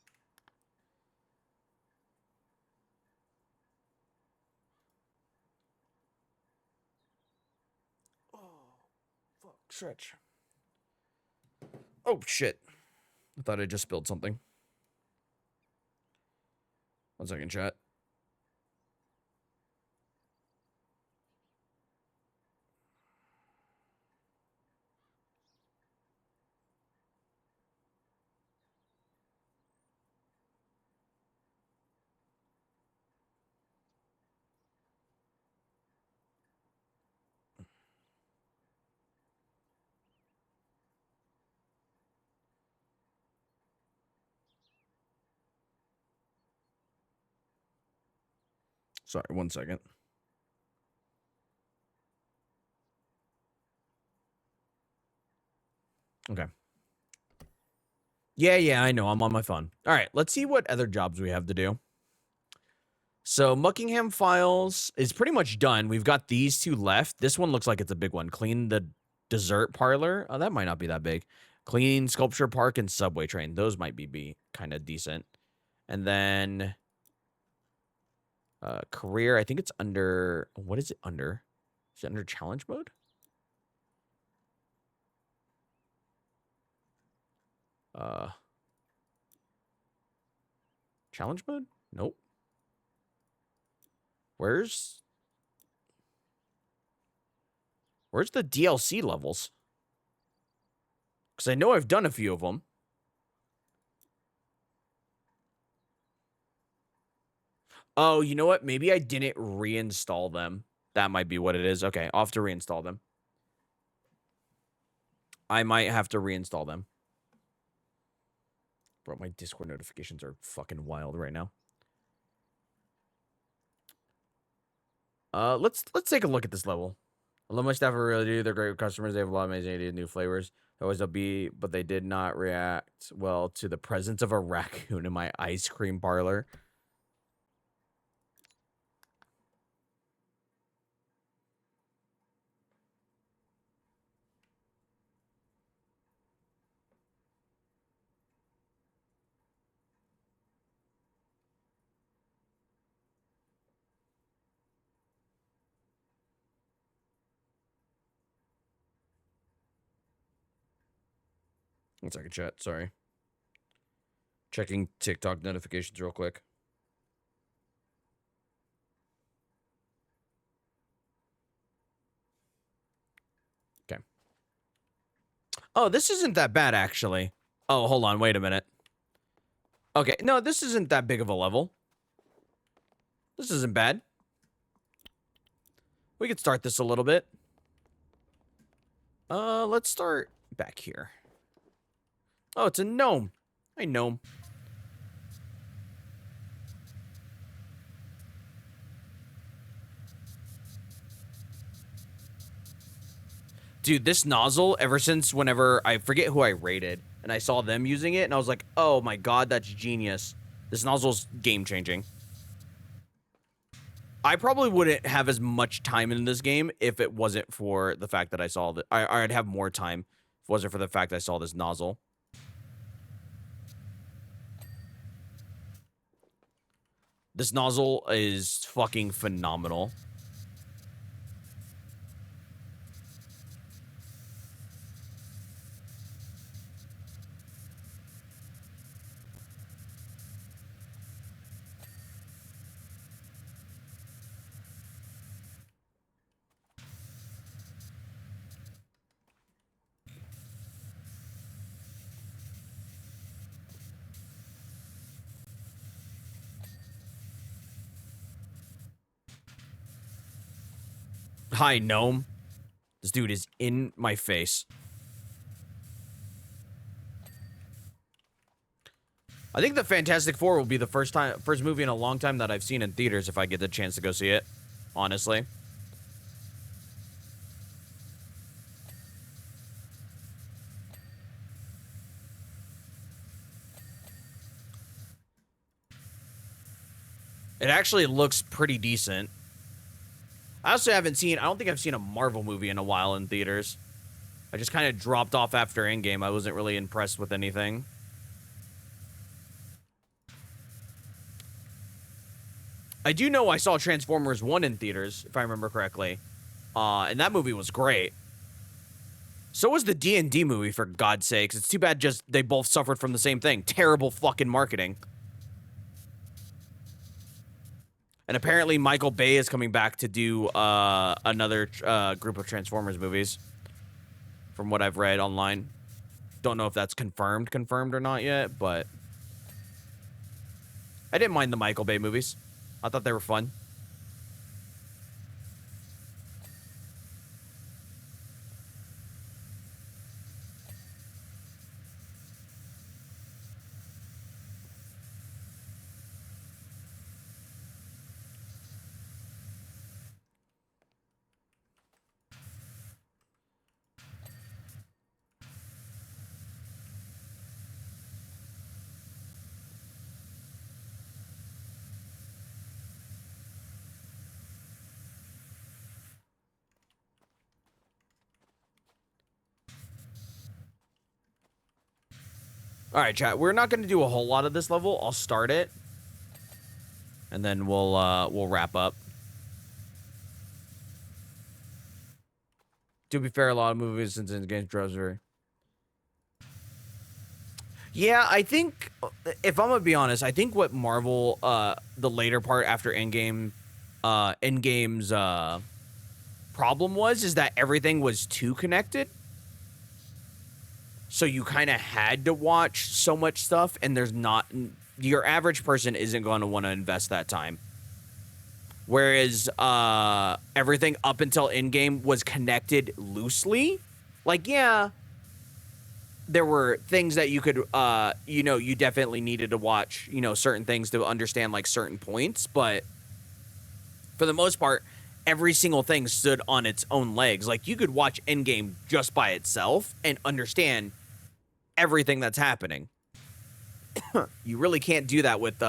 Oh, fuck. Stretch. Oh, shit. I thought I just spilled something. 1 second, chat. Sorry, 1 second. Okay. Yeah, I know. I'm on my phone. All right, let's see what other jobs we have to do. So Muckingham Files is pretty much done. We've got these two left. This one looks like it's a big one. Clean the dessert parlor. Oh, that might not be that big. Clean Sculpture Park and Subway Train. Those might be kind of decent. And then career, I think it's under, what is it under? Is it under challenge mode? Challenge mode? Nope. Where's the DLC levels? Because I know I've done a few of them. Oh, you know what? Maybe I didn't reinstall them. That might be what it is. Okay, I'll have to reinstall them. I might have to reinstall them. Bro, my Discord notifications are fucking wild right now. Let's take a look at this level. I love my staff really do. They're great with customers. They have a lot of amazing ideas, new flavors. Always upbeat, but they did not react well to the presence of a raccoon in my ice cream parlor. One second, chat. Sorry. Checking TikTok notifications real quick. Okay. Oh, this isn't that bad, actually. Oh, hold on. Wait a minute. Okay. No, this isn't that big of a level. This isn't bad. We could start this a little bit. Let's start back here. Oh, it's a gnome. Hey, gnome. Dude, this nozzle, ever since whenever, I forget who I rated, and I saw them using it, and I was like, oh my god, that's genius. This nozzle's game-changing. I probably wouldn't have as much time in this game if it wasn't for the fact that I saw that. I'd have more time if it wasn't for the fact I saw this nozzle. This nozzle is fucking phenomenal. Hi, gnome. This dude is in my face. I think the Fantastic Four will be the first movie in a long time that I've seen in theaters if I get the chance to go see it. Honestly. It actually looks pretty decent. I also haven't seen, I don't think I've seen a Marvel movie in a while in theaters. I just kind of dropped off after Endgame. I wasn't really impressed with anything. I do know I saw Transformers 1 in theaters, if I remember correctly. And that movie was great. So was the D&D movie, for God's sakes. It's too bad just they both suffered from the same thing. Terrible fucking marketing. And apparently Michael Bay is coming back to do another group of Transformers movies. From what I've read online. Don't know if that's confirmed or not yet, but I didn't mind the Michael Bay movies. I thought they were fun. All right, chat. We're not going to do a whole lot of this level. I'll start it, and then we'll wrap up. To be fair, a lot of movies since Endgame draws very. Yeah, I think if I'm gonna be honest, I think what Marvel, the later part after Endgame's problem is that everything was too connected. So you kind of had to watch so much stuff, and there's not, your average person isn't going to want to invest that time. Whereas everything up until Endgame was connected loosely. Like, yeah, there were things that you could, you definitely needed to watch, certain things to understand, like, certain points. But for the most part, every single thing stood on its own legs. Like, you could watch Endgame just by itself and understand everything that's happening. You really can't do that with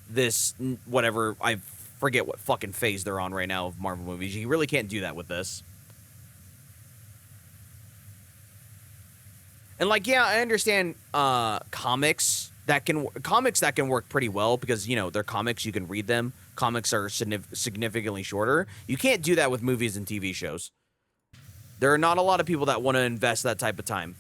this, whatever, I forget what fucking phase they're on right now of Marvel movies. You really can't do that with this. And, like, yeah, I understand comics that can work pretty well because, they're comics, you can read them. Comics are significantly shorter. You can't do that with movies and TV shows. There are not a lot of people that want to invest that type of time.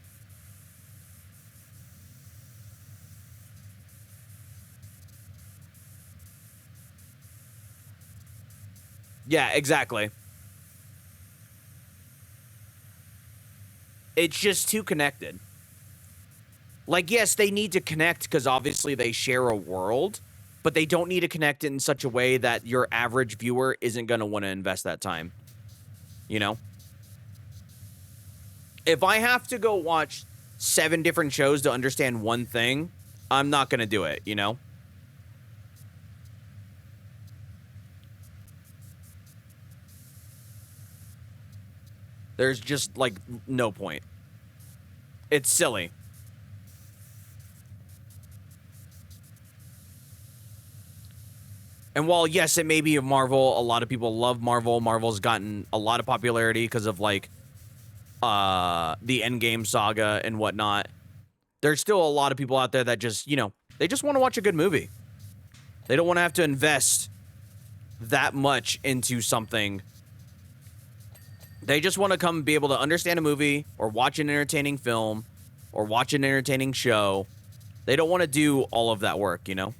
Yeah, exactly. It's just too connected. Like, yes, they need to connect because obviously they share a world, but they don't need to connect it in such a way that your average viewer isn't going to want to invest that time. If I have to go watch 7 different shows to understand one thing, I'm not going to do it, There's just, like, no point. It's silly. And while, yes, it may be a Marvel, a lot of people love Marvel. Marvel's gotten a lot of popularity because of, like, the Endgame saga and whatnot. There's still a lot of people out there that just, you know, they just want to watch a good movie. They don't want to have to invest that much into something. They just want to come be able to understand a movie or watch an entertaining film or watch an entertaining show. They don't want to do all of that work, you know?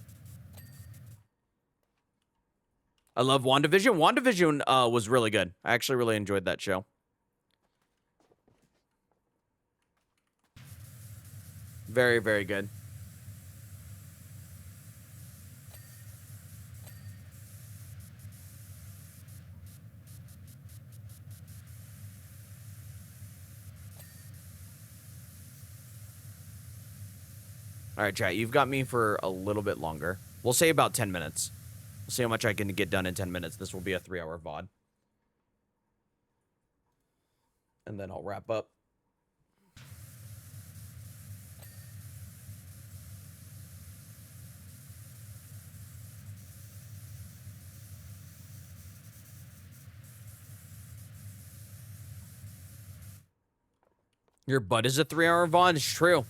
I love WandaVision. WandaVision was really good. I actually really enjoyed that show. Very, very good. All right, chat, you've got me for a little bit longer. We'll say about 10 minutes. We'll see how much I can get done in 10 minutes. This will be a 3-hour VOD. And then I'll wrap up. Your butt is a 3-hour VOD? It's true.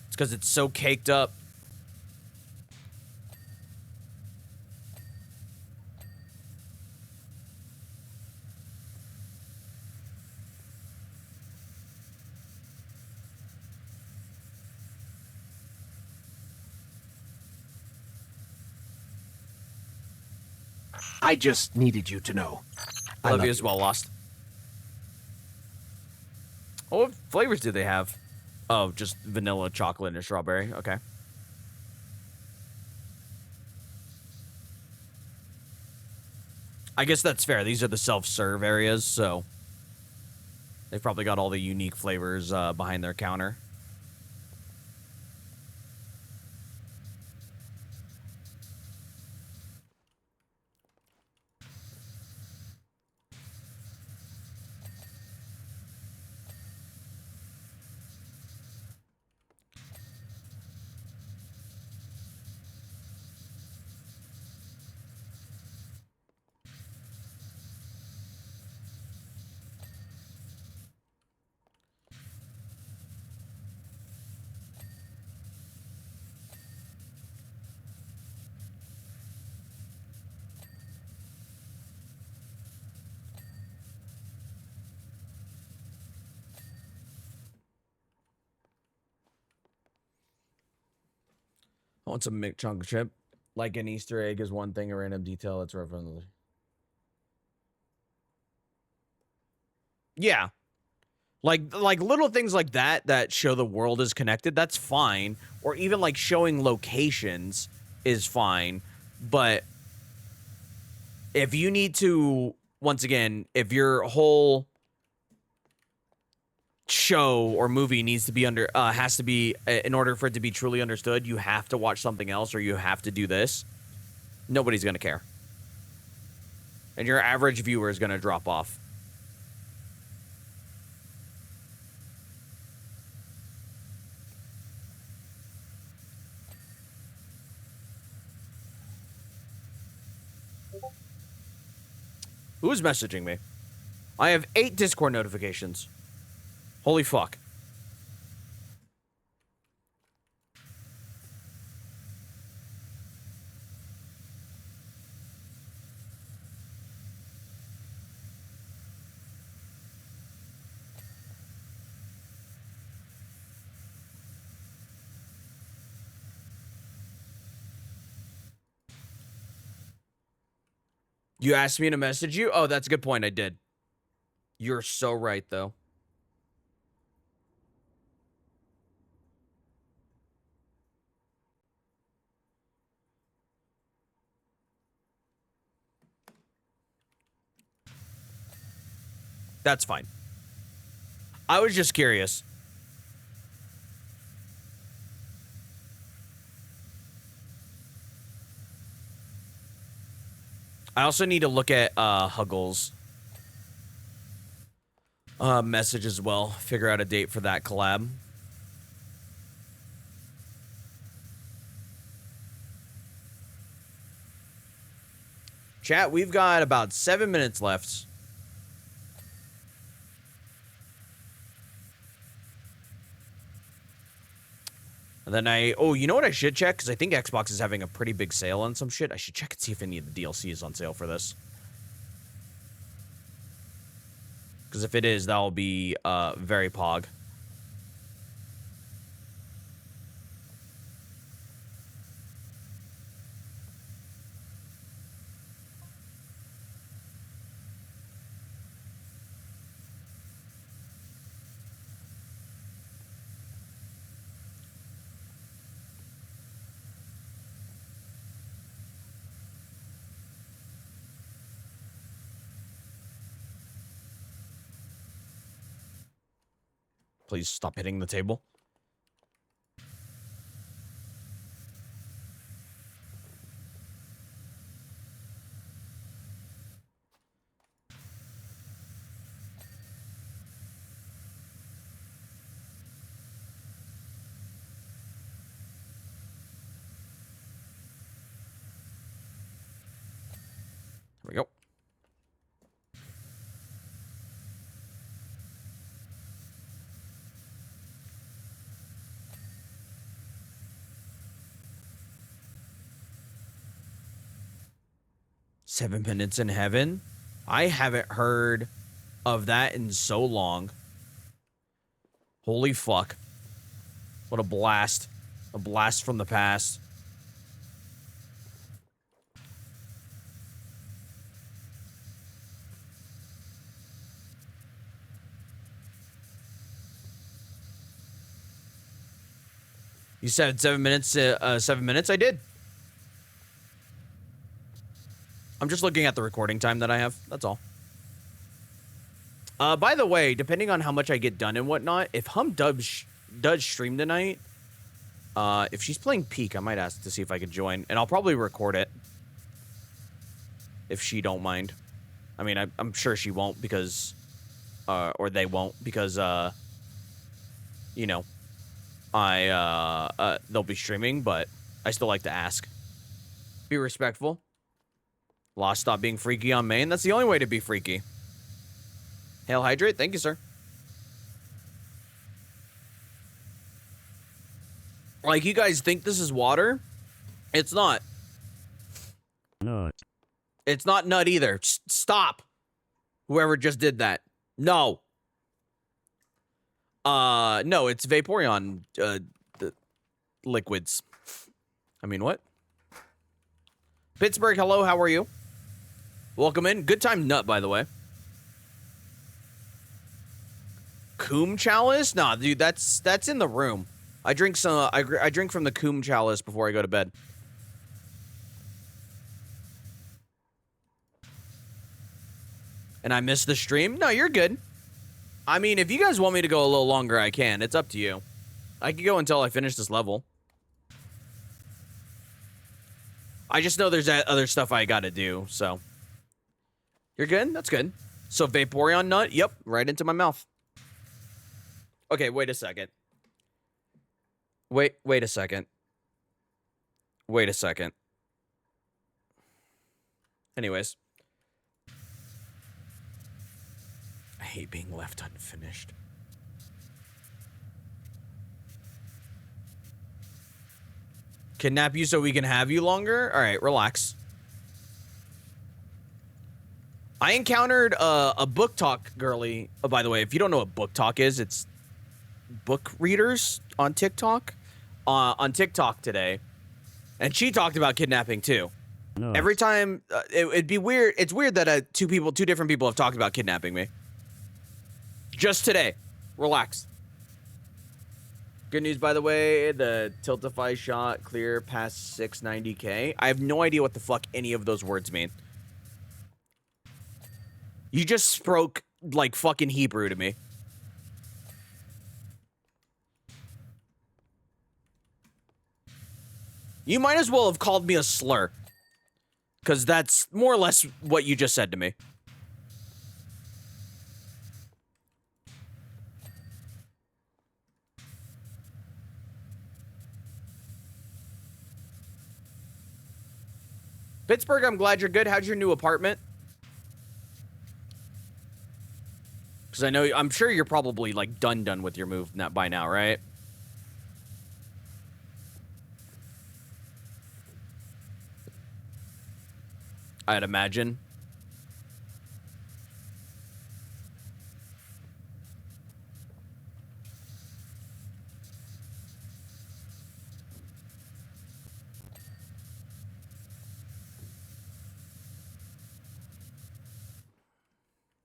It's because it's so caked up. I just needed you to know. I love you as well, Lost. Oh, what flavors do they have? Oh, just vanilla, chocolate, and strawberry. Okay. I guess that's fair. These are the self-serve areas, so they've probably got all the unique flavors behind their counter. I want some McChunk chip. Like an Easter egg is one thing, a random detail that's referenced. Yeah. Like little things like that that show the world is connected, that's fine. Or even like showing locations is fine. But if you need to, once again, if your whole show or movie needs to be has to be, in order for it to be truly understood, you have to watch something else or you have to do this, nobody's going to care. And your average viewer is going to drop off. Who's messaging me? I have 8 Discord notifications. Holy fuck. You asked me to message you? Oh, that's a good point. I did. You're so right, though. That's fine. I was just curious. I also need to look at Huggles. message as well. Figure out a date for that collab. Chat, we've got about 7 minutes left. And then oh, you know what I should check? Because I think Xbox is having a pretty big sale on some shit. I should check and see if any of the DLC is on sale for this. Because if it is, that'll be very pog. Please stop hitting the table. There we go. "7 Minutes in Heaven"? I haven't heard of that in so long. Holy fuck. What a blast. A blast from the past. You said 7 minutes, 7 minutes? I did. I'm just looking at the recording time that I have. That's all. By the way, depending on how much I get done and whatnot, if does stream tonight, if she's playing Peak, I might ask to see if I could join, and I'll probably record it if she don't mind. I mean, I'm sure she won't because, or they won't because, you know, they'll be streaming, but I still like to ask. Be respectful. Lost, stop being freaky on main. That's the only way to be freaky. Hail Hydrate, thank you, sir. Like, you guys think this is water? It's not. Nut. It's not nut either. Stop. Whoever just did that. No. No, it's Vaporeon, the liquids. I mean, what? Pittsburgh, hello, how are you? Welcome in. Good time nut, by the way. Coom Chalice? Nah, dude, that's in the room. I drink some. I drink from the Coom Chalice before I go to bed. And I missed the stream? No, you're good. I mean, if you guys want me to go a little longer, I can. It's up to you. I can go until I finish this level. I just know there's that other stuff I gotta do, so. You're good? That's good. So Vaporeon nut? Yep, right into my mouth. Okay, wait a second. Wait a second. Wait a second. Anyways. I hate being left unfinished. Kidnap you so we can have you longer? All right, relax. I encountered a book talk girly. Oh, by the way, if you don't know what book talk is, it's book readers on TikTok. On TikTok today. And she talked about kidnapping too. Nuts. Every time, it'd be weird. It's weird that two different people have talked about kidnapping me. Just today. Relax. Good news, by the way, the Tiltify shot clear past 690k. I have no idea what the fuck any of those words mean. You just spoke like fucking Hebrew to me. You might as well have called me a slur. Because that's more or less what you just said to me. Pittsburgh, I'm glad you're good. How's your new apartment? Because I know, I'm sure you're probably, like, done with your move by now, right? I'd imagine.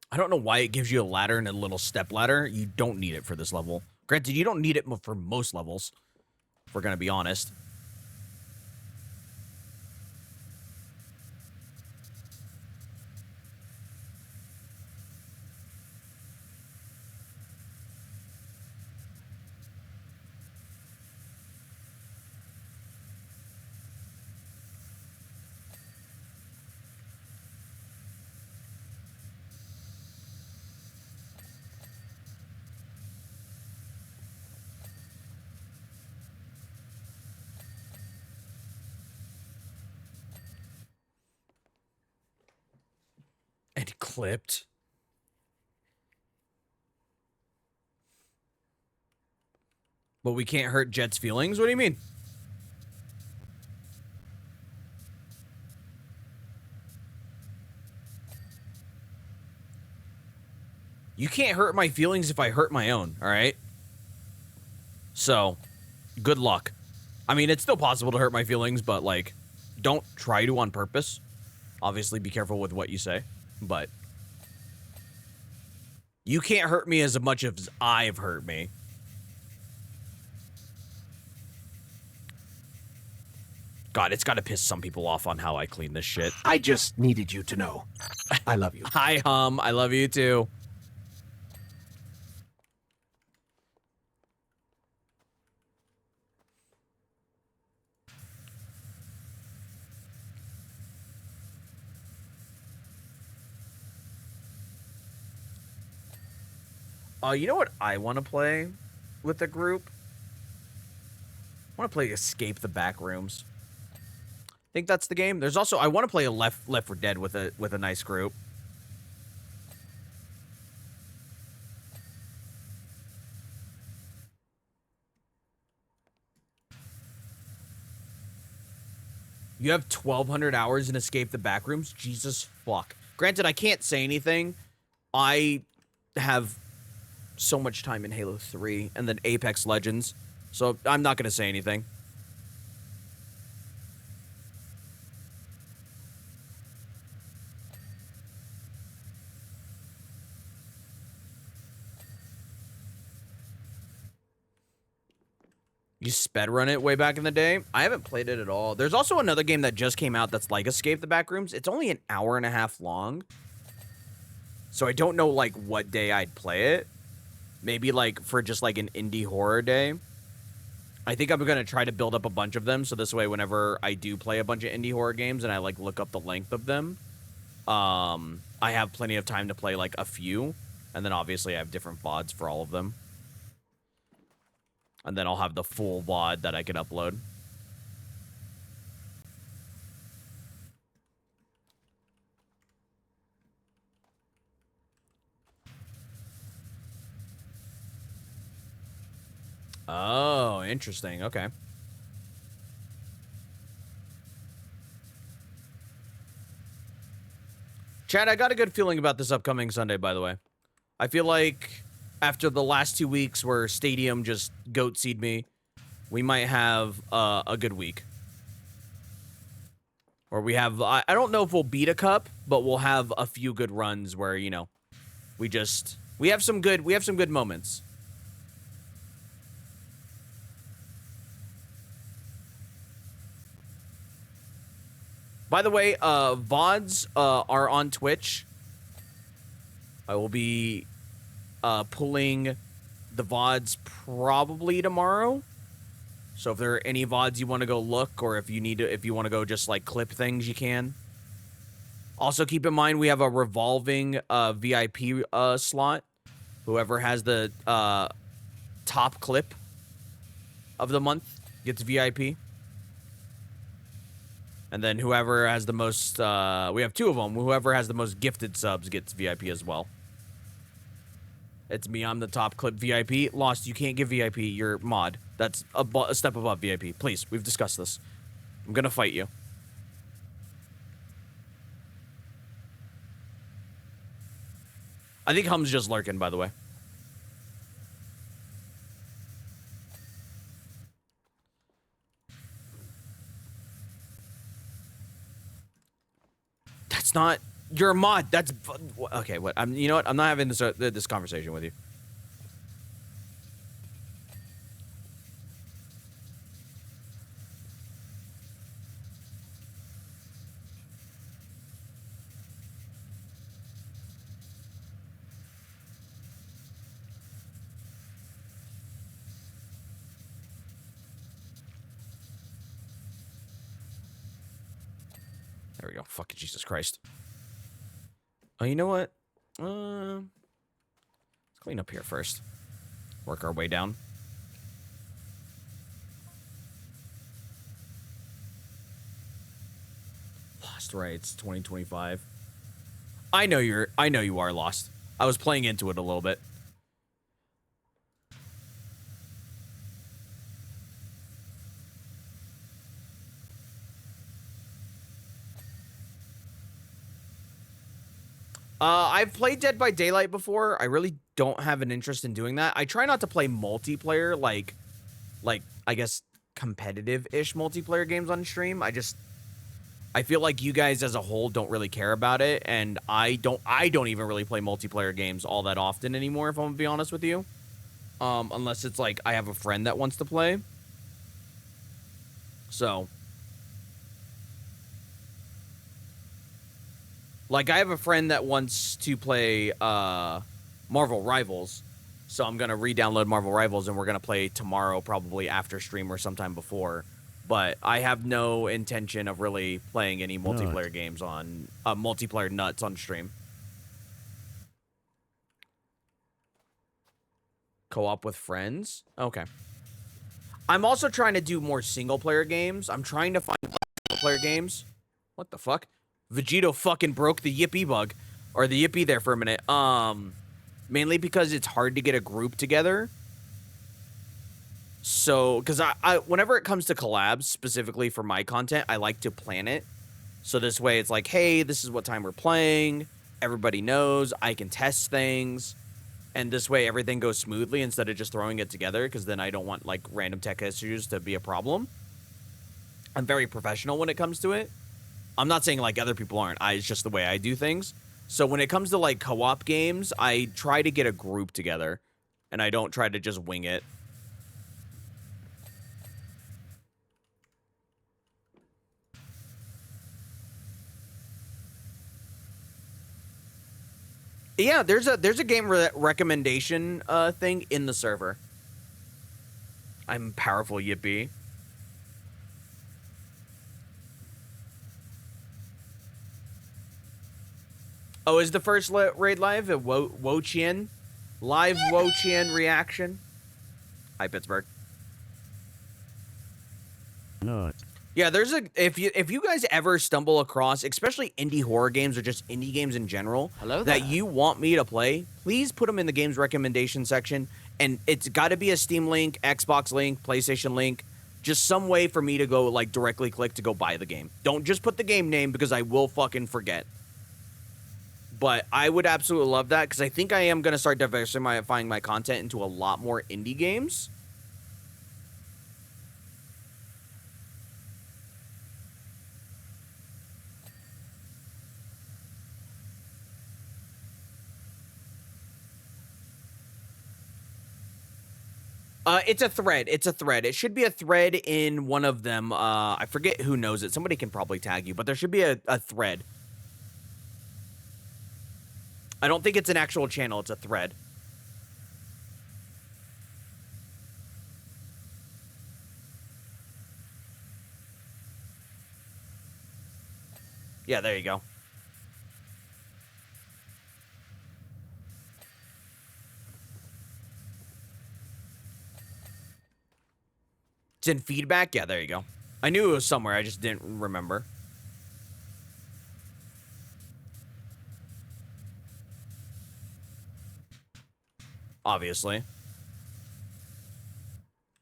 I don't know why it gives you a ladder and a little step ladder. You don't need it for this level. Granted, you don't need it for most levels, if we're going to be honest. And clipped. But we can't hurt Jet's feelings? What do you mean? You can't hurt my feelings if I hurt my own, all right? So, good luck. I mean, it's still possible to hurt my feelings, but, like, don't try to on purpose. Obviously, be careful with what you say, but you can't hurt me as much as I've hurt me. God, it's got to piss some people off on how I clean this shit. I just needed you to know. I love you. Hi, Hum. I love you, too. You know what I want to play with the group? I want to play Escape the Backrooms. I think that's the game. There's also, I want to play a Left 4 Dead with a nice group. You have 1,200 hours in Escape the Backrooms? Jesus fuck. Granted, I can't say anything. I have so much time in Halo 3 and then Apex Legends, so I'm not going to say anything. You sped run it way back in the day? I haven't played it at all. There's also another game that just came out that's like Escape the Backrooms. It's only an hour and a half long. So I don't know, like, what day I'd play it. Maybe, like, for just, like, an indie horror day. I think I'm going to try to build up a bunch of them, so this way whenever I do play a bunch of indie horror games and I, like, look up the length of them, I have plenty of time to play, like, a few. And then, obviously, I have different VODs for all of them. And then I'll have the full VOD that I can upload. Oh, interesting. Okay. Chad, I got a good feeling about this upcoming Sunday, by the way. I feel like after the last 2 weeks where Stadium just goat-seed me, we might have a good week. Or we have, I don't know if we'll beat a cup, but we'll have a few good runs where, you know, we have some good moments. By the way, VODs are on Twitch. I will be pulling the VODs probably tomorrow. So if there are any VODs you want to go look, or if you want to go just like clip things, you can. Also keep in mind we have a revolving VIP slot. Whoever has the top clip of the month gets VIP. And then whoever has the most, we have 2 of them. Whoever has the most gifted subs gets VIP as well. It's me. I'm the top clip VIP. Lost, you can't give VIP. You're mod. That's a step above VIP. Please, we've discussed this. I'm gonna fight you. I think Hum's just lurking, by the way. That's not... You're a mod. That's... Okay, what? You know what? I'm not having this conversation with you. There we go. Fucking Jesus Christ. Oh, you know what? Let's clean up here first. Work our way down. Lost Rights 2025. I know you are Lost. I was playing into it a little bit. I've played Dead by Daylight before. I really don't have an interest in doing that. I try not to play multiplayer, like I guess competitive-ish multiplayer games on stream. I feel like you guys as a whole don't really care about it, and I don't even really play multiplayer games all that often anymore, if I'm gonna be honest with you. Unless it's like I have a friend that wants to play. So, like, I have a friend that wants to play Marvel Rivals, so I'm going to re-download Marvel Rivals, and we're going to play tomorrow, probably after stream or sometime before. But I have no intention of really playing any multiplayer games on... multiplayer nuts on stream. Co-op with friends? Okay. I'm also trying to do more single-player games. I'm trying to find single-player games. What the fuck? Vegito fucking broke the yippee bug. Or the yippee there for a minute. Mainly because it's hard to get a group together. So, because I whenever it comes to collabs, specifically for my content, I like to plan it. So this way it's like, hey, this is what time we're playing. Everybody knows. I can test things. And this way everything goes smoothly instead of just throwing it together, because then I don't want, like, random tech issues to be a problem. I'm very professional when it comes to it. I'm not saying, like, other people aren't. It's just the way I do things. So when it comes to, like, co-op games, I try to get a group together. And I don't try to just wing it. Yeah, there's a game recommendation thing in the server. I'm powerful, yippee. Oh, is the first raid live a Wo-Chien? Live Wo-Chien reaction? Hi, Pittsburgh. No. Yeah, there's a if you guys ever stumble across, especially indie horror games or just indie games in general, that you want me to play, please put them in the games recommendation section. And it's got to be a Steam link, Xbox link, PlayStation link, just some way for me to go, like, directly click to go buy the game. Don't just put the game name, because I will fucking forget. But I would absolutely love that, because I think I am going to start diversifying my content into a lot more indie games. It's a thread. It's a thread. It should be a thread in one of them. I forget who knows it. Somebody can probably tag you, but there should be a thread. I don't think it's an actual channel. It's a thread. Yeah, there you go. It's in feedback? Yeah, there you go. I knew it was somewhere. I just didn't remember. obviously.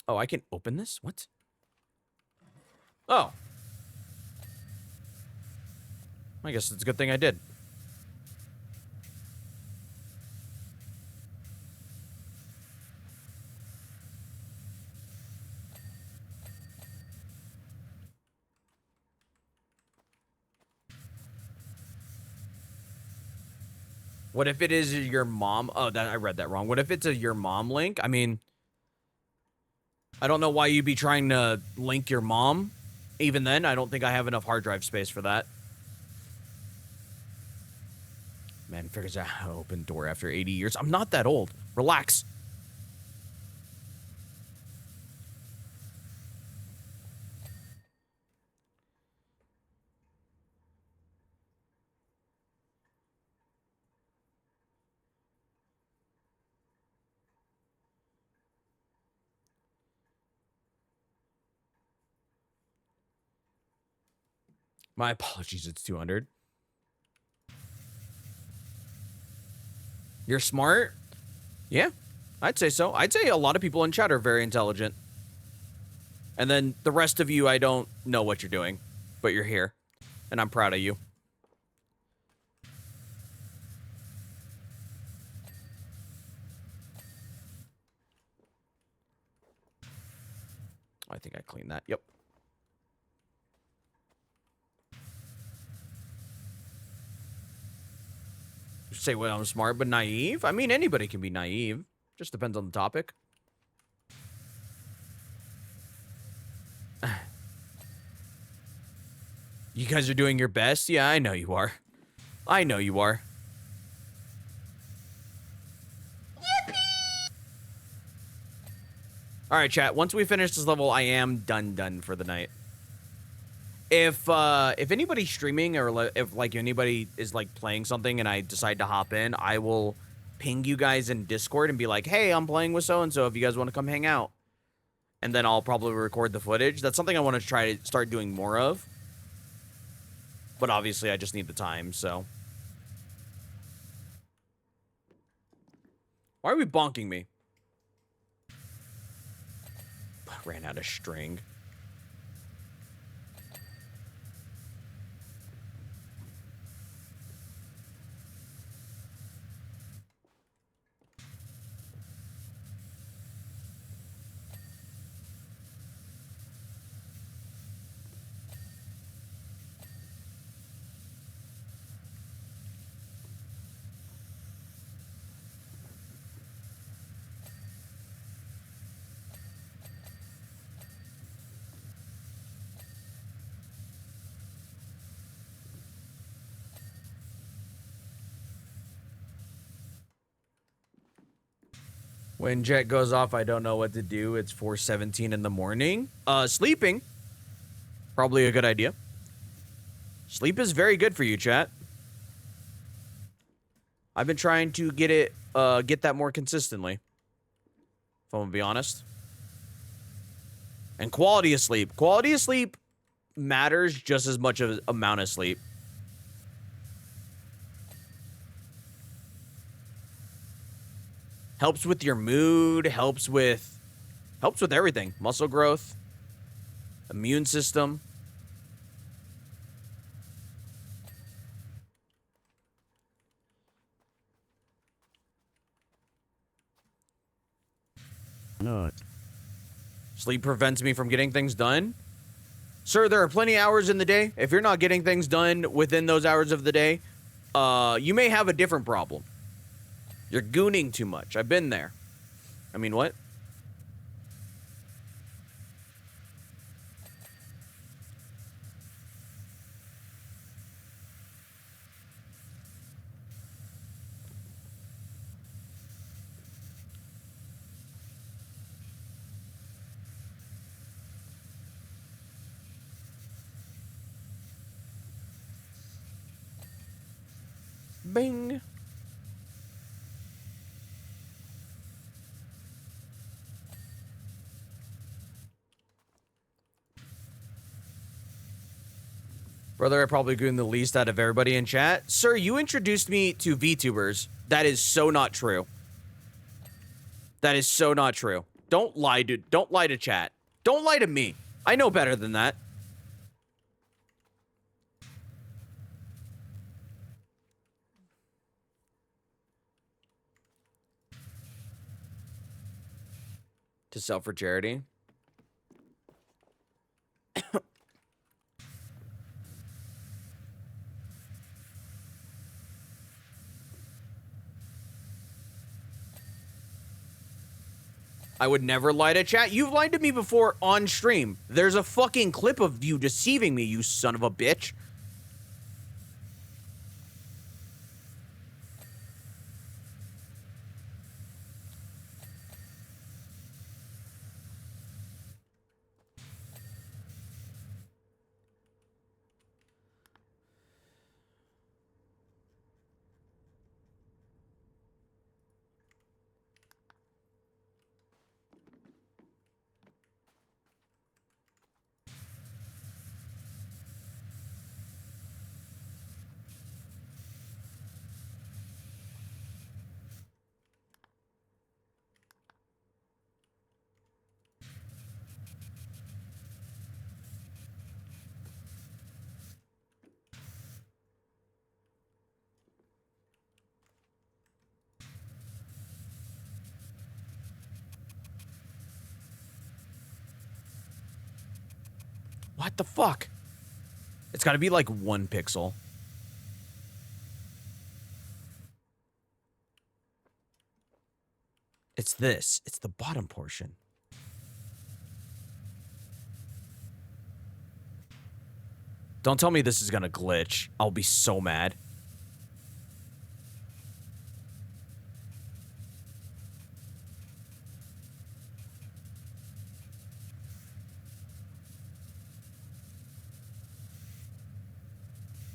Oh, I can open this? What? Oh. I guess it's a good thing I did. What if it is your mom? Oh, that I read that wrong. What if it's a your mom link? I mean, I don't know why you'd be trying to link your mom. Even then, I don't think I have enough hard drive space for that. Man figures out how to open door after 80 years. I'm not that old. Relax. My apologies, it's 200. You're smart? Yeah, I'd say so. I'd say a lot of people in chat are very intelligent. And then the rest of you, I don't know what you're doing, but you're here. And I'm proud of you. I think I cleaned that. Yep. Say, well, I'm smart but naive? I mean, anybody can be naive. Just depends on the topic. You guys are doing your best? Yeah, I know you are. I know you are. All right, chat. Once we finish this level, I am done for the night. If anybody's streaming or if like anybody is like playing something and I decide to hop in, I will ping you guys in Discord and be like, "Hey, I'm playing with so and so. If you guys want to come hang out," and then I'll probably record the footage. That's something I want to try to start doing more of. But obviously, I just need the time. So, why are we bonking me? Ran out of string. When jet goes off, I don't know what to do. It's 4:17 in the morning. Sleeping. Probably a good idea. Sleep is very good for you, chat. I've been trying to get that more consistently. If I'm gonna be honest. And quality of sleep. Quality of sleep matters just as much as amount of sleep. Helps with your mood, helps with everything. Muscle growth, immune system. No. Sleep prevents me from getting things done. Sir, there are plenty of hours in the day. If you're not getting things done within those hours of the day, you may have a different problem. You're gooning too much. I've been there. I mean, what? Bing. Brother, I probably goon the least out of everybody in chat. Sir, you introduced me to VTubers. That is so not true. That is so not true. Don't lie to chat. Don't lie to me. I know better than that. To sell for charity. I would never lie to chat. You've lied to me before on stream. There's a fucking clip of you deceiving me, you son of a bitch. What the fuck? It's got to be like 1 pixel. It's this. It's the bottom portion. Don't tell me this is gonna glitch. I'll be so mad.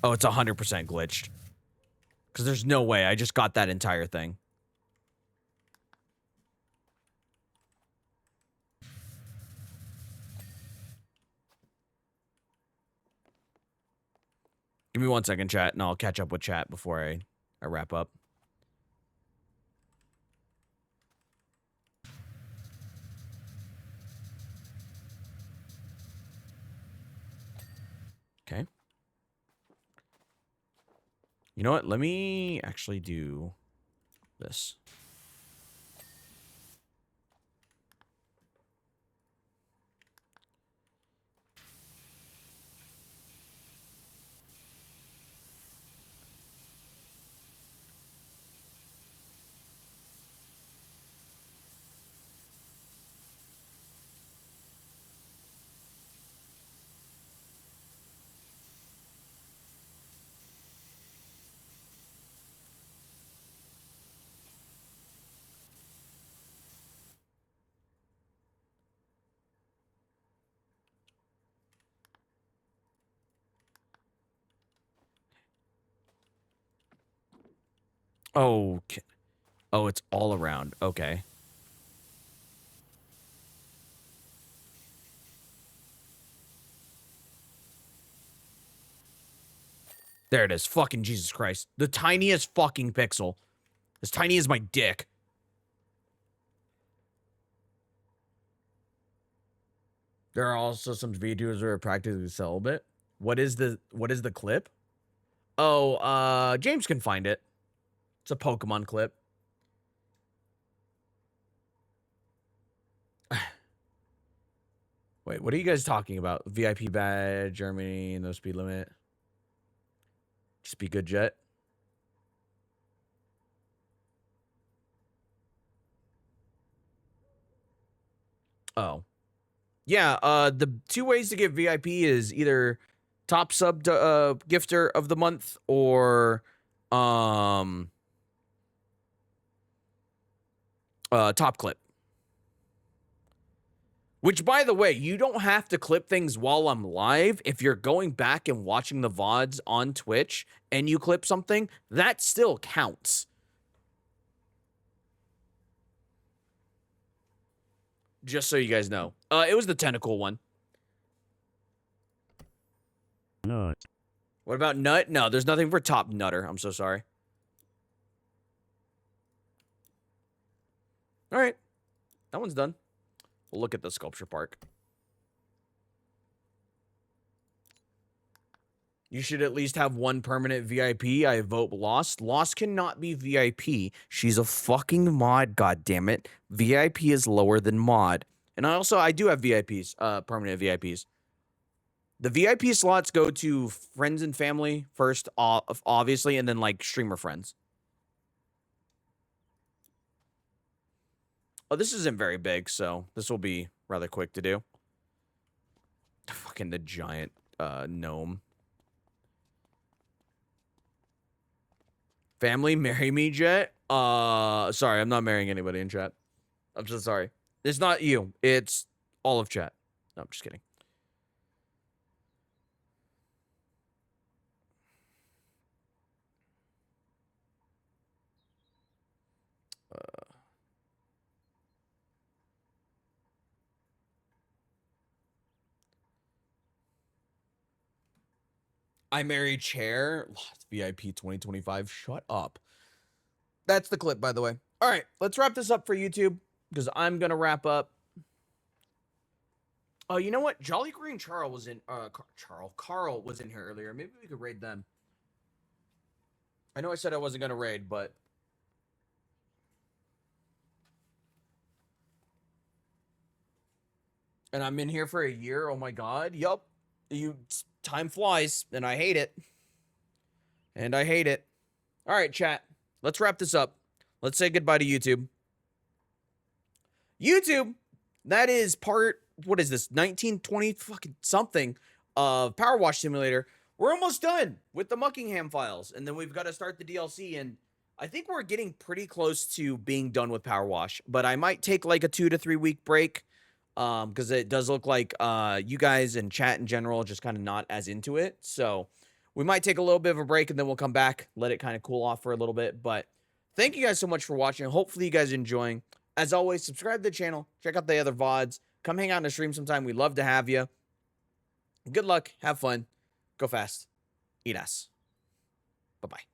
Oh, it's 100% glitched. Because there's no way. I just got that entire thing. Give me 1 second, chat, and I'll catch up with chat before I wrap up. Okay. You know what? Let me actually do this. Oh, oh, it's all around. Okay. There it is. Fucking Jesus Christ. The tiniest fucking pixel. As tiny as my dick. There are also some videos where are practically celibate. What is the clip? Oh, James can find it. It's a Pokemon clip. Wait, what are you guys talking about? VIP badge, Germany, no speed limit. Just be good, Jet. Oh. Yeah, the 2 ways to get VIP is either top sub gifter of the month or top clip. Which, by the way, you don't have to clip things while I'm live. If you're going back and watching the VODs on Twitch and you clip something, that still counts. Just so you guys know. It was the tentacle one. Nut. What about nut? No, there's nothing for top nutter. I'm so sorry. All right. that one's done. We'll look at the sculpture park. You should at least have one permanent VIP. I vote Lost. Lost cannot be VIP. She's a fucking mod, goddammit. VIP is lower than mod. And I do have VIPs, permanent VIPs. The VIP slots go to friends and family first, obviously, and then, like, streamer friends. Oh, this isn't very big, so this will be rather quick to do. Fucking the giant gnome. Family, marry me, Jet? Sorry, I'm not marrying anybody in chat. I'm so sorry. It's not you. It's all of chat. No, I'm just kidding. I marry chair. VIP 2025. Shut up. That's the clip, by the way. All right, let's wrap this up for YouTube because I'm gonna wrap up. Oh, you know what? Jolly Green Carl was in. Carl was in here earlier. Maybe we could raid them. I know I said I wasn't gonna raid, but and I'm in here for a year. Oh my god. Yup. Time flies, and I hate it. And I hate it. All right, chat. Let's wrap this up. Let's say goodbye to YouTube. YouTube, that is part, what is this, 19, 20, fucking something of Power Wash Simulator. We're almost done with the Muckingham files, and then we've got to start the DLC, and I think we're getting pretty close to being done with Power Wash, but I might take like a 2 to 3 week break, because it does look like you guys and chat in general just kind of not as into it, so we might take a little bit of a break, and then we'll come back, let it kind of cool off for a little bit, but thank you guys so much for watching. Hopefully you guys are enjoying. As always, subscribe to the channel. Check out the other VODs. Come hang out in the stream sometime. We'd love to have you. Good luck. Have fun. Go fast. Eat ass. Bye-bye.